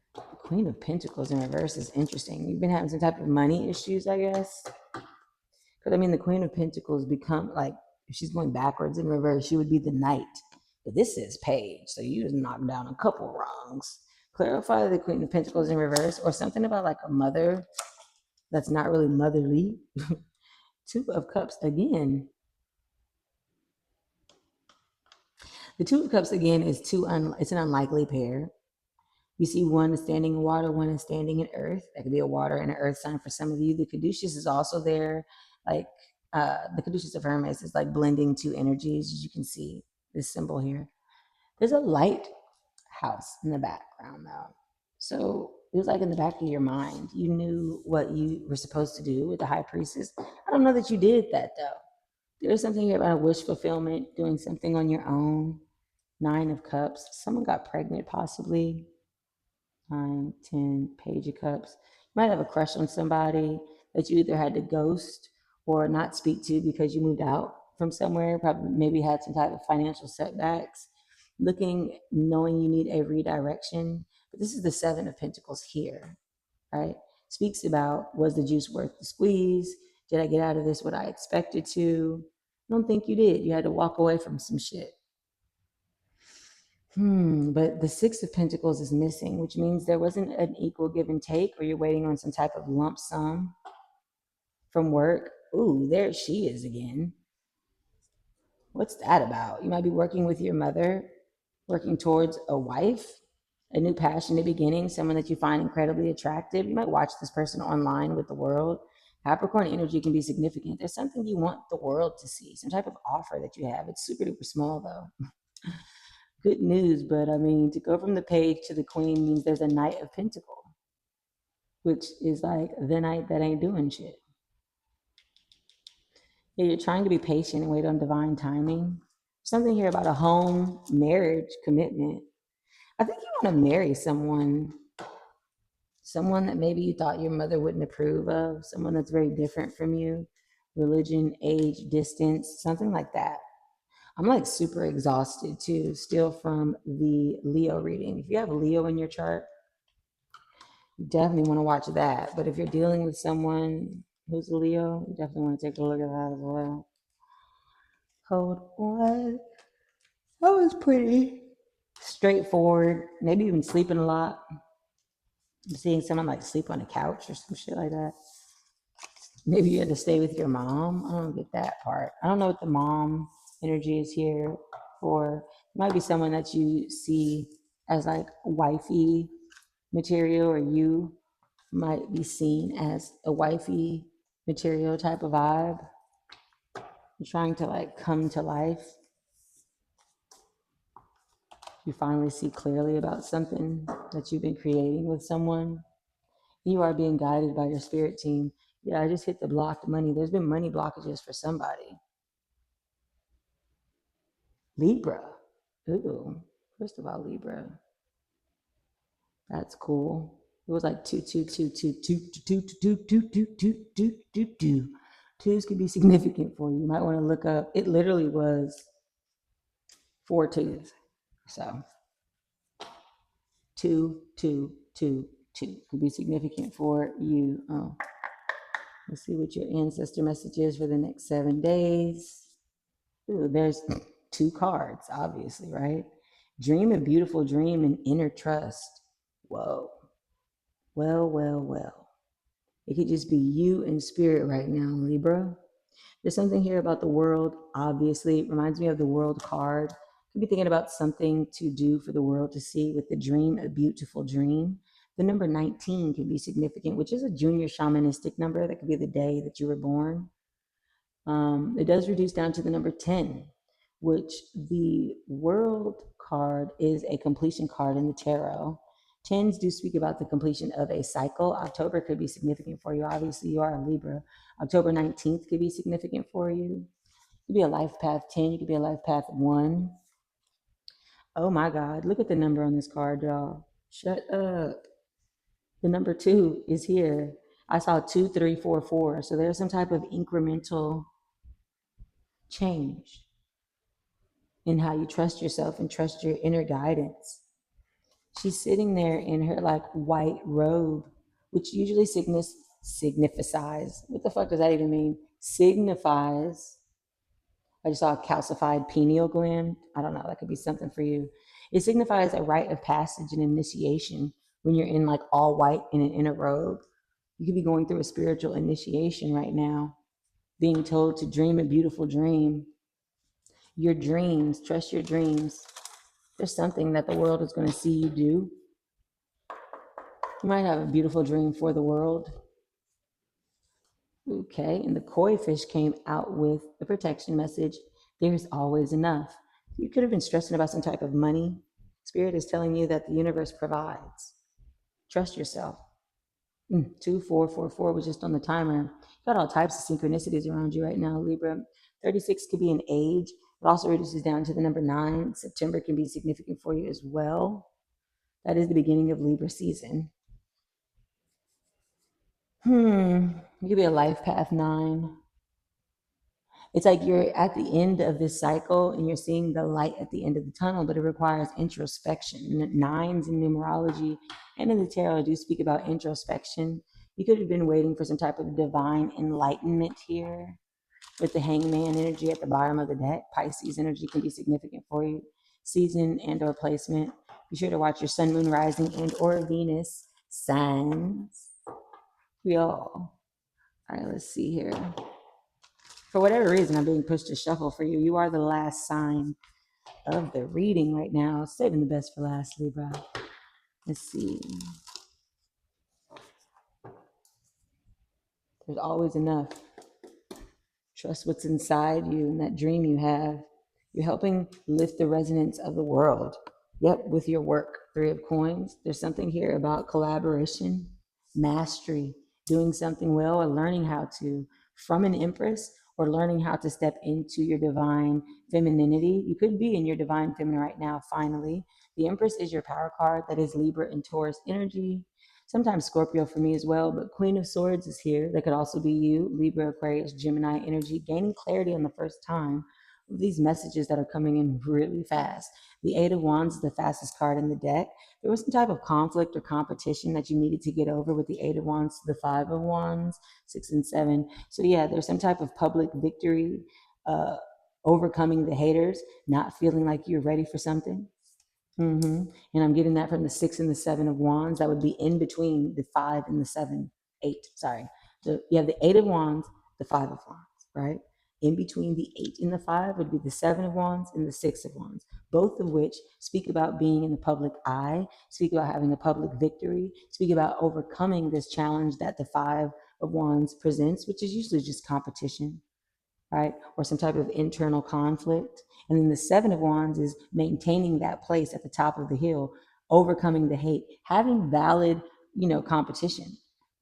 Queen of Pentacles in reverse is interesting. You've been having some type of money issues, I guess. Because, I mean, the Queen of Pentacles become, like, if she's going backwards in reverse, she would be the Knight. But this is Page, so you just knocked down a couple wrongs. Clarify the Queen of Pentacles in reverse, or something about, like, a mother that's not really motherly. 2 of Cups again. The Two of Cups again is it's an unlikely pair. You see one is standing in water, one is standing in earth. That could be a water and an earth sign for some of you. The caduceus is also there. Like the caduceus of Hermes is like blending two energies, as you can see this symbol here. There's a light house in the background though. So it was like in the back of your mind. You knew what you were supposed to do with the high priestess. I don't know that you did that though. There's something here about wish fulfillment, doing something on your own. Nine of Cups. Someone got pregnant possibly. 9, 10, Page of Cups. You might have a crush on somebody that you either had to ghost or not speak to because you moved out from somewhere, probably maybe had some type of financial setbacks, knowing you need a redirection. But this is the Seven of Pentacles here, right? Speaks about, was the juice worth the squeeze? Did I get out of this what I expected to? I don't think you did. You had to walk away from some shit. But the Six of Pentacles is missing, which means there wasn't an equal give and take, or you're waiting on some type of lump sum from work. Ooh, there she is again. What's that about? You might be working with your mother, working towards a wife, a new passionate beginning, someone that you find incredibly attractive. You might watch this person online with the world. Capricorn energy can be significant. There's something you want the world to see, some type of offer that you have. It's super duper small though. Good news, but I mean, to go from the page to the queen means there's a Knight of Pentacle, which is like the knight that ain't doing shit. Yeah, you're trying to be patient and wait on divine timing. Something here about a home, marriage, commitment. I think you want to marry someone that maybe you thought your mother wouldn't approve of, someone that's very different from you, religion, age, distance, something like that. I'm like super exhausted too, still from the Leo reading. If you have a Leo in your chart, you definitely want to watch that. But if you're dealing with someone who's a Leo, you definitely want to take a look at that as well. Hold on. That was pretty straightforward. Maybe even sleeping a lot. I'm seeing someone like sleep on a couch or some shit like that. Maybe you had to stay with your mom. I don't get that part. I don't know what the mom energy is here for. It might be someone that you see as like wifey material, or you might be seen as a wifey material type of vibe. You're trying to like come to life. You finally see clearly about something that you've been creating with someone. You are being guided by your spirit team. Yeah, I just hit the blocked money. There's been money blockages for somebody. Libra. Ooh, first of all, Libra. That's cool. It was like 2. Twos could be significant for you. You might want to look up. It literally was 4 twos. So 2 could be significant for you. Let's see what your ancestor message is for the next 7 days. Ooh, there's 2 cards, obviously, right? Dream a beautiful dream and inner trust. Whoa. Well. It could just be you in spirit right now, Libra. There's something here about the world, obviously. It reminds me of the world card. You could be thinking about something to do for the world to see with the dream, a beautiful dream. The number 19 can be significant, which is a junior shamanistic number. That could be the day that you were born. It does reduce down to the number 10, which the world card is a completion card in the tarot. 10s do speak about the completion of a cycle. October could be significant for you. Obviously, you are a Libra. October 19th could be significant for you. You could be a life path 10. You could be a life path 1. Oh my God. Look at the number on this card, y'all. Shut up. The number 2 is here. I saw 2, 3, 4, 4. So there's some type of incremental change in how you trust yourself and trust your inner guidance. She's sitting there in her like white robe, which usually signifies. What the fuck does that even mean? Signifies. I just saw a calcified pineal gland. I don't know. That could be something for you. It signifies a rite of passage and initiation when you're in like all white in an inner robe. You could be going through a spiritual initiation right now, being told to dream a beautiful dream. Your dreams, trust your dreams. There's something that the world is going to see you do. You might have a beautiful dream for the world. Okay, and the koi fish came out with the protection message. There's always enough. You could have been stressing about some type of money. Spirit is telling you that the universe provides. Trust yourself. 2444 was just on the timer. You got all types of synchronicities around you right now, Libra. 36 could be an age. It also reduces down to the number 9. September can be significant for you as well. That is the beginning of Libra season. You could be a life path 9. It's like you're at the end of this cycle and you're seeing the light at the end of the tunnel, but it requires introspection. 9s in numerology and in the tarot do speak about introspection. You could have been waiting for some type of divine enlightenment here with the hangman energy at the bottom of the deck. Pisces energy can be significant for you. Season and or placement. Be sure to watch your sun, moon, rising, and or Venus signs. We all right, let's see here. For whatever reason, I'm being pushed to shuffle for you. You are the last sign of the reading right now. Saving the best for last, Libra. Let's see. There's always enough. Trust what's inside you and that dream you have. You're helping lift the resonance of the world. Yep, with your work. 3 of coins. There's something here about collaboration, mastery, doing something well or learning how to from an empress, or learning how to step into your divine femininity. You could be in your divine feminine right now, finally. The Empress is your power card. That is Libra and Taurus energy. Sometimes Scorpio for me as well, but Queen of Swords is here. That could also be you, Libra, Aquarius, Gemini energy, gaining clarity on the first time of these messages that are coming in really fast. The 8 of Wands is the fastest card in the deck. There was some type of conflict or competition that you needed to get over with the 8 of Wands to the 5 of Wands, 6 and 7. So yeah, there's some type of public victory, overcoming the haters, not feeling like you're ready for something. And I'm getting that from the 6 and the 7 of Wands. That would be in between the 5 and the 7, 8. Sorry. You have the 8 of Wands, the 5 of Wands, right? In between the 8 and the 5 would be the 7 of Wands and the 6 of Wands, both of which speak about being in the public eye, speak about having a public victory, speak about overcoming this challenge that the 5 of Wands presents, which is usually just competition, right? Or some type of internal conflict. And then the 7 of Wands is maintaining that place at the top of the hill, overcoming the hate, having valid, competition,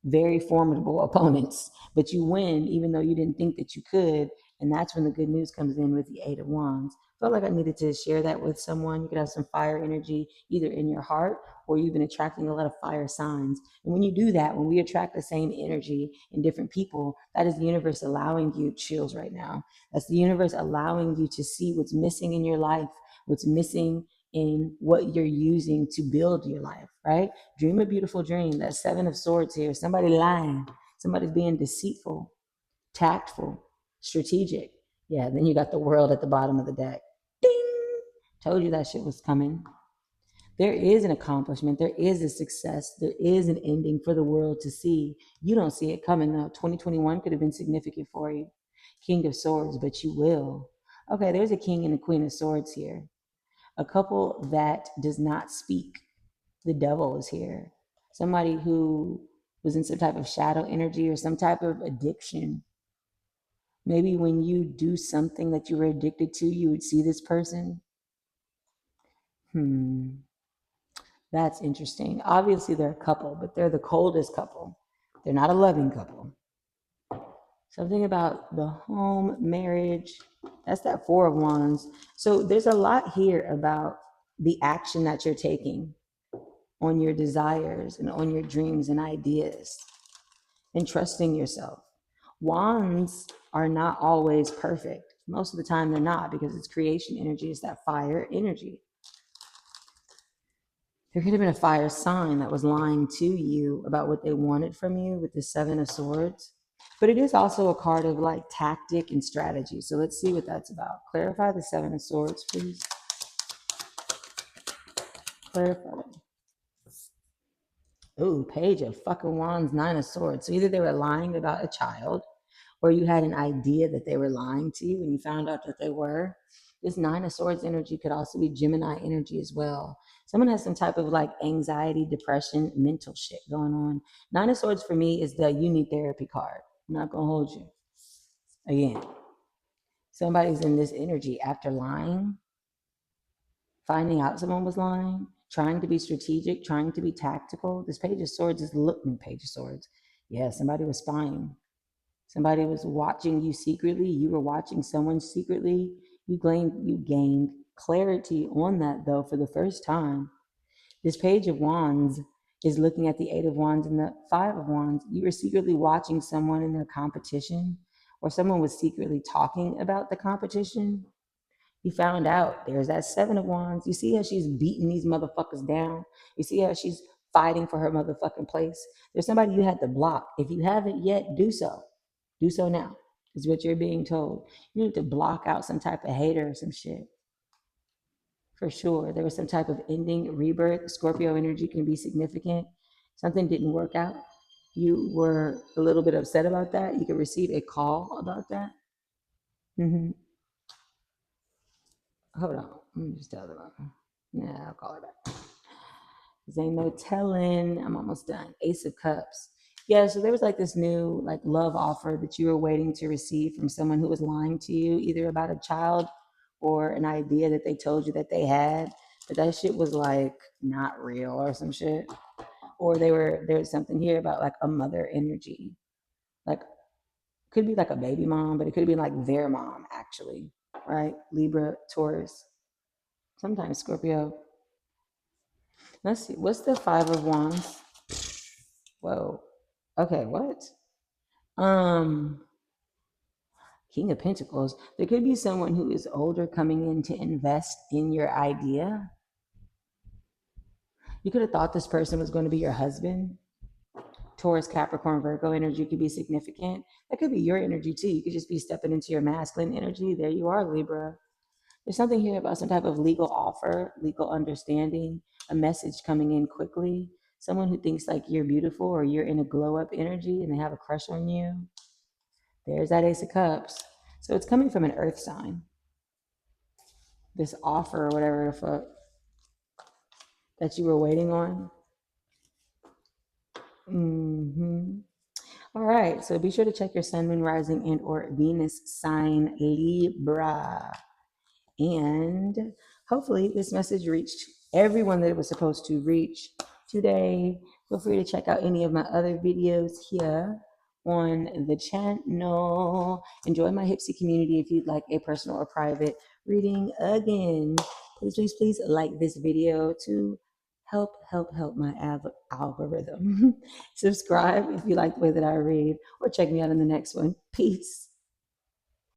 very formidable opponents, but you win even though you didn't think that you could. And that's when the good news comes in with the 8 of Wands. Felt like I needed to share that with someone. You could have some fire energy either in your heart, or you've been attracting a lot of fire signs. And when you do that, when we attract the same energy in different people, that is the universe allowing you chills right now. That's the universe allowing you to see what's missing in your life, what's missing in what you're using to build your life, right? Dream a beautiful dream. That 7 of Swords here. Somebody lying. Somebody's being deceitful, tactful, strategic. Yeah, then you got the World at the bottom of the deck. Ding! Told you that shit was coming. There is an accomplishment. There is a success. There is an ending for the world to see. You don't see it coming though. 2021 could have been significant for you. King of Swords, but you will. Okay, there's a King and a Queen of Swords here. A couple that does not speak. The Devil is here. Somebody who was in some type of shadow energy or some type of addiction. Maybe when you do something that you were addicted to, you would see this person. That's interesting. Obviously, they're a couple, but they're the coldest couple. They're not a loving couple. Something about the home, marriage, that's that 4 of Wands. So there's a lot here about the action that you're taking on your desires and on your dreams and ideas, and trusting yourself. Wands are not always perfect. Most of the time they're not, because it's creation energy. It's that fire energy. There could have been a fire sign that was lying to you about what they wanted from you with the 7 of Swords. But it is also a card of like tactic and strategy. So let's see what that's about. Clarify the 7 of Swords, please. Clarify. Ooh, Page of fucking Wands, 9 of Swords. So either they were lying about a child, or you had an idea that they were lying to you and you found out that they were. This Nine of Swords energy could also be Gemini energy as well. Someone has some type of like anxiety, depression, mental shit going on. Nine of Swords for me is the you need therapy card. I'm not going to hold you. Again, somebody's in this energy after lying, finding out someone was lying, trying to be strategic, trying to be tactical. This Page of Swords is looking Page of Swords. Yeah, somebody was spying. Somebody was watching you secretly. You were watching someone secretly. You gained clarity on that though for the first time. This Page of Wands is looking at the Eight of Wands and the Five of Wands. You were secretly watching someone in their competition, or someone was secretly talking about the competition. You found out there's that Seven of Wands. You see how she's beating these motherfuckers down. You see how she's fighting for her motherfucking place. There's somebody you had to block. If you haven't yet, do so. Do so now, is what you're being told. You need to block out some type of hater or some shit. For sure. There was some type of ending, rebirth. Scorpio energy can be significant. Something didn't work out. You were a little bit upset about that. You could receive a call about that. Hold on. Let me just tell them. Yeah, I'll call her back. There ain't no telling. I'm almost done. Ace of Cups. Yeah, so there was like this new like love offer that you were waiting to receive from someone who was lying to you, either about a child or an idea that they told you that they had, but that shit was like not real or some shit. Or there's something here about like a mother energy. Like could be like a baby mom, but it could be like their mom actually, right? Libra, Taurus, sometimes Scorpio. Let's see. What's the Five of Wands? Whoa. Okay, what? King of Pentacles. There could be someone who is older coming in to invest in your idea. You could have thought this person was going to be your husband. Taurus, Capricorn, Virgo energy could be significant. That could be your energy too. You could just be stepping into your masculine energy. There you are, Libra. There's something here about some type of legal offer, legal understanding, a message coming in quickly. Someone who thinks like you're beautiful or you're in a glow up energy and they have a crush on you. There's that Ace of Cups. So it's coming from an earth sign. This offer or whatever the fuck that you were waiting on. All right. So be sure to check your sun, moon, rising, and or Venus sign, Libra. And hopefully this message reached everyone that it was supposed to reach today. Feel free to check out any of my other videos here on the channel. Enjoy my Hipsy community. If you'd like a personal or private reading again, please like this video to help my algorithm. Subscribe if you like the way that I read, or check me out in the next one. Peace.